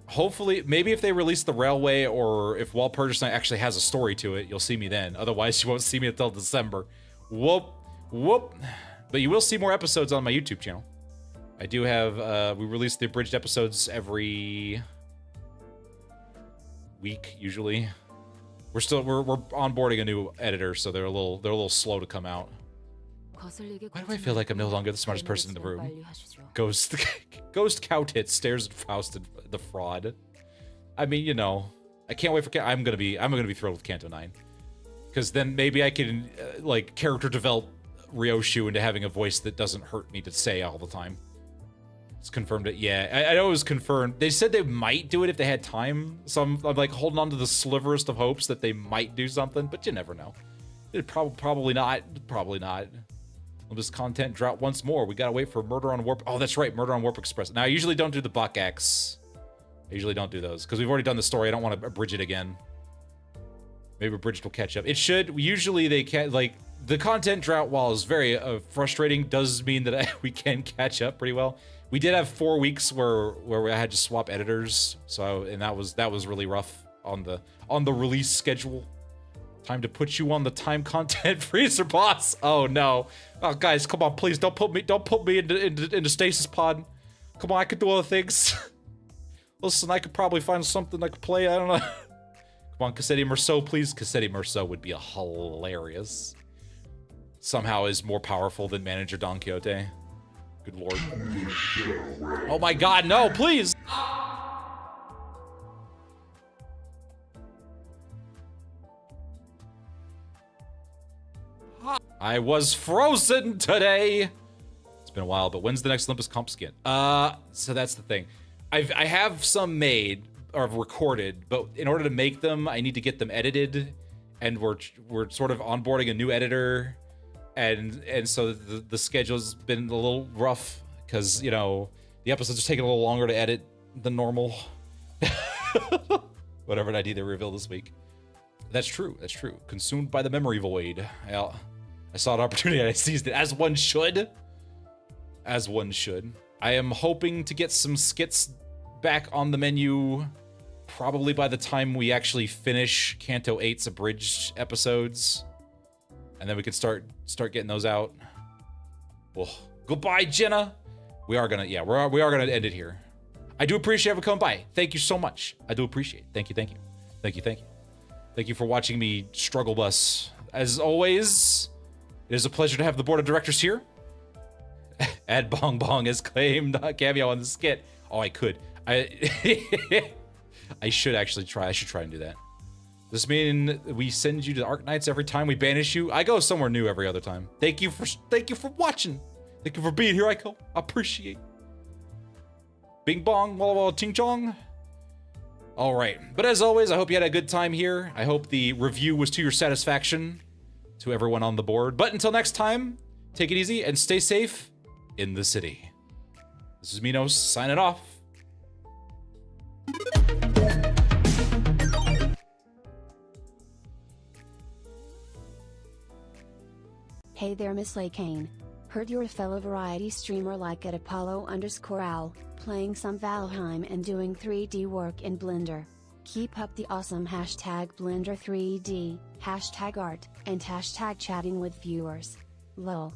Hopefully, maybe if they release the railway or if Walpurgis Night actually has a story to it, you'll see me then. Otherwise, you won't see me until December. Whoop, whoop. But you will see more episodes on my YouTube channel. I do have, we release the abridged episodes every week, usually. We're onboarding a new editor, so they're a little slow to come out. Why do I feel like I'm no longer the smartest person in the room? Ghost Cow Tits stares at Faust and the fraud. I mean, you know, I can't wait for. I'm gonna be thrilled with Canto 9, because then maybe I can like character develop Ryoshu into having a voice that doesn't hurt me to say all the time. It's confirmed it. Yeah, I know it was confirmed. They said they might do it if they had time. So I'm like holding on to the sliverest of hopes that they might do something, but you never know. It probably not. Probably not. This content drought once more. We gotta wait for Murder on Warp. Oh, that's right, Murder on Warp Express. Now, I usually don't do the Buck X. I usually don't do those because we've already done the story. I don't want to abridge it again. Maybe abridged will catch up. It should. Usually they can like the content drought. While is very frustrating, does mean that we can catch up pretty well. We did have 4 weeks where I had to swap editors, so and that was really rough on the release schedule. Time to put you on the time content freezer, boss. Oh no. Oh guys, come on, please don't put me into stasis pod. Come on, I could do other things. Listen, I could probably find something I could play. I don't know. Come on, Cassetti Merceau, please. Cassetti Merceau would be a hilarious. Somehow is more powerful than Manager Don Quixote. Good lord. Oh my god, no, please! I was frozen today! It's been a while, but when's the next Limbus comp skin? So that's the thing. I have some made, or recorded, but in order to make them, I need to get them edited, and we're sort of onboarding a new editor, and so the schedule's been a little rough, because, you know, the episodes are taking a little longer to edit than normal. Whatever I need to reveal this week. That's true, that's true. Consumed by the memory void. Yeah. I saw an opportunity and I seized it, as one should. As one should. I am hoping to get some skits back on the menu probably by the time we actually finish Canto 8's abridged episodes. And then we can start getting those out. Well, goodbye, Jenna. We are gonna end it here. I do appreciate everyone coming by. Thank you so much. I do appreciate it. Thank you. Thank you for watching me struggle bus. As always, it is a pleasure to have the board of directors here. Add Bong Bong as claimed cameo on the skit. Oh, I could. I should actually try. I should try and do that. Does this mean we send you to the Arknights every time we banish you? I go somewhere new every other time. Thank you for watching. Thank you for being here, Aiko. I appreciate. Bing bong, walla walla ting chong. All right, but as always, I hope you had a good time here. I hope the review was to your satisfaction, to everyone on the board. But until next time, take it easy and stay safe in the city. This is Minos signing off. Hey there, Miss Lakane. Heard you're a fellow variety streamer like at Apollo_owl, playing some Valheim and doing 3D work in Blender. Keep up the awesome #Blender3D, #art, and #chatting with viewers. Lol.